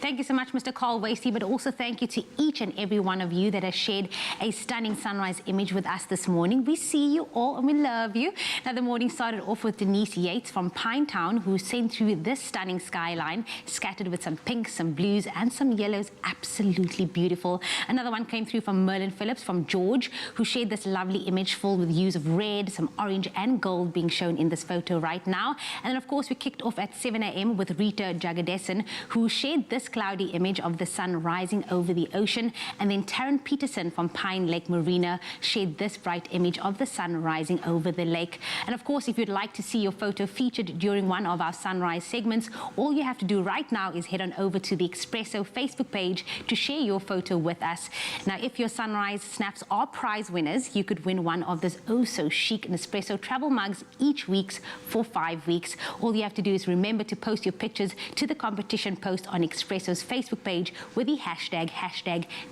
Thank you so much, Mr. Carl Wasty, but also thank you to each and every one of you that has shared a stunning sunrise image with us this morning. We see you all and we love you. Now, the morning started off with Denise Yates from Pinetown, who sent through this stunning skyline, scattered with some pinks, some blues, and some yellows. Absolutely beautiful. Another one came through from Merlin Phillips from George, who shared this lovely image filled with hues of red, some orange, and gold being shown in this photo right now. And then, of course, we kicked off at 7 a.m. with Rita Jagadesan, who shared this cloudy image of the sun rising over the ocean. And then Taryn Peterson from Pine Lake Marina shared this bright image of the sun rising over the lake. And of course, if you'd like to see your photo featured during one of our sunrise segments, all you have to do right now is head on over to the Expresso Facebook page to share your photo with us. Now, if your sunrise snaps are prize winners, you could win one of this so chic Nespresso travel mugs each week for 5 weeks. All you have to do is remember to post your pictures to the competition post on Expresso's Facebook page with the hashtag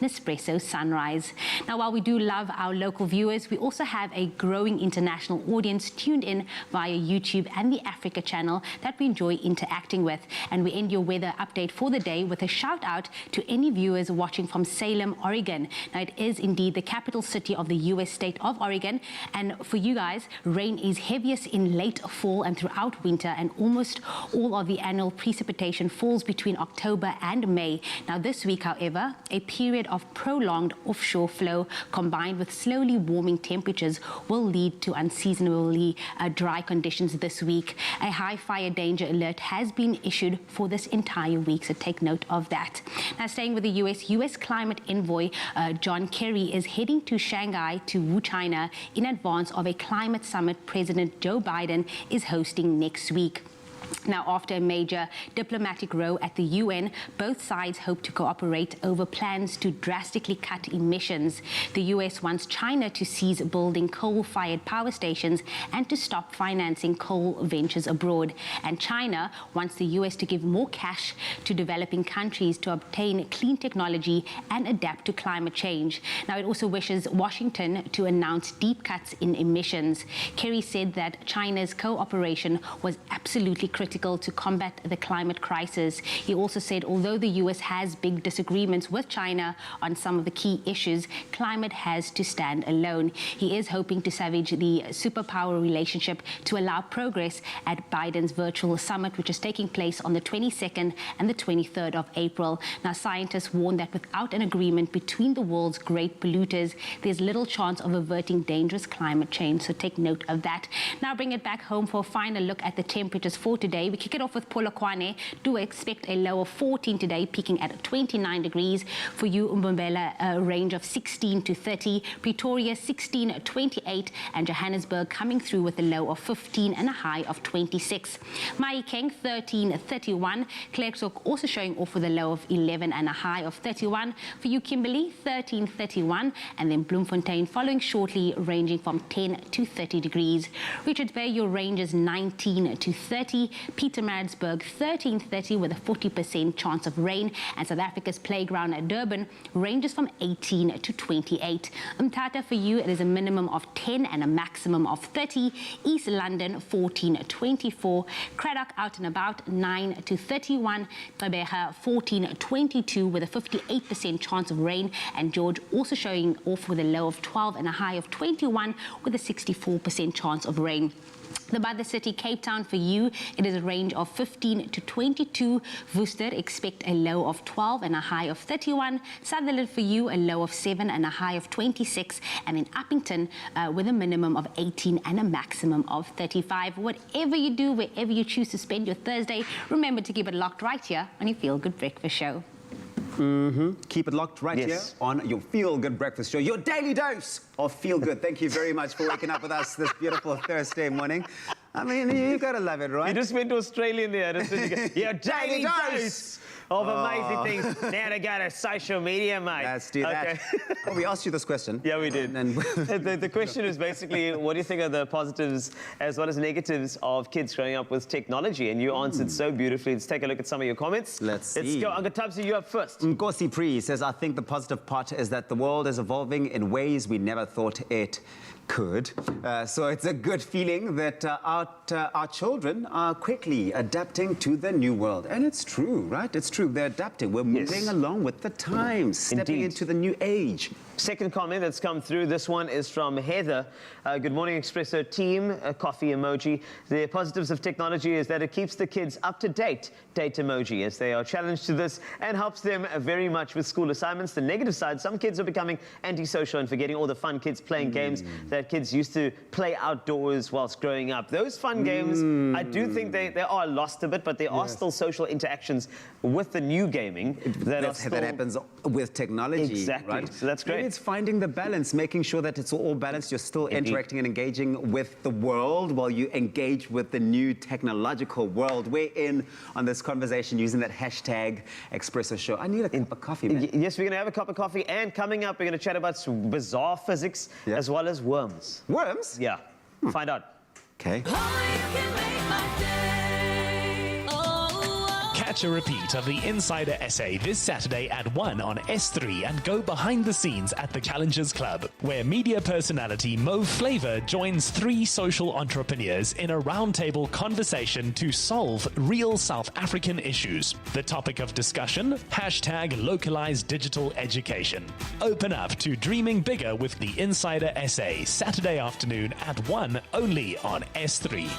Nespresso Sunrise. Now, while we do love our local viewers, we also have a growing international audience tuned in via YouTube and the Africa channel that we enjoy interacting with. And we end your weather update for the day with a shout out to any viewers watching from Salem, Oregon. Now, it is indeed the capital city of the US state of Oregon. And for you guys, rain is heaviest in late fall and throughout winter, and almost all of the annual precipitation falls between October and May. Now, this week, however, a period of prolonged offshore flow combined with slowly warming temperatures will lead to unseasonably dry conditions this week. A high fire danger alert has been issued for this entire week, so take note of that. Now, staying with the US climate envoy John Kerry is heading to Shanghai to Wu, China, in advance of a climate summit President Joe Biden is hosting next week. Now, after a major diplomatic row at the UN, both sides hope to cooperate over plans to drastically cut emissions. The US wants China to cease building coal-fired power stations and to stop financing coal ventures abroad. And China wants the US to give more cash to developing countries to obtain clean technology and adapt to climate change. Now, it also wishes Washington to announce deep cuts in emissions. Kerry said that China's cooperation was absolutely critical to combat the climate crisis. He also said although the US has big disagreements with China on some of the key issues, climate has to stand alone. He is hoping to salvage the superpower relationship to allow progress at Biden's virtual summit, which is taking place on the 22nd and the 23rd of April. Now, scientists warn that without an agreement between the world's great polluters, there's little chance of averting dangerous climate change. So take note of that. Now, bring it back home for a final look at the temperatures for today. We kick it off with Polokwane. Do expect a low of 14 today, peaking at 29 degrees. For you, Mbombela, a range of 16 to 30. Pretoria, 16, 28. And Johannesburg coming through with a low of 15 and a high of 26. Mahikeng, 13, 31. Klerksdorp also showing off with a low of 11 and a high of 31. For you, Kimberley, 13, 31. And then Bloemfontein following shortly, ranging from 10 to 30 degrees. Richards Bay, your range is 19 to 30. Pietermaritzburg, 13:30 with a 40% chance of rain. And South Africa's playground at Durban ranges from 18 to 28. Umtata, for you, it is a minimum of 10 and a maximum of 30. East London, 14, 24. Craddock out and about, 9 to 31. Gqeberha, 14, 22 with a 58% chance of rain. And George also showing off with a low of 12 and a high of 21 with a 64% chance of rain. The Mother City, Cape Town, for you, it is a range of 15 to 22. Worcester, expect a low of 12 and a high of 31. Sutherland, for you, a low of 7 and a high of 26. And in Uppington, with a minimum of 18 and a maximum of 35. Whatever you do, wherever you choose to spend your Thursday, remember to keep it locked right here on your Feel Good Breakfast Show. Keep it locked right here on your Feel Good Breakfast Show, your daily dose of Feel Good. Thank you very much for waking up with us this beautiful Thursday morning. I mean, you gotta love it, right? You just went to Australia there. Your daily dose of amazing things. Now to go to social media, mate. Let's do that. Oh, we asked you this question. Yeah, we did. And the question is basically, what do you think are the positives as well as negatives of kids growing up with technology? And you answered so beautifully. Let's take a look at some of your comments. Let's see. Let's go. Uncle Tabsi, you up first. Nkosi Pri says, I think the positive part is that the world is evolving in ways we never thought it could. So it's a good feeling that our children are quickly adapting to the new world. And it's true, right? It's true. They're adapting. We're moving along with the times, stepping into the new age. Second comment that's come through, this one is from Heather. Good morning, Expresso team. A coffee emoji. The positives of technology is that it keeps the kids up to date emoji, as they are challenged to this and helps them very much with school assignments. The negative side, some kids are becoming antisocial and forgetting all the fun kids playing games that kids used to play outdoors whilst growing up. Those fun games, I do think they are lost a bit, but there are still social interactions with the new gaming that happens with technology. Exactly. Right? So that's great. Maybe it's finding the balance, making sure that it's all balanced. You're still interacting and engaging with the world while you engage with the new technological world. We're in on this conversation using that hashtag Expresso Show. I need a cup of coffee, man. Yes, we're going to have a cup of coffee. And coming up, we're going to chat about some bizarre physics as well as worms. Worms? Yeah. Find out. Okay. Catch a repeat of the Insider Essay this Saturday at 1 on S3 and go behind the scenes at the Challengers Club, where media personality Mo Flavor joins 3 social entrepreneurs in a roundtable conversation to solve real South African issues. The topic of discussion, hashtag localized digital education. Open up to dreaming bigger with the Insider Essay, Saturday afternoon at 1 only on S3.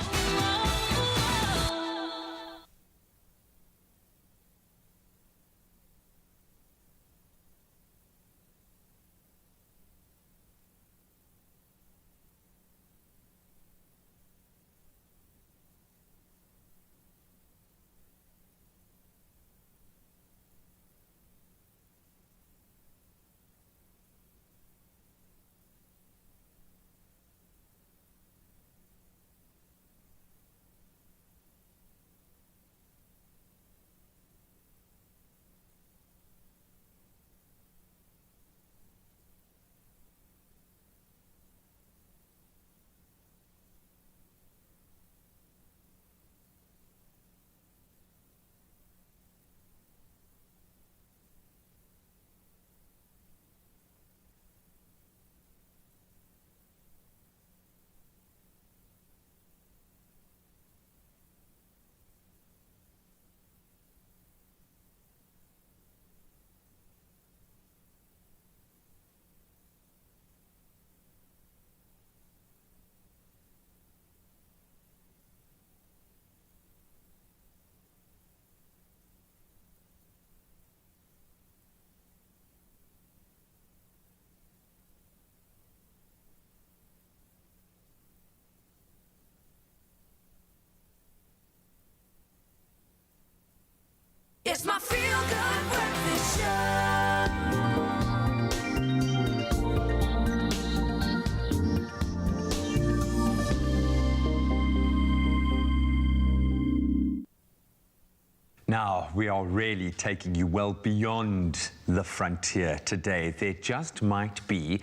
Now, we are really taking you well beyond the frontier today. There just might be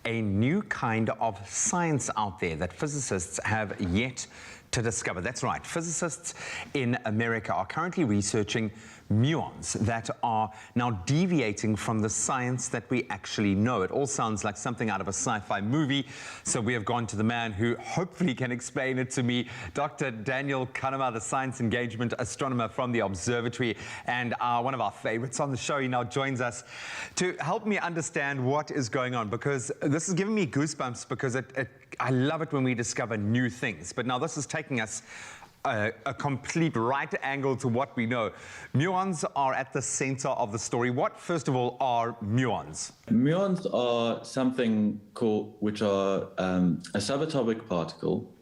a new kind of science out there that physicists have yet to discover. That's right, physicists in America are currently researching muons that are now deviating from the science that we actually know. It all sounds like something out of a sci-fi movie, so we have gone to the man who hopefully can explain it to me, Dr. Daniel Kanema, the science engagement astronomer from the observatory, and one of our favorites on the show. He now joins us to help me understand what is going on, because this is giving me goosebumps, because I love it when we discover new things. But now this is taking us a complete right angle to what we know. Muons are at the center of the story. What, first of all, are muons? Muons are something which are a subatomic particle,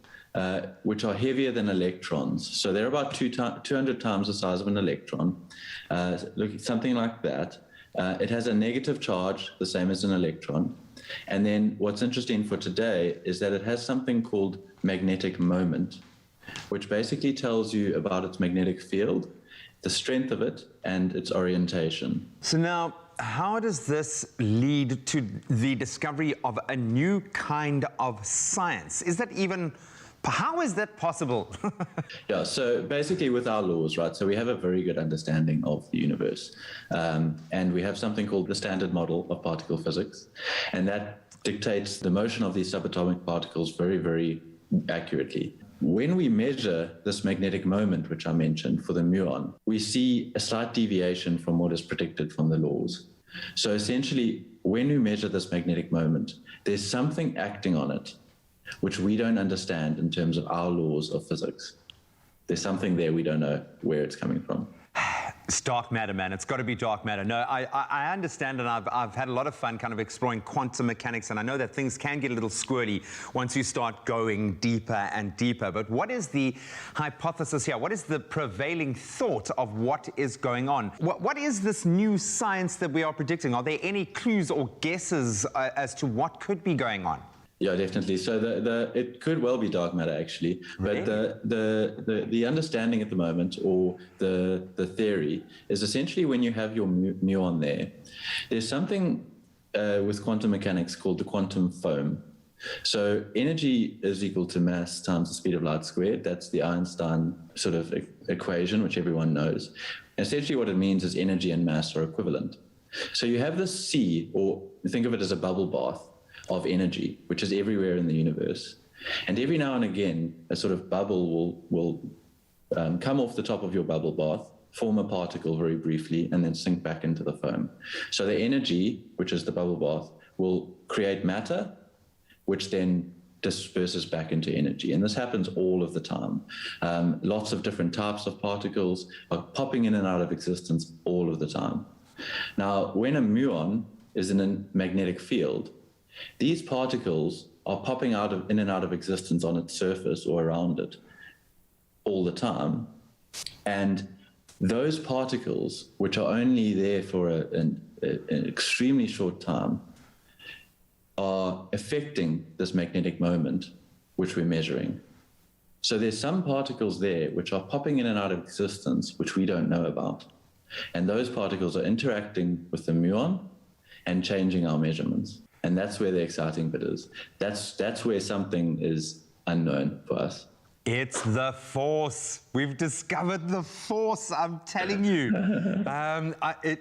which are heavier than electrons. So they're about 200 times the size of an electron, something like that. It has a negative charge, the same as an electron. And then what's interesting for today is that it has something called magnetic moment, which basically tells you about its magnetic field, the strength of it, and its orientation. So now, how does this lead to the discovery of a new kind of science? Is that even, how is that possible? Yeah, so basically with our laws, right, so we have a very good understanding of the universe. And we have something called the standard model of particle physics, and that dictates the motion of these subatomic particles very, very accurately. When we measure this magnetic moment, which I mentioned for the muon, we see a slight deviation from what is predicted from the laws. So essentially, when we measure this magnetic moment, there's something acting on it, which we don't understand in terms of our laws of physics. There's something there, we don't know where it's coming from. It's dark matter, man. It's got to be dark matter. No, I understand, and I've had a lot of fun kind of exploring quantum mechanics, and I know that things can get a little squirty once you start going deeper and deeper. But what is the hypothesis here? What is the prevailing thought of what is going on? What is this new science that we are predicting? Are there any clues or guesses as to what could be going on? Yeah, definitely. So it could well be dark matter, actually. Really? But the understanding at the moment, or the theory, is essentially when you have your muon there, there's something with quantum mechanics called the quantum foam. So energy is equal to mass times the speed of light squared. That's the Einstein sort of equation, which everyone knows. Essentially what it means is energy and mass are equivalent. So you have this sea, or think of it as a bubble bath, of energy, which is everywhere in the universe. And every now and again, a sort of bubble will come off the top of your bubble bath, form a particle very briefly, and then sink back into the foam. So the energy, which is the bubble bath, will create matter, which then disperses back into energy. And this happens all of the time. Lots of different types of particles are popping in and out of existence all of the time. Now, when a muon is in a magnetic field, these particles are popping in and out of existence on its surface or around it all the time. And those particles, which are only there for an extremely short time, are affecting this magnetic moment, which we're measuring. So there's some particles there which are popping in and out of existence, which we don't know about. And those particles are interacting with the muon and changing our measurements. And that's where the exciting bit is. That's where something is unknown for us. It's the Force. We've discovered the Force, I'm telling you.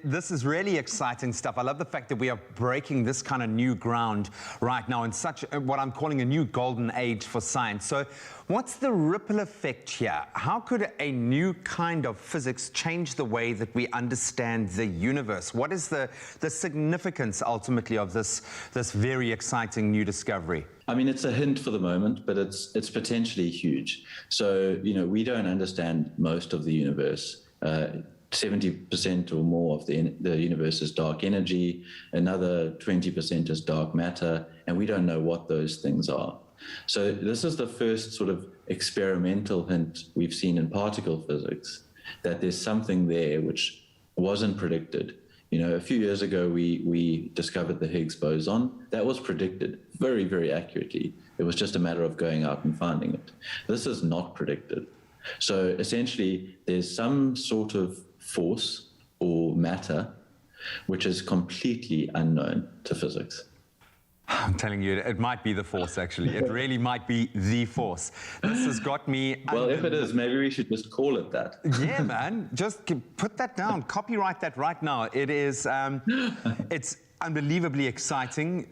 This is really exciting stuff. I love the fact that we are breaking this kind of new ground right now in such what I'm calling a new golden age for science. So what's the ripple effect here? How could a new kind of physics change the way that we understand the universe? What is the significance ultimately of this very exciting new discovery? I mean, it's a hint for the moment, but it's potentially huge. So, we don't understand most of the universe. 70% or more of the universe is dark energy. Another 20% is dark matter, and we don't know what those things are. So this is the first sort of experimental hint we've seen in particle physics, that there's something there which wasn't predicted. A few years ago, we discovered the Higgs boson. That was predicted very, very accurately. It was just a matter of going out and finding it. This is not predicted. So essentially, there's some sort of force or matter, which is completely unknown to physics. I'm telling you, it might be the force, actually. It really might be the force. This has got me... Well, if it is, maybe we should just call it that. Yeah, man. Just put that down. Copyright that right now. It is... it's unbelievably exciting.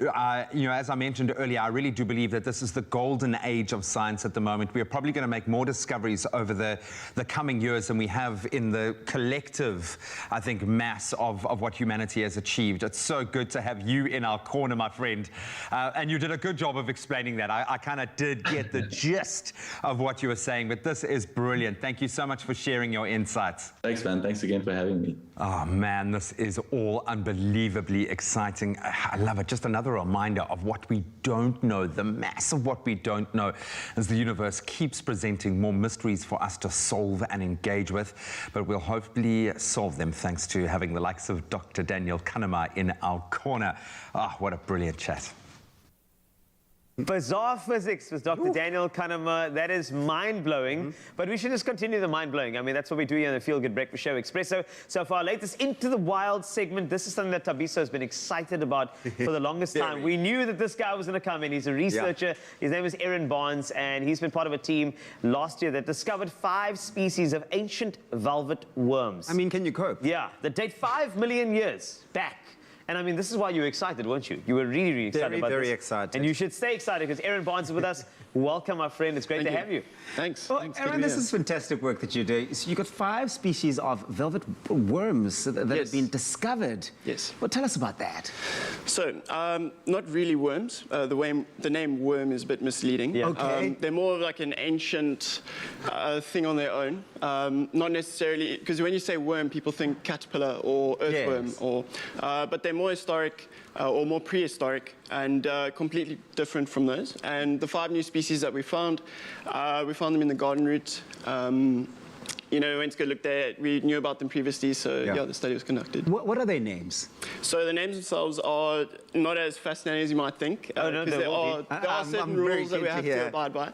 You know, as I mentioned earlier, I really do believe that this is the golden age of science at the moment. We are probably going to make more discoveries over the coming years than we have in the collective, I think, mass of what humanity has achieved. It's so good to have you in our corner, my friend. And you did a good job of explaining that. I kind of did get the gist of what you were saying, but this is brilliant. Thank you so much for sharing your insights. Thanks, man. Thanks again for having me. Oh, man, this is all unbelievably exciting. I love it. Just another reminder of what we don't know, the mass of what we don't know, as the universe keeps presenting more mysteries for us to solve and engage with. But we'll hopefully solve them thanks to having the likes of Dr. Daniel Kahneman in our corner. Ah, what a brilliant chat. Bizarre physics with Dr. Daniel Kahneman. That is mind-blowing. But we should just continue the mind-blowing. I mean, that's what we do here on the Feel Good Breakfast Show Expresso. So for our latest Into the Wild segment, this is something that Tabiso has been excited about for the longest time. We knew that this guy was going to come in. He's a researcher. Yeah. His name is Aaron Barnes, and he's been part of a team last year that discovered 5 species of ancient velvet worms. I mean, can you cope? Yeah, that date 5 million years back. And I mean, this is why you were excited, weren't you? You were really, really excited about this. Very excited. And you should stay excited because Aaron Barnes is with us. Welcome, my friend. It's great to have you. Thanks. Well, Aaron, this is fantastic work that you're doing. So you've got 5 species of velvet worms that have been discovered. Yes. Well, tell us about that. So, not really worms. The name worm is a bit misleading. Yeah. Okay. They're more of like an ancient thing on their own. Not necessarily, because when you say worm, people think caterpillar or earthworm, but they're more historic or more prehistoric and completely different from those. And the 5 new species that we found them in the garden route. You know, we went to go look there. We knew about them previously, so yeah, the study was conducted. What are their names? So the names themselves are not as fascinating as you might think. Because there are certain rules that we have to abide by.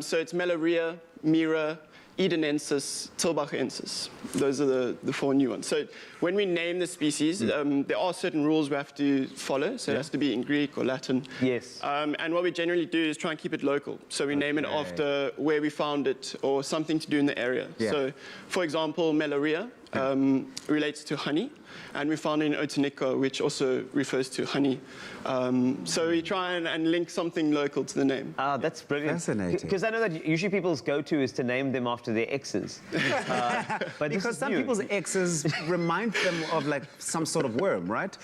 So it's Meloria, Mira, Edenensis, Tilbachensis. Those are the 4 new ones. So when we name the species, there are certain rules we have to follow. So it has to be in Greek or Latin. Yes. And what we generally do is try and keep it local. So we name it after where we found it or something to do in the area. Yeah. So, for example, Meloria relates to honey. And we found it in Otanika, which also refers to honey. So we try and link something local to the name. Ah, that's brilliant. Fascinating. Because I know that usually people's go-to is to name them after their exes. But because some people's exes remind them of like some sort of worm, right?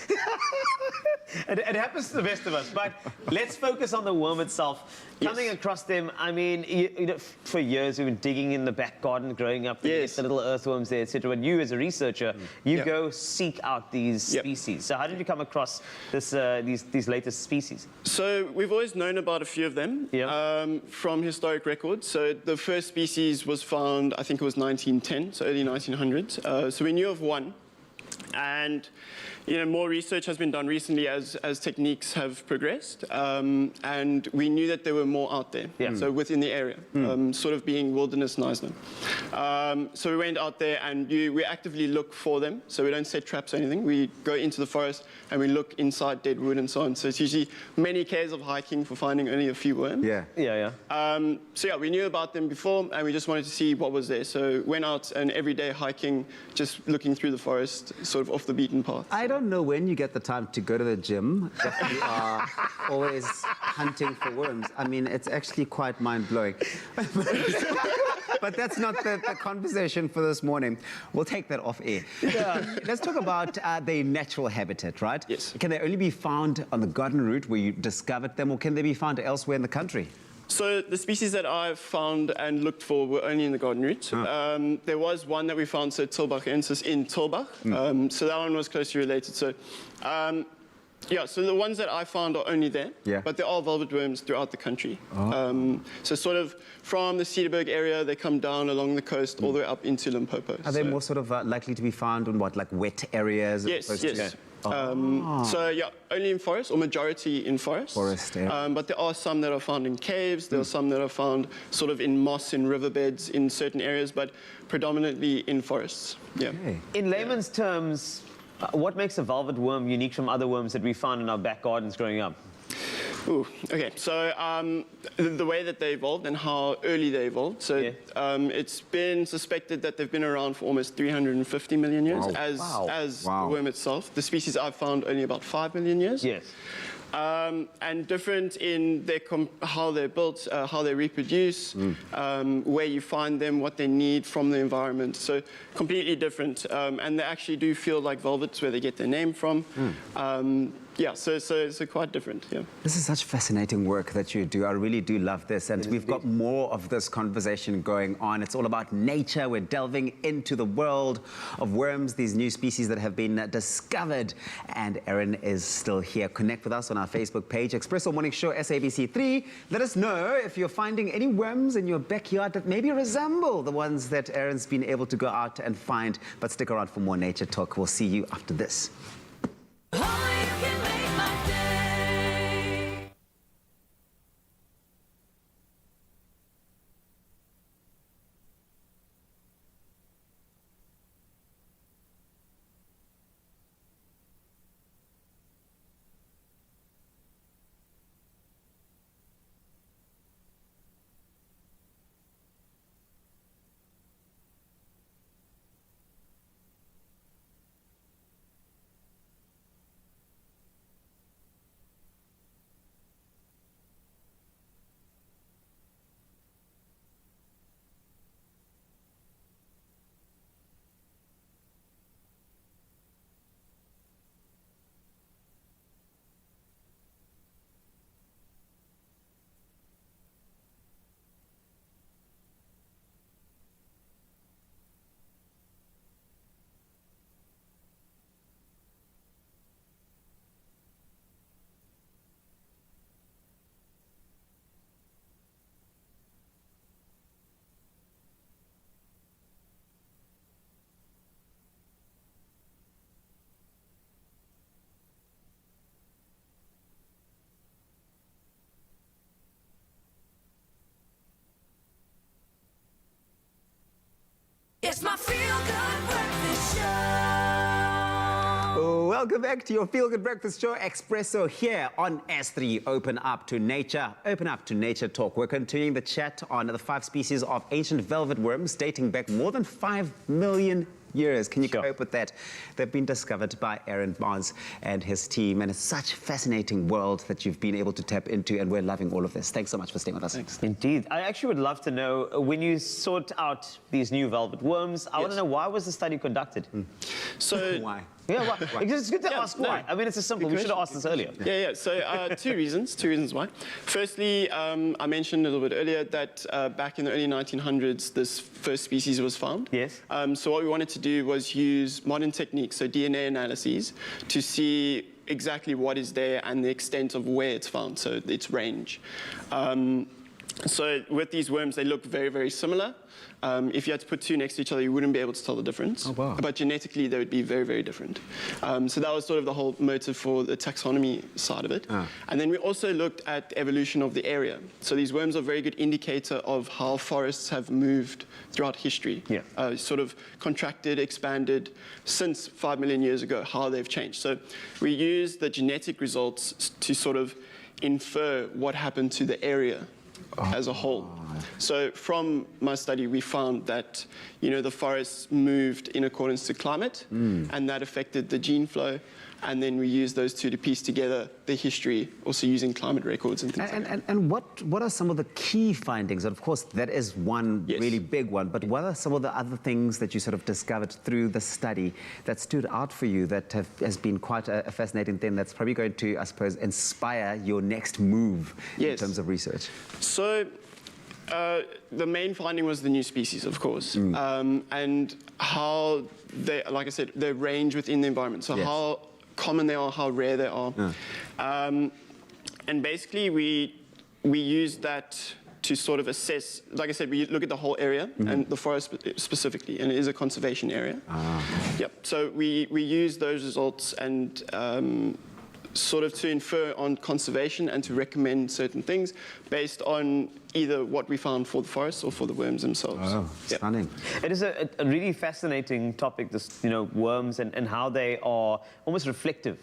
It happens to the best of us, but let's focus on the worm itself. Coming across them, I mean, you know, for years we've been digging in the back garden growing up, the little earthworms there, etc. But you, as a researcher, you go seek out these species. So how did you come across this, these latest species? So we've always known about a few of them from historic records. So the first species was found, I think it was 1910, so early 1900s. So we knew of one. And you know, more research has been done recently as techniques have progressed, and we knew that there were more out there, so within the area, sort of being wilderness Neisner. So we went out there and we actively look for them, so we don't set traps or anything. We go into the forest and we look inside dead wood and so on. So it's usually many k's of hiking for finding only a few worms. So yeah, we knew about them before and we just wanted to see what was there. So went out and every day hiking, just looking through the forest, sort of off the beaten path. I don't know when you get the time to go to the gym if you are always hunting for worms. I mean, it's actually quite mind-blowing. But that's not the conversation for this morning. We'll take that off air. Let's talk about their natural habitat, right? Yes. Can they only be found on the garden route where you discovered them, or can they be found elsewhere in the country? So the species that I've found and looked for were only in the garden route. There was one that we found, so Tilbachensis in Tilbach. So that one was closely related. So yeah, so the ones that I found are only there, but there are velvet worms throughout the country. So sort of from the Cedarburg area, they come down along the coast all the way up into Limpopo. Are they more sort of likely to be found in what, like wet areas? Yes, yes. So yeah, only in forest, or majority in forest. Forest, yeah. But there are some that are found in caves. There are some that are found sort of in moss in riverbeds in certain areas, but predominantly in forests. Yeah. In layman's terms, what makes a velvet worm unique from other worms that we found in our back gardens growing up? Ooh, okay, so the way that they evolved and how early they evolved. So it's been suspected that they've been around for almost 350 million years as the worm itself. The species I've found only about 5 million years. Yes. And different in their how they're built, how they reproduce, where you find them, what they need from the environment. So completely different. And they actually do feel like velvets, where they get their name from. Yeah, so quite different, yeah. This is such fascinating work that you do. I really do love this, and we've got more of this conversation going on. It's all about nature. We're delving into the world of worms, these new species that have been discovered. And Erin is still here. Connect with us on our Facebook page, Expresso Morning Show SABC3. Let us know if you're finding any worms in your backyard that maybe resemble the ones that Erin's been able to go out and find. But stick around for more nature talk. We'll see you after this. It's my feel-good breakfast show. Welcome back to your Feel Good Breakfast Show, Expresso, here on S3. Open up to nature. Open up to nature talk. We're continuing the chat on the 5 species of ancient velvet worms dating back more than 5 million years. Can you cope with that? They've been discovered by Aaron Barnes and his team, and it's such a fascinating world that you've been able to tap into, and we're loving all of this. Thanks so much for staying with us. Thanks. Indeed. I actually would love to know, when you sort out these new velvet worms, I want to know, why was the study conducted? So why? Yeah, why? It's good to ask why. I mean, it's a simple. We should have asked this earlier. Yeah. So 2 reasons. 2 reasons why. Firstly, I mentioned a little bit earlier that back in the early 1900s, this first species was found. Yes. So what we wanted to do was use modern techniques, so DNA analyses, to see exactly what is there and the extent of where it's found, so its range. So with these worms, they look very, very similar. If you had to put 2 next to each other, you wouldn't be able to tell the difference. Oh, wow. But genetically, they would be very, very different. So that was sort of the whole motive for the taxonomy side of it. And then we also looked at the evolution of the area. So these worms are a very good indicator of how forests have moved throughout history. Sort of contracted, expanded since 5 million years ago, how they've changed. So we use the genetic results to sort of infer what happened to the area as a whole. So from my study, we found that, the forests moved in accordance to climate, and that affected the gene flow. And then we used those 2 to piece together the history, also using climate records and things like that. And what are some of the key findings? And of course, that is one really big one, but what are some of the other things that you sort of discovered through the study that stood out for you, that has been quite a fascinating thing that's probably going to, I suppose, inspire your next move in terms of research? So the main finding was the new species, of course, and how they, like I said, they range within the environment. So how common they are, how rare they are. And basically we used that to sort of assess, like I said, we look at the whole area and the forest specifically, and it is a conservation area. Yep. So we use those results and sort of to infer on conservation and to recommend certain things based on either what we found for the forests or for the worms themselves. Oh, stunning. It is a really fascinating topic, this, worms and how they are almost reflective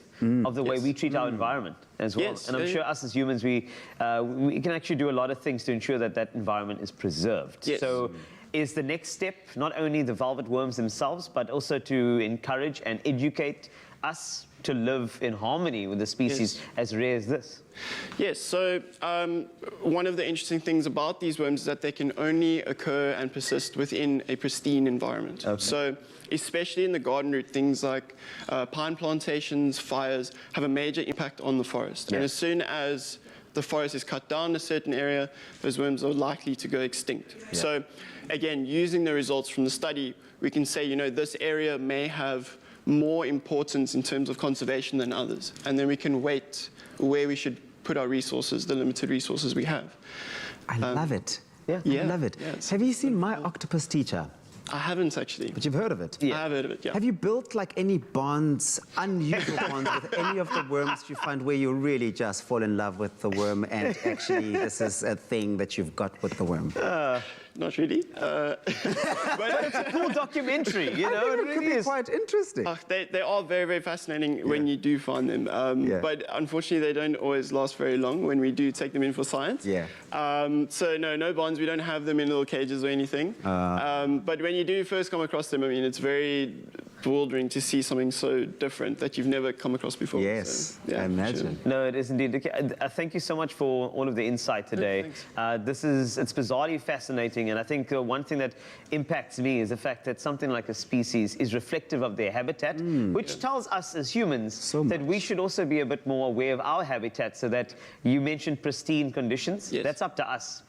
of the way we treat our environment as well. Yes, and I'm sure us as humans, we can actually do a lot of things to ensure that that environment is preserved. Yes. So is the next step not only the velvet worms themselves, but also to encourage and educate us to live in harmony with the species as rare as this? Yes, so one of the interesting things about these worms is that they can only occur and persist within a pristine environment. So especially in the garden route, things like pine plantations, fires, have a major impact on the forest. And as soon as the forest is cut down in a certain area, those worms are likely to go extinct. So again, using the results from the study, we can say, this area may have more importance in terms of conservation than others. And then we can weight where we should put our resources, the limited resources we have. I love it. I love it. Yes. Have you seen My Octopus Teacher? I haven't actually. But you've heard of it? I have heard of it, yeah. Have you built like any bonds, unusual bonds with any of the worms you find where you really just fall in love with the worm and actually this is a thing that you've got with the worm? Not really. But it's a cool documentary, I think it could be quite interesting. They are very, very fascinating when you do find them. But unfortunately, they don't always last very long when we do take them in for science. So no bonds. We don't have them in little cages or anything. But when you do first come across them, I mean, it's very bewildering to see something so different that you've never come across before. Yes, so, I imagine. No, it is indeed. Thank you so much for all of the insight today. It's bizarrely fascinating, and I think one thing that impacts me is the fact that something like a species is reflective of their habitat, which tells us as humans that we should also be a bit more aware of our habitat, so that you mentioned pristine conditions. That's up to us.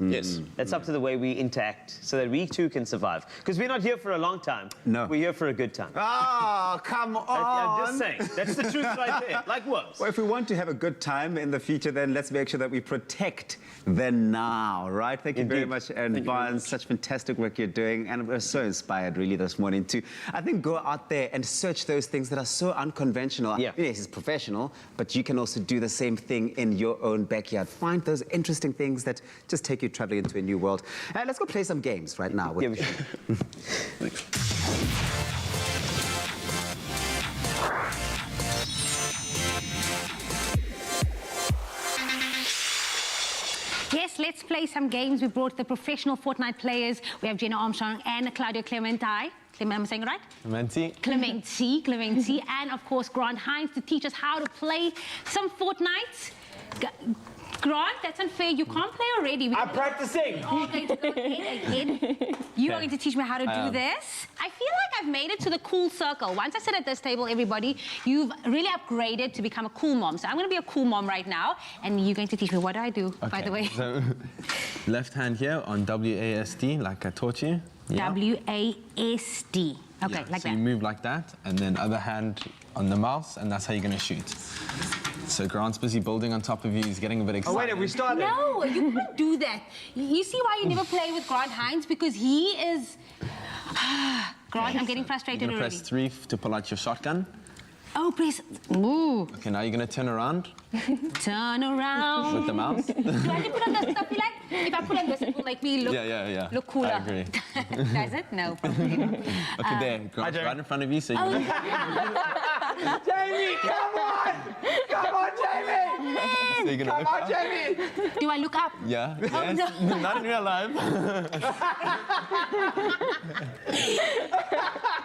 That's up to the way we interact, so that we too can survive. Because we're not here for a long time. No. We're here for a good time. Oh, come on. I'm just saying. That's the truth right there. Like worms. Well, if we want to have a good time in the future, then let's make sure that we protect the now, right? Thank you very much, and Barnes. Such fantastic work you're doing. And we're so inspired, really, this morning, to, I think, go out there and search those things that are so unconventional. Yes, it's professional, but you can also do the same thing in your own backyard. Find those interesting things that just take you traveling into a new world. Let's go play some games right now. Yes, let's play some games. We brought the professional Fortnite players. We have Jenna Armstrong and Claudia Clementi. Am I saying it right? Clementi. And of course, Grant Hines to teach us how to play some Fortnite. Grant, that's unfair. You can't play already. I'm practicing. You're going to go ahead. You are going to teach me how to do this. I feel like I've made it to the cool circle. Once I sit at this table, everybody, you've really upgraded to become a cool mom. So I'm going to be a cool mom right now, and you're going to teach me what do I do, by the way. So, left hand here on WASD, like I taught you. WASD. Okay, like so that. you move like that, and then other hand on the mouse, and that's how you're going to shoot. So Grant's busy building on top of you. He's getting a bit excited. Oh, wait, have we started? No, you can't do that. You see why you never play with Grant Hines? Because he is... Grant, I'm getting frustrated You're going to already. press 3 to pull out your shotgun. Oh, press... Ooh. Okay, now you're going to turn around. Turn around. With the mouse. Do I have to put on the stuff you like? If I put on this, it will make me look... Yeah. Look cooler. I agree. Does it? No, probably not. Okay, there. Grant's right in front of you, so you Oh, Jamie, come on! Come on, Jamie! So you're gonna Come look on, up? Jamie! Do I look up? Yeah. Oh, Yes. no. Not in real life.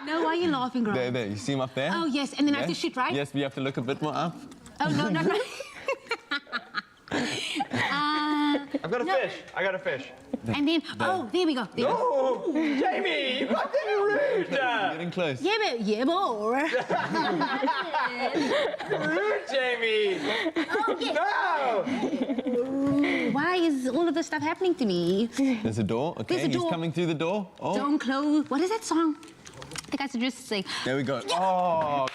No, why are you laughing, Grant? There. You see him up there? Oh, yes, and then I have to shoot, right? Yes, but you have to look a bit more up. Oh, no. I've got a fish. I got a fish. And then, oh, there we go. There No! Jamie, you got to be rude! You're getting close. Yeah, more. Rude, Jamie! Oh, yes. No! Why is all of this stuff happening to me? There's a door. Okay, There's a door. He's coming through the door. Oh, Don't close. What is that song? I think I should just sing. there we go. Oh,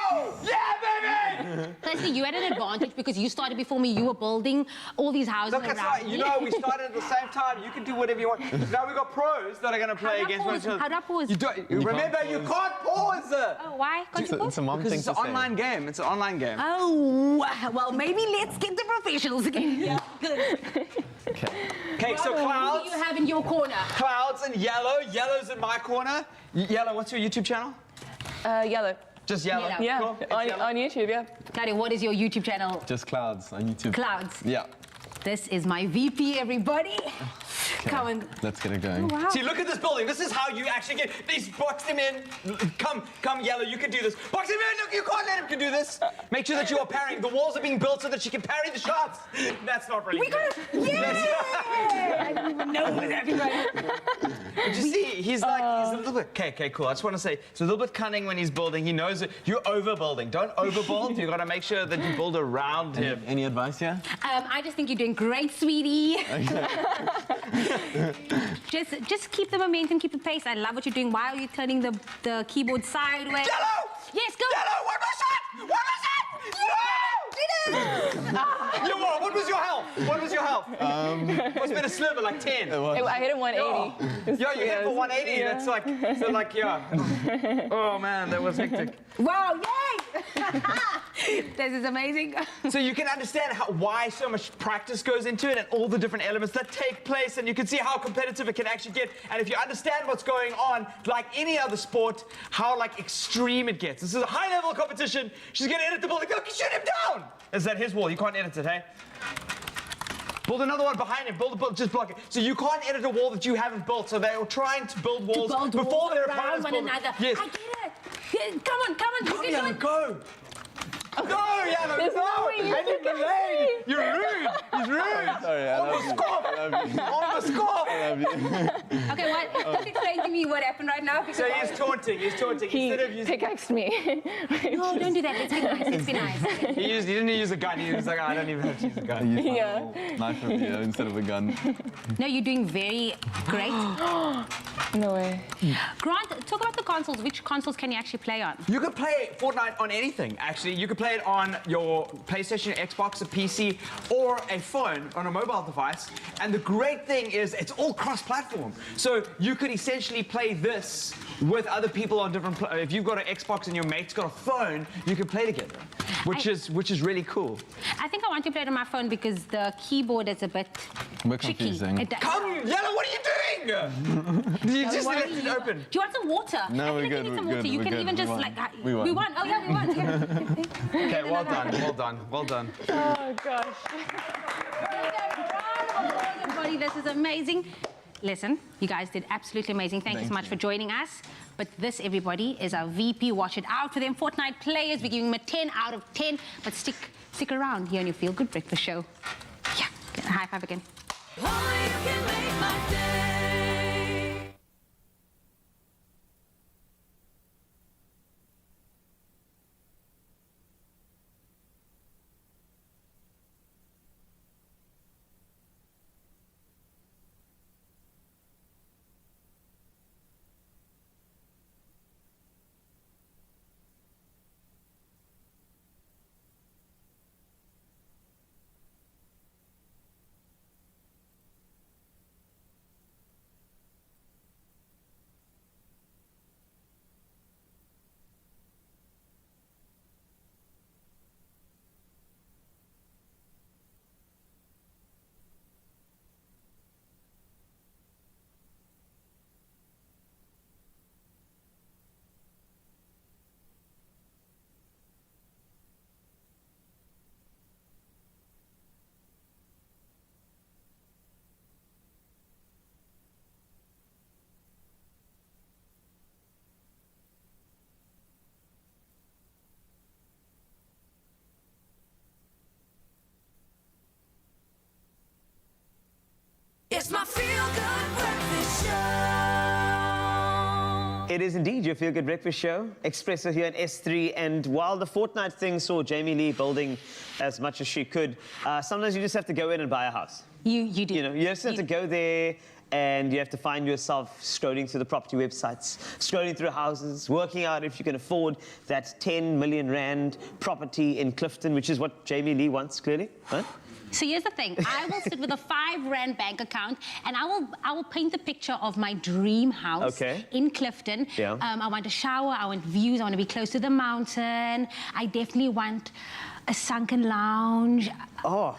Oh! Yeah, baby! Firstly, you had an advantage because you started before me. You were building all these houses Look, around it's not, me. you know, we started at the same time. You can do whatever you want. Now we've got pros that are going to play against one another. How do I pause? Remember, you can't pause. Oh, why? Can't you pause? It's a mom Because thing it's to an say. online game. It's an online game. Oh, well, maybe let's get the professionals again. Yeah, good. Okay, so Clouds. Who do you have in your corner? Clouds and Yellow. Yellow's in my corner. Yellow, what's your YouTube channel? Yellow. Just Yellow? Yeah, Cool. It's on, Yellow. on YouTube, yeah. Daddy, what is your YouTube channel? Just Clouds on YouTube. Clouds. Yeah. This is my VP, everybody. Come on. Let's get it going. Oh, wow. See, look at this building. This is how you actually get these. Box them in. Come, Yellow. You can do this. Box him in. Look, you can't let him do this. Make sure that you are parrying. The walls are being built so that she can parry the shots. That's not really. We got it. Yeah. I don't even know who's everybody. But you see, he's like, he's a little bit. Okay, cool. I just want to say, he's a little bit cunning when he's building. He knows it. You're overbuilding. Don't overbuild. You got to make sure that you build around him. Any advice here? I just think you're doing great, sweetie. Just keep the momentum, keep the pace. I love what you're doing. Why are you turning the keyboard sideways? Yellow! Yes, go! Yellow, one more shot! One more shot! No! What was your health? What was your health? Must have been a sliver, like 10. I hit him 180. Yeah, you hit for 180. Yeah. That's like, so like, yeah. Oh man, that was hectic. Wow, yay! This is amazing. So you can understand why so much practice goes into it and all the different elements that take place, and you can see how competitive it can actually get. And if you understand what's going on, like any other sport, how like extreme it gets. This is a high-level competition. She's gonna edit the building. Look, shoot him down! Is that his wall? You can't edit it, hey? Build another one behind him. Just block it. So you can't edit a wall that you haven't built. So they're trying to build walls before their opponents one build. another. Yes. I get it. Yeah, come on. Come You can on, do it. go. No, Yellow, There's no way you I didn't can relate. see. You're rude. He's rude. Sorry, I On love the you. scoff. I love you. On the scoff. I love you. Okay, what? Explain to me what happened right now. So he's taunting. He's taunting. He Instead of using. pickaxed me. No, don't do that. Let's be nice. Let's be nice. He didn't use a gun. He was like, I don't even have to use a gun. Yeah. Knife instead of a gun. No, you're doing very great. No way. Grant, talk about the consoles. Which consoles can you actually play on? You can play Fortnite on anything, actually. You can play it on your PlayStation, Xbox, a PC, or a phone on a mobile device. And the great thing is it's all cross-platform. So you could essentially play this with other people on different... If you've got an Xbox and your mate's got a phone, you can play together, which is really cool. I think I want to play it on my phone because the keyboard is a bit We're tricky. confusing. Come, Yellow, what are you doing? You just left it open. Do you want some water? No, I we're think good, you need some we're water. good, You we're can good. even We just won. like... We won. We won. Oh, yeah, we won. Yeah. Okay, well done, well done, well done. Oh, gosh. Everybody, this is amazing. Listen, you guys did absolutely amazing. Thank you so much for joining us. But this, everybody, is our VP. Watch it out for them Fortnite players. We're giving them a 10 out of 10. But stick around here on your Feel Good Breakfast Show. Yeah, get a high five again. Only you can make my day. It's my Feel Good Breakfast Show. It is indeed your Feel Good Breakfast Show. Expresso here in S3. And while the Fortnite thing saw Jamie Lee building as much as she could, sometimes you just have to go in and buy a house. You do. You know, you just have to go there and you have to find yourself scrolling through the property websites, scrolling through houses, working out if you can afford that 10 million rand property in Clifton, which is what Jamie Lee wants, clearly. Huh? So here's the thing. I will sit with a 5 rand bank account and I will paint the picture of my dream house in Clifton. Yeah. I want a shower, I want views, I want to be close to the mountain. I definitely want a sunken lounge. Oh.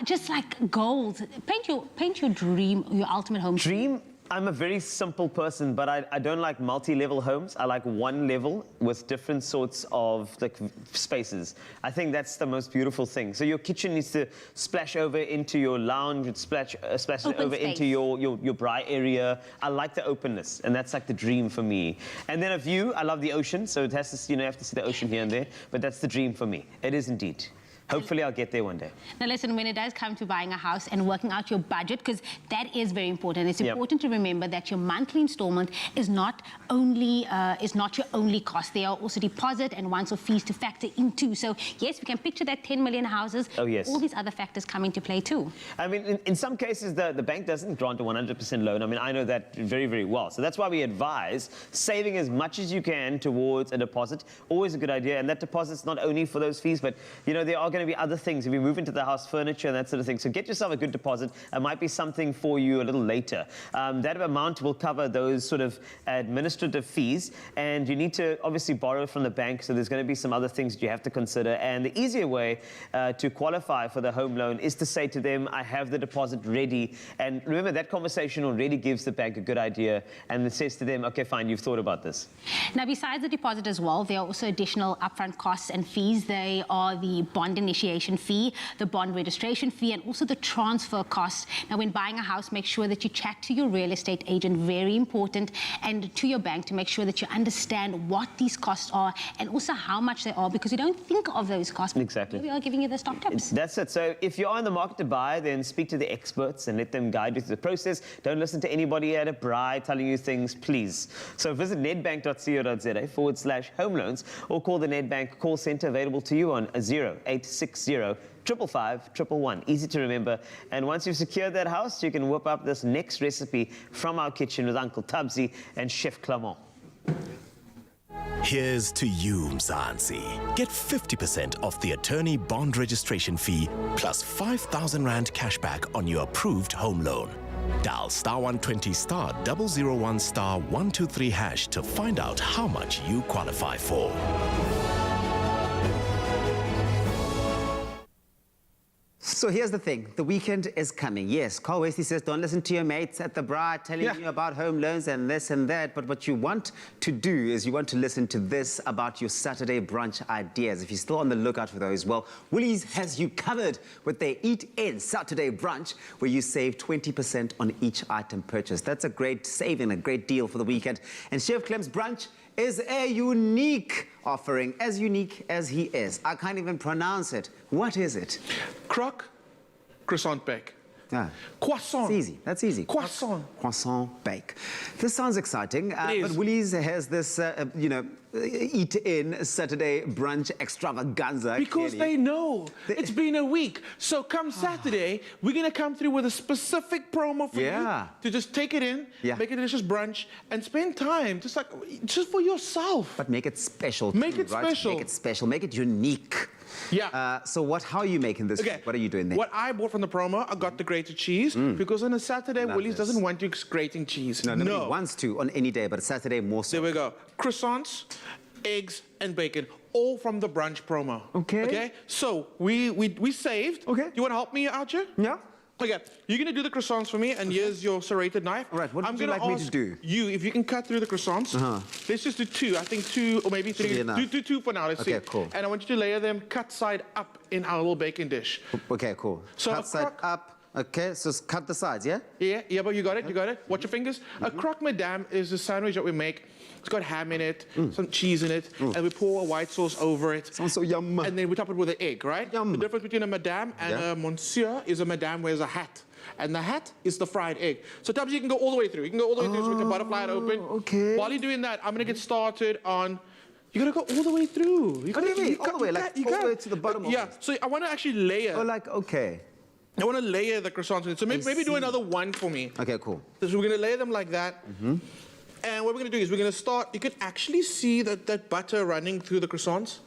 Just like gold. Paint your dream, your ultimate home. Dream? I'm a very simple person, but I don't like multi-level homes. I like one level with different sorts of like spaces. I think that's the most beautiful thing. So your kitchen needs to splash over into your lounge, splash over into your braai area. I like the openness, and that's like the dream for me. And then a view. I love the ocean, so it has to, you have to see the ocean here and there. But that's the dream for me. It is indeed. Hopefully I'll get there one day. Now listen, when it does come to buying a house and working out your budget, because that is very important. It's important to remember that your monthly installment is not your only cost. There are also deposit and once-off fees to factor into. So yes, we can picture that 10 million houses. Oh yes. All these other factors come into play too. I mean, in some cases, the bank doesn't grant a 100% loan. I mean, I know that very, very well. So that's why we advise saving as much as you can towards a deposit. Always a good idea. And that deposit's not only for those fees, but there are going to be other things if you move into the house, furniture and that sort of thing. So get yourself a good deposit. It might be something for you a little later. That amount will cover those sort of administrative fees, and you need to obviously borrow from the bank. So there's going to be some other things that you have to consider. And the easier way to qualify for the home loan is to say to them, I have the deposit ready. And remember, that conversation already gives the bank a good idea, and it says to them, okay, fine, you've thought about this. Now, besides the deposit as well, there are also additional upfront costs and fees. They are the bond initiation fee, the bond registration fee, and also the transfer costs. Now, when buying a house, make sure that you chat to your real estate agent, very important, and to your bank to make sure that you understand what these costs are and also how much they are, because you don't think of those costs. Exactly. We are giving you the stock tips. That's it. So if you are in the market to buy, then speak to the experts and let them guide you through the process. Don't listen to anybody at a braai telling you things, please. So visit nedbank.co.za/home loans or call the Nedbank call center, available to you on 0860 555 111. Easy to remember. And once you've secured that house, you can whip up this next recipe from our kitchen with Uncle Tabzi and Chef Clement. Here's to you, Mzansi. Get 50% off the attorney bond registration fee plus 5,000 Rand cashback on your approved home loan. Dial *120 *001 *123 hash to find out how much you qualify for. So here's the thing. The weekend is coming. Yes, Carl Wesley says don't listen to your mates at the braai telling you about home loans and this and that. But what you want to do is you want to listen to this about your Saturday brunch ideas. If you're still on the lookout for those, well, Woolies has you covered with their Eat In Saturday brunch, where you save 20% on each item purchased. That's a great saving, a great deal for the weekend. And Chef Clem's brunch is a unique offering, as unique as he is. I can't even pronounce it. What is it? Croque croissant bake. Ah. Croissant. It's easy. That's easy. Croissant. Croissant bake. This sounds exciting. But Woolies has this, eat-in Saturday brunch extravaganza. Because they know. It's been a week. So come Saturday, we're going to come through with a specific promo for you to just take it in, make a delicious brunch, and spend time just for yourself. But make it special. Make it special. Make it special. Make it unique. Yeah. How are you making this? Okay. What are you doing there? What I bought from the promo, I got the grated cheese, because on a Saturday, Woolies doesn't want you grating cheese. No, nobody wants to on any day, but Saturday more so. There we go. Croissants, eggs, and bacon, all from the brunch promo. Okay. So we saved. Okay. You want to help me out here? Yeah. Okay, you're going to do the croissants for me, and here's your serrated knife. All right, what would you like me to do? You, if you can cut through the croissants. Let's just do 2. I think 2 or maybe 3. Do 2 for now, let's see. Okay, cool. And I want you to layer them cut side up in our little bacon dish. Okay, cool. So cut side up. Okay, so cut the sides, yeah? Yeah, but you got it, you got it. Watch your fingers. A croque madame is a sandwich that we make. It's got ham in it, some cheese in it, and we pour a white sauce over it. Sounds so yum. And then we top it with an egg, right? Yum. The difference between a madame and a monsieur is a madame wears a hat. And the hat is the fried egg. So Tabs, you can go all the way through. You can go all the way through, so we can butterfly it open. Okay. While you're doing that, I'm going to get started on... You got to go all the way through. What do you mean? All the way? Like all the way to the bottom of it? Yeah, so I want to actually layer. Oh, okay. I want to layer the croissants in it. So maybe do another one for me. Okay, cool. So we're going to layer them like that. And what we're going to do is we're going to start. You can actually see that butter running through the croissants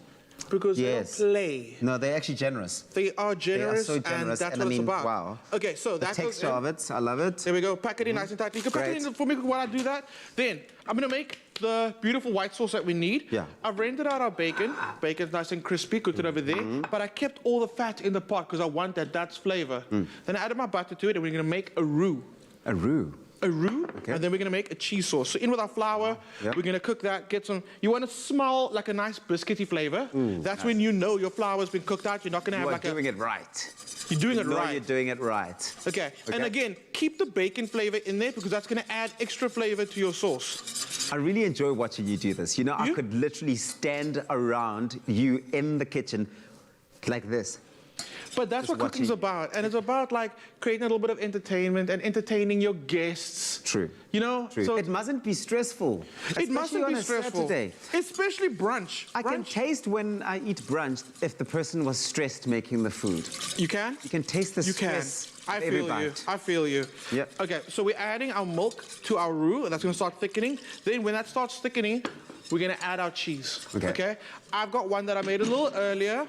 because they don't play. No, they're actually generous. They are generous, They are so generous, and that's and what I mean, it's about. wow. Okay, so The that texture goes in. of it, I love it. There we go. Pack it in nice and tight. You can pack it in for me while I do that. Then I'm going to make the beautiful white sauce that we need. Yeah. I've rendered out our bacon. Bacon's nice and crispy, cooked it over there. But I kept all the fat in the pot because I want that Dutch flavor. Then I added my butter to it, and we're going to make a roux. A roux? A roux, and then we're gonna make a cheese sauce. So in with our flour, we're gonna cook that, get some, you wanna smell like a nice biscuity flavor. That's when you know your flour's been cooked out. You're not gonna have like doing it right. You're doing it right. You're doing it right. Okay, and again, keep the bacon flavor in there because that's gonna add extra flavor to your sauce. I really enjoy watching you do this. You know, I could literally stand around you in the kitchen like this. But that's what cooking's about. And it's about like creating a little bit of entertainment and entertaining your guests. True. You know? True. So it mustn't be stressful. It mustn't be stressful. Saturday. Especially brunch. I can taste when I eat brunch if the person was stressed making the food. You can? You can taste the stress. I feel you. I feel you. Yeah. Okay, so we're adding our milk to our roux. That's going to start thickening. Then when that starts thickening, we're going to add our cheese. Okay. I've got one that I made a little earlier.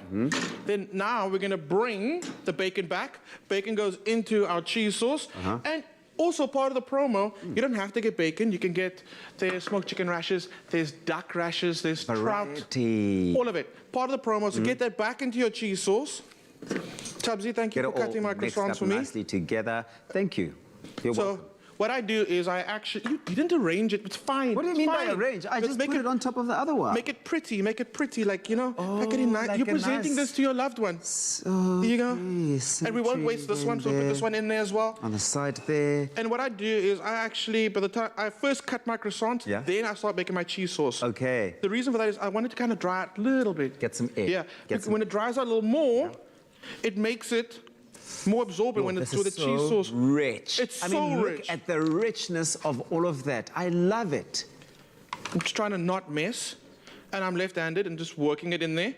Then now we're going to bring the bacon back. Bacon goes into our cheese sauce. And also part of the promo, you don't have to get bacon. You can get, there's smoked chicken rashers, there's duck rashers, there's trout. All of it. Part of the promo. So get that back into your cheese sauce. Tabzi, thank you for cutting my croissants for me. Nicely together. Thank you. You're welcome. What I do is I actually, you didn't arrange it, it's fine. What do you mean by arrange? I just put it on top of the other one. Make it pretty, like, you know, pack it in nice. You're presenting this to your loved ones. Here you go. And we won't waste this one, so we'll put this one in there as well. On the side there. And what I do is I actually, by the time I first cut my croissant, then I start making my cheese sauce. Okay. The reason for that is I want it to kind of dry out a little bit. Get some air. Yeah, because when it dries out a little more, it makes it more absorbent when it's with the cheese sauce. Rich. It's so look rich. at the richness of all of that. I love it. I'm just trying to not mess, and I'm left-handed and just working it in there.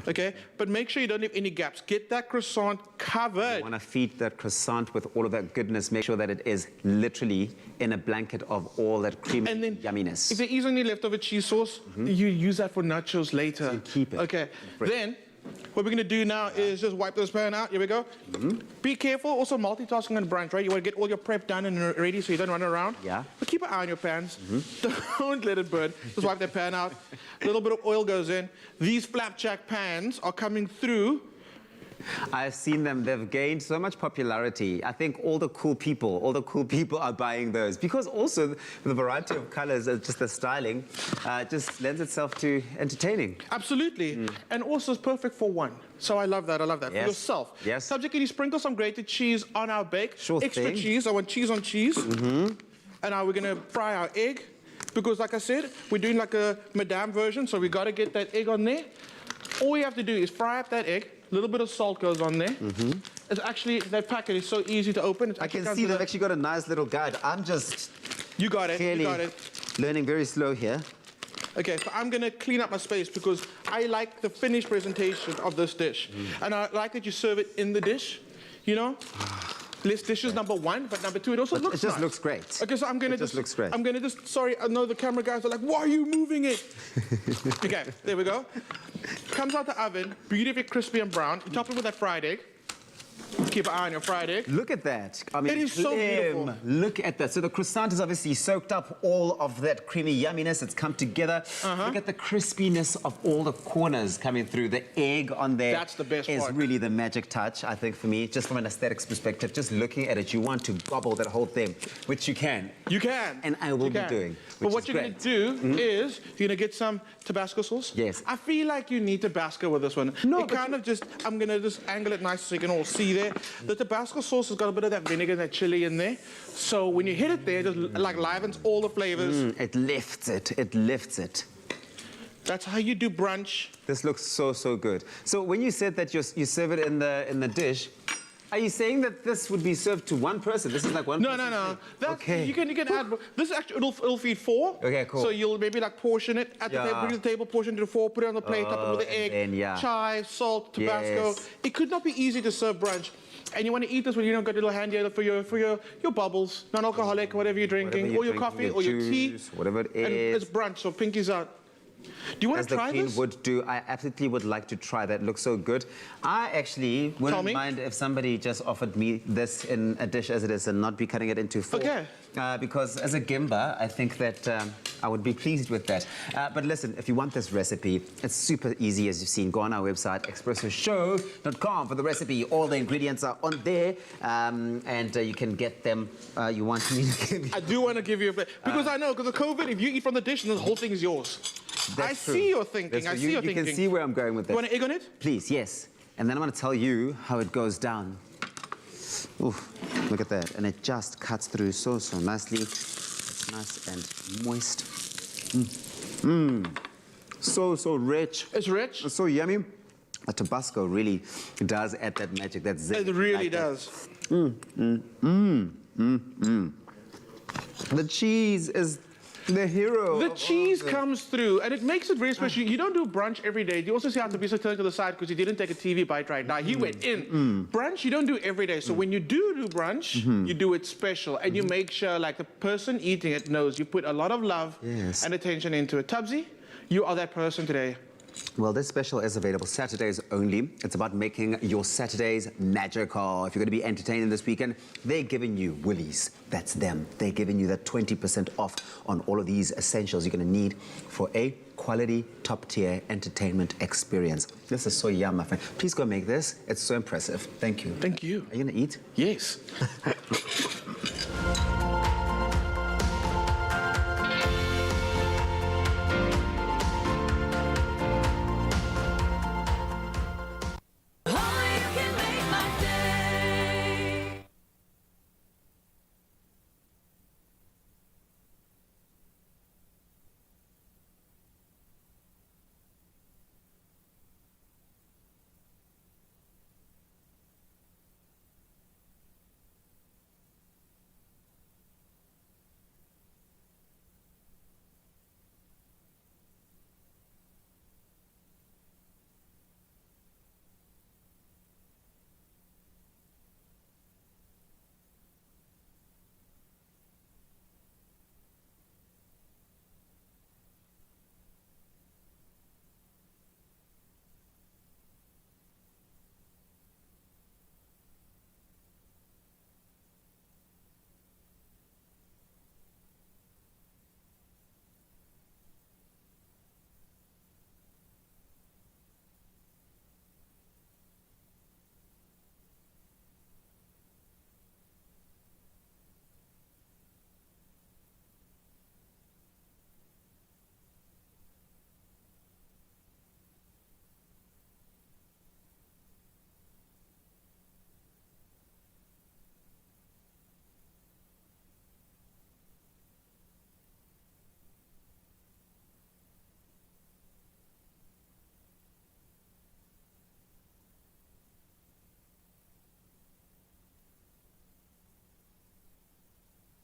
Okay, but make sure you don't leave any gaps. Get that croissant covered. You want to feed that croissant with all of that goodness. Make sure that it is literally in a blanket of all that creamy yumminess. If there is any leftover cheese sauce, you use that for nachos later. So you keep it. Okay, then what we're going to do now is just wipe this pan out. Here we go. Be careful. Also multitasking on brunch, right? You want to get all your prep done and ready so you don't run around. Yeah. But keep an eye on your pans. Don't let it burn. Just wipe that pan out. A little bit of oil goes in. These flapjack pans are coming through. I've seen them. They've gained so much popularity. I think all the cool people are buying those because also the variety of colors, just the styling, just lends itself to entertaining. Absolutely. And also it's perfect for one. So I love that. I love that. For yourself. Yes. Subject, can you sprinkle some grated cheese on our bake? Sure Extra thing. cheese. I want cheese on cheese. And now we're going to fry our egg. Because like I said, we're doing like a Madame version, so we got to get that egg on there. All we have to do is fry up that egg. A little bit of salt goes on there. It's actually, that packet is so easy to open. I can see they've actually got a nice little guide. I'm just You got it. clearly You got it. learning very slow here. Okay, so I'm going to clean up my space because I like the finished presentation of this dish. And I like that you serve it in the dish, you know? Less dishes, number one, but number two, it also looks It just nice. looks great. Okay, so I'm going to just looks great. I'm going to just, sorry, I know the camera guys are like, why are you moving it? Okay, there we go. Comes out the oven, beautifully crispy and brown. You top it with that fried egg. Keep an eye on your fried egg. Look at that. I mean, it is so beautiful. Look at that. So the croissant is obviously soaked up all of that creamy yumminess. It's come together. Look at the crispiness of all the corners coming through. The egg on there That's the best is part. really the magic touch, I think, for me. Just from an aesthetics perspective, just looking at it, you want to gobble that whole thing, which you can. You can. And I will be doing. But what you're going to do is you're going to get some Tabasco sauce. Yes. I feel like you need Tabasco with this one. No, it kind of just, I'm going to just angle it nice so you can all see there. The Tabasco sauce has got a bit of that vinegar and that chili in there. So when you hit it there, it just like livens all the flavors. It lifts it. It lifts it. That's how you do brunch. This looks so, so good. So when you said that you serve it in the dish, are you saying that this would be served to one person? This is like one person? No. That's, Okay. You can add, this actually, it'll feed four. Okay, cool. So you'll maybe like portion it at the table, bring it to the table, portion it to four, put it on the plate, top it with the egg, and then, chive, salt, Tabasco. Yes. It could not be easy to serve brunch. and you want to eat this when you don't got a little handy for your bubbles, non-alcoholic, whatever you're drinking, or your coffee, or your tea, whatever it and is. it's brunch, so pinkies out. Do you want As to try the Queen this? would do, I absolutely would like to try that. It looks so good. I actually wouldn't mind if somebody just offered me this in a dish as it is and not be cutting it into four. Okay. Because as a Gimba, I think that I would be pleased with that. But listen, if you want this recipe, it's super easy as you've seen. Go on our website, expressoshow.com for the recipe. All the ingredients are on there, and you can get them. You want me to give you? I do want to give you a bit, because I know, because of COVID, if you eat from the dish, then the whole thing is yours. I see your thinking. I see your thinking. You can see where I'm going with this. You want an egg on it? Please, yes. And then I'm going to tell you how it goes down. Oof, look at that. And it just cuts through so nicely. It's nice and moist. So rich. It's rich? It's so yummy. A Tabasco really does add that magic, that zing. It really does. The cheese is the hero. The cheese comes through, and it makes it very special. You don't do brunch every day. You also see how to be so turned to the side because he didn't take a TV bite right now. He went in. Brunch, you don't do every day. So when you do brunch, you do it special, and you make sure, like, the person eating it knows you put a lot of love and attention into it. Tubbsy, you are that person today. Well, this special is available Saturdays only. It's about making your Saturdays magical. If you're going to be entertaining this weekend, they're giving you Woolies. That's them. They're giving you that 20% off on all of these essentials you're going to need for a quality, top-tier entertainment experience. This is so yum, my friend. Please go make this. It's so impressive. Thank you. Thank you. Are you going to eat? Yes.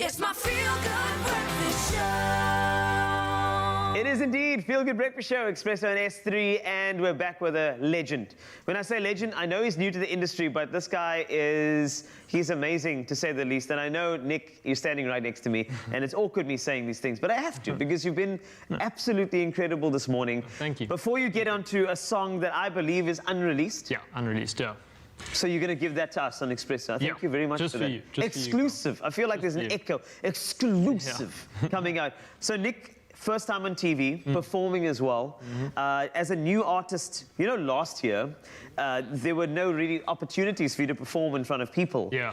It's my feel-good breakfast show. It is indeed Feel Good Breakfast Show, Expresso and S3, and we're back with a legend. When I say legend, I know he's new to the industry, but this guy he's amazing to say the least. And I know, Nick, you're standing right next to me, and it's awkward me saying these things, but I have to because you've been absolutely incredible this morning. Thank you. Before you get onto a song that I believe is unreleased. Yeah, unreleased, yeah. So you're going to give that to us on Expresso. Thank you very much just for for that. you, just exclusive. for you. I feel like Just there's an for you. echo. Exclusive coming out. So Nick, first time on TV, performing as well. As a new artist, you know, last year, there were no really opportunities for you to perform in front of people. Yeah.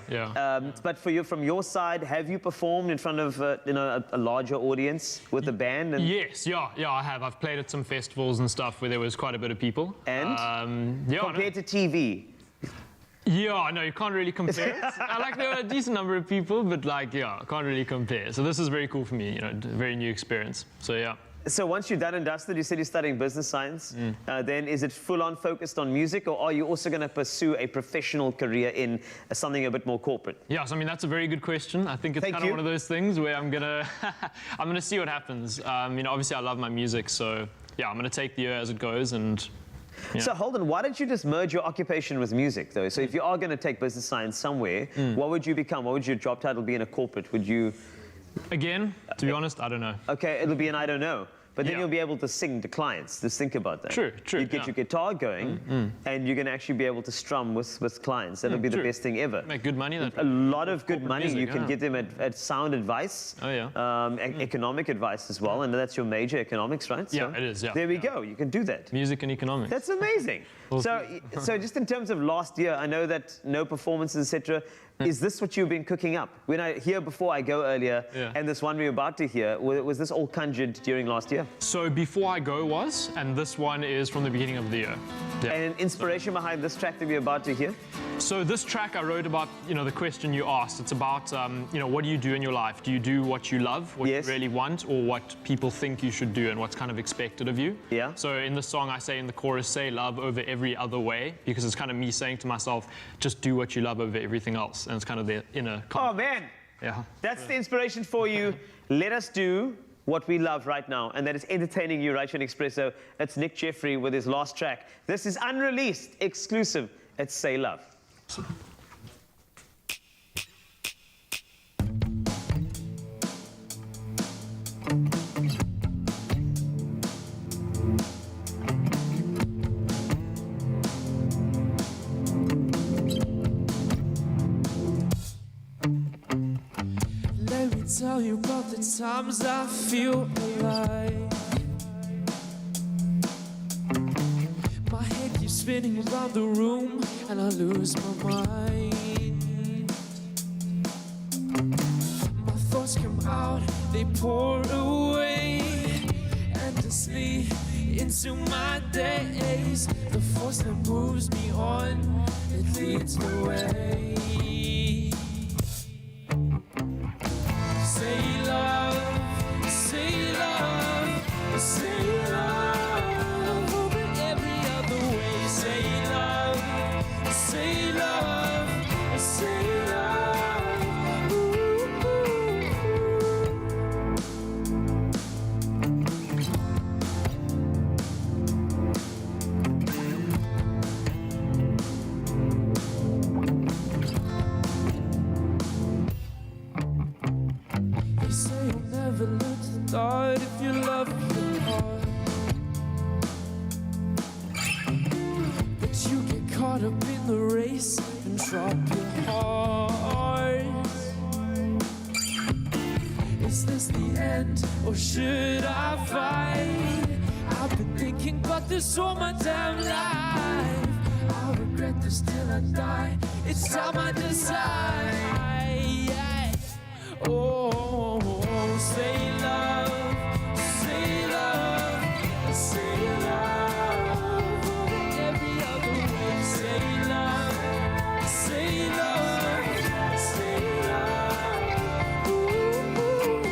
But from your side, have you performed in front of a larger audience with a band? And Yes, yeah, I have. I've played at some festivals and stuff where there was quite a bit of people. And yeah, compared to TV. Yeah, no, you can't really compare. There were a decent number of people, but I can't really compare. So this is very cool for me, you know, a very new experience. So yeah. So once you're done and dusted, you said you're studying business science, then is it full-on focused on music, or are you also going to pursue a professional career in something a bit more corporate? Yeah, so I mean, that's a very good question. I think it's kind of one of those things where I'm gonna see what happens. You know, obviously I love my music, so yeah, I'm gonna take the year as it goes and So Holden, why don't you just merge your occupation with music, though? So if you are going to take business science somewhere, what would you become? What would your job title be in a corporate? Would you... Again, to be honest, I don't know. Okay, it'll be an I don't know. But then you'll be able to sing to clients. Just think about that. True. You get your guitar going, and you're going to actually be able to strum with clients. That'll be the best thing ever. Make good money. A lot of good money. You can get them at sound advice, economic advice as well, and that's your major economics, right? Yeah, it is. Yeah. There we go. You can do that. Music and economics. That's amazing. So just in terms of last year, I know that no performances, etc. Is this what you've been cooking up? When I hear before I go earlier, and this one we're about to hear, was this all conjured during last year? So Before I Go was, and this one is from the beginning of the year. Yeah. And an inspiration behind this track that we're about to hear? So this track I wrote about, the question you asked. It's about, what do you do in your life? Do you do what you love, what you really want, or what people think you should do and what's kind of expected of you? Yeah. So in the song, I say in the chorus, say love over every other way, because it's kind of me saying to myself, just do what you love over everything else. And it's kind of the inner... Oh, man. Yeah. That's the inspiration for you. Let us do what we love right now, and that is entertaining you right here on Expresso. That's Nick Jeffrey with his last track. This is unreleased, exclusive. It's Say Love. Let me tell you about the times I feel alive. My head keeps spinning around the room and I lose my mind. My thoughts come out, they pour away endlessly into my days. The force that moves me on, it leads the way. Say love, say love, say love over every other way. Say love, say love, say love. Ooh, ooh, They say you'll never learn to start if you love your heart. But you get caught up in the race and drop your heart. Is this the end or should I fight? I've been thinking about this all my damn life. I'll regret this till I die. It's time I decide. Oh, say love, say love, say love over every other way. Say love, say love, say love. Ooh, ooh,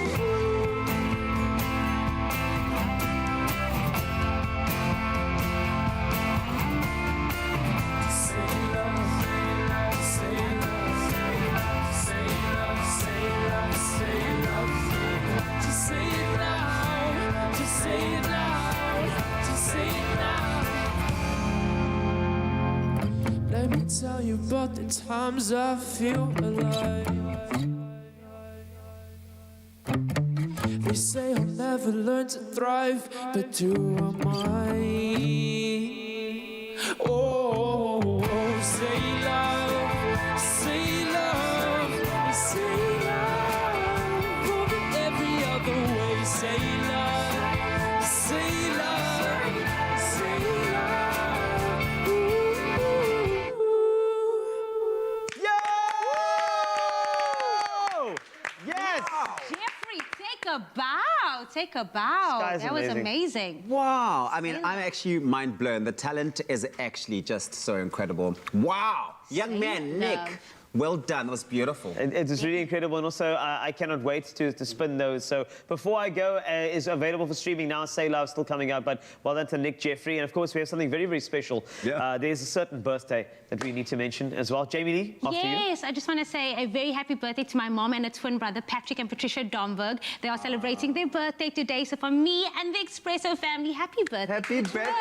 say love, say love, say love, say love, say love. Just say it now, just say it now, just say it now. Let me tell you about the times I feel alive. They say I'll never learn to thrive, but do am I? Oh, say love, say love, say love over every other way. Say love, say love, say love. Ooh, Yo! Yes! Jeffrey, take a bow. Take a bow. This guy's That was amazing. amazing. Wow. I mean, I'm actually mind blown. The talent is actually just so incredible. Wow. Young man, Nick. Well done. That was beautiful. It was really incredible, and also I cannot wait to spin those. So Before I Go is available for streaming now. Say Love still coming out, but well done to Nick Jeffrey. And of course, we have something very, very special. There's a certain birthday that we need to mention as well. Jamie Lee, after you. Yes, I just want to say a very happy birthday to my mom and a twin brother, Patrick and Patricia Domberg. They are celebrating their birthday today. So from me and the Expresso family, happy birthday. Happy birthday.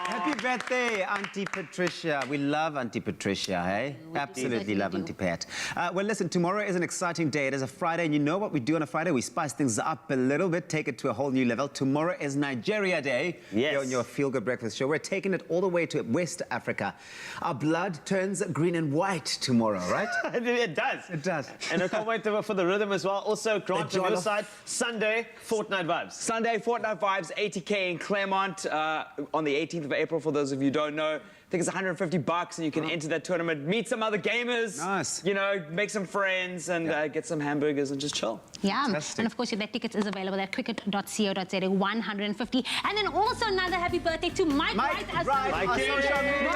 Happy birthday, Auntie Patricia. We love Auntie Patricia, hey? Absolutely love Auntie Pat. Well, listen, tomorrow is an exciting day. It is a Friday, and you know what we do on a Friday? We spice things up a little bit, take it to a whole new level. Tomorrow is Nigeria Day. Yes. Here on your Feel Good Breakfast Show. We're taking it all the way to West Africa. Our blood turns green and white tomorrow, right? It does. It does. And I can't wait for the rhythm as well. Also, Grant, from your side, Sunday, Fortnite Vibes. Sunday, Fortnite Vibes, 80K in Claremont on the 18th of April, for those of you who don't know. I think it's $150 and you can enter that tournament, meet some other gamers. Nice. You know, make some friends and get some hamburgers and just chill. Yeah, and of course, that tickets is available at cricket.co.za, 150. And then also another happy birthday to Mike Wright as well. Mike, on social media.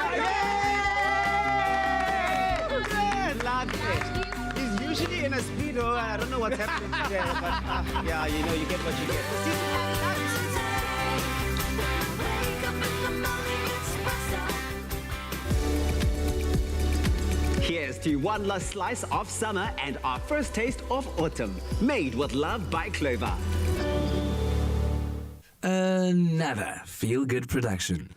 Love it. He's usually in a speedo, and I don't know what's happening today, but yeah, you know, you get what you get. Here's to one last slice of summer and our first taste of autumn. Made with love by Clover. Another feel-good production.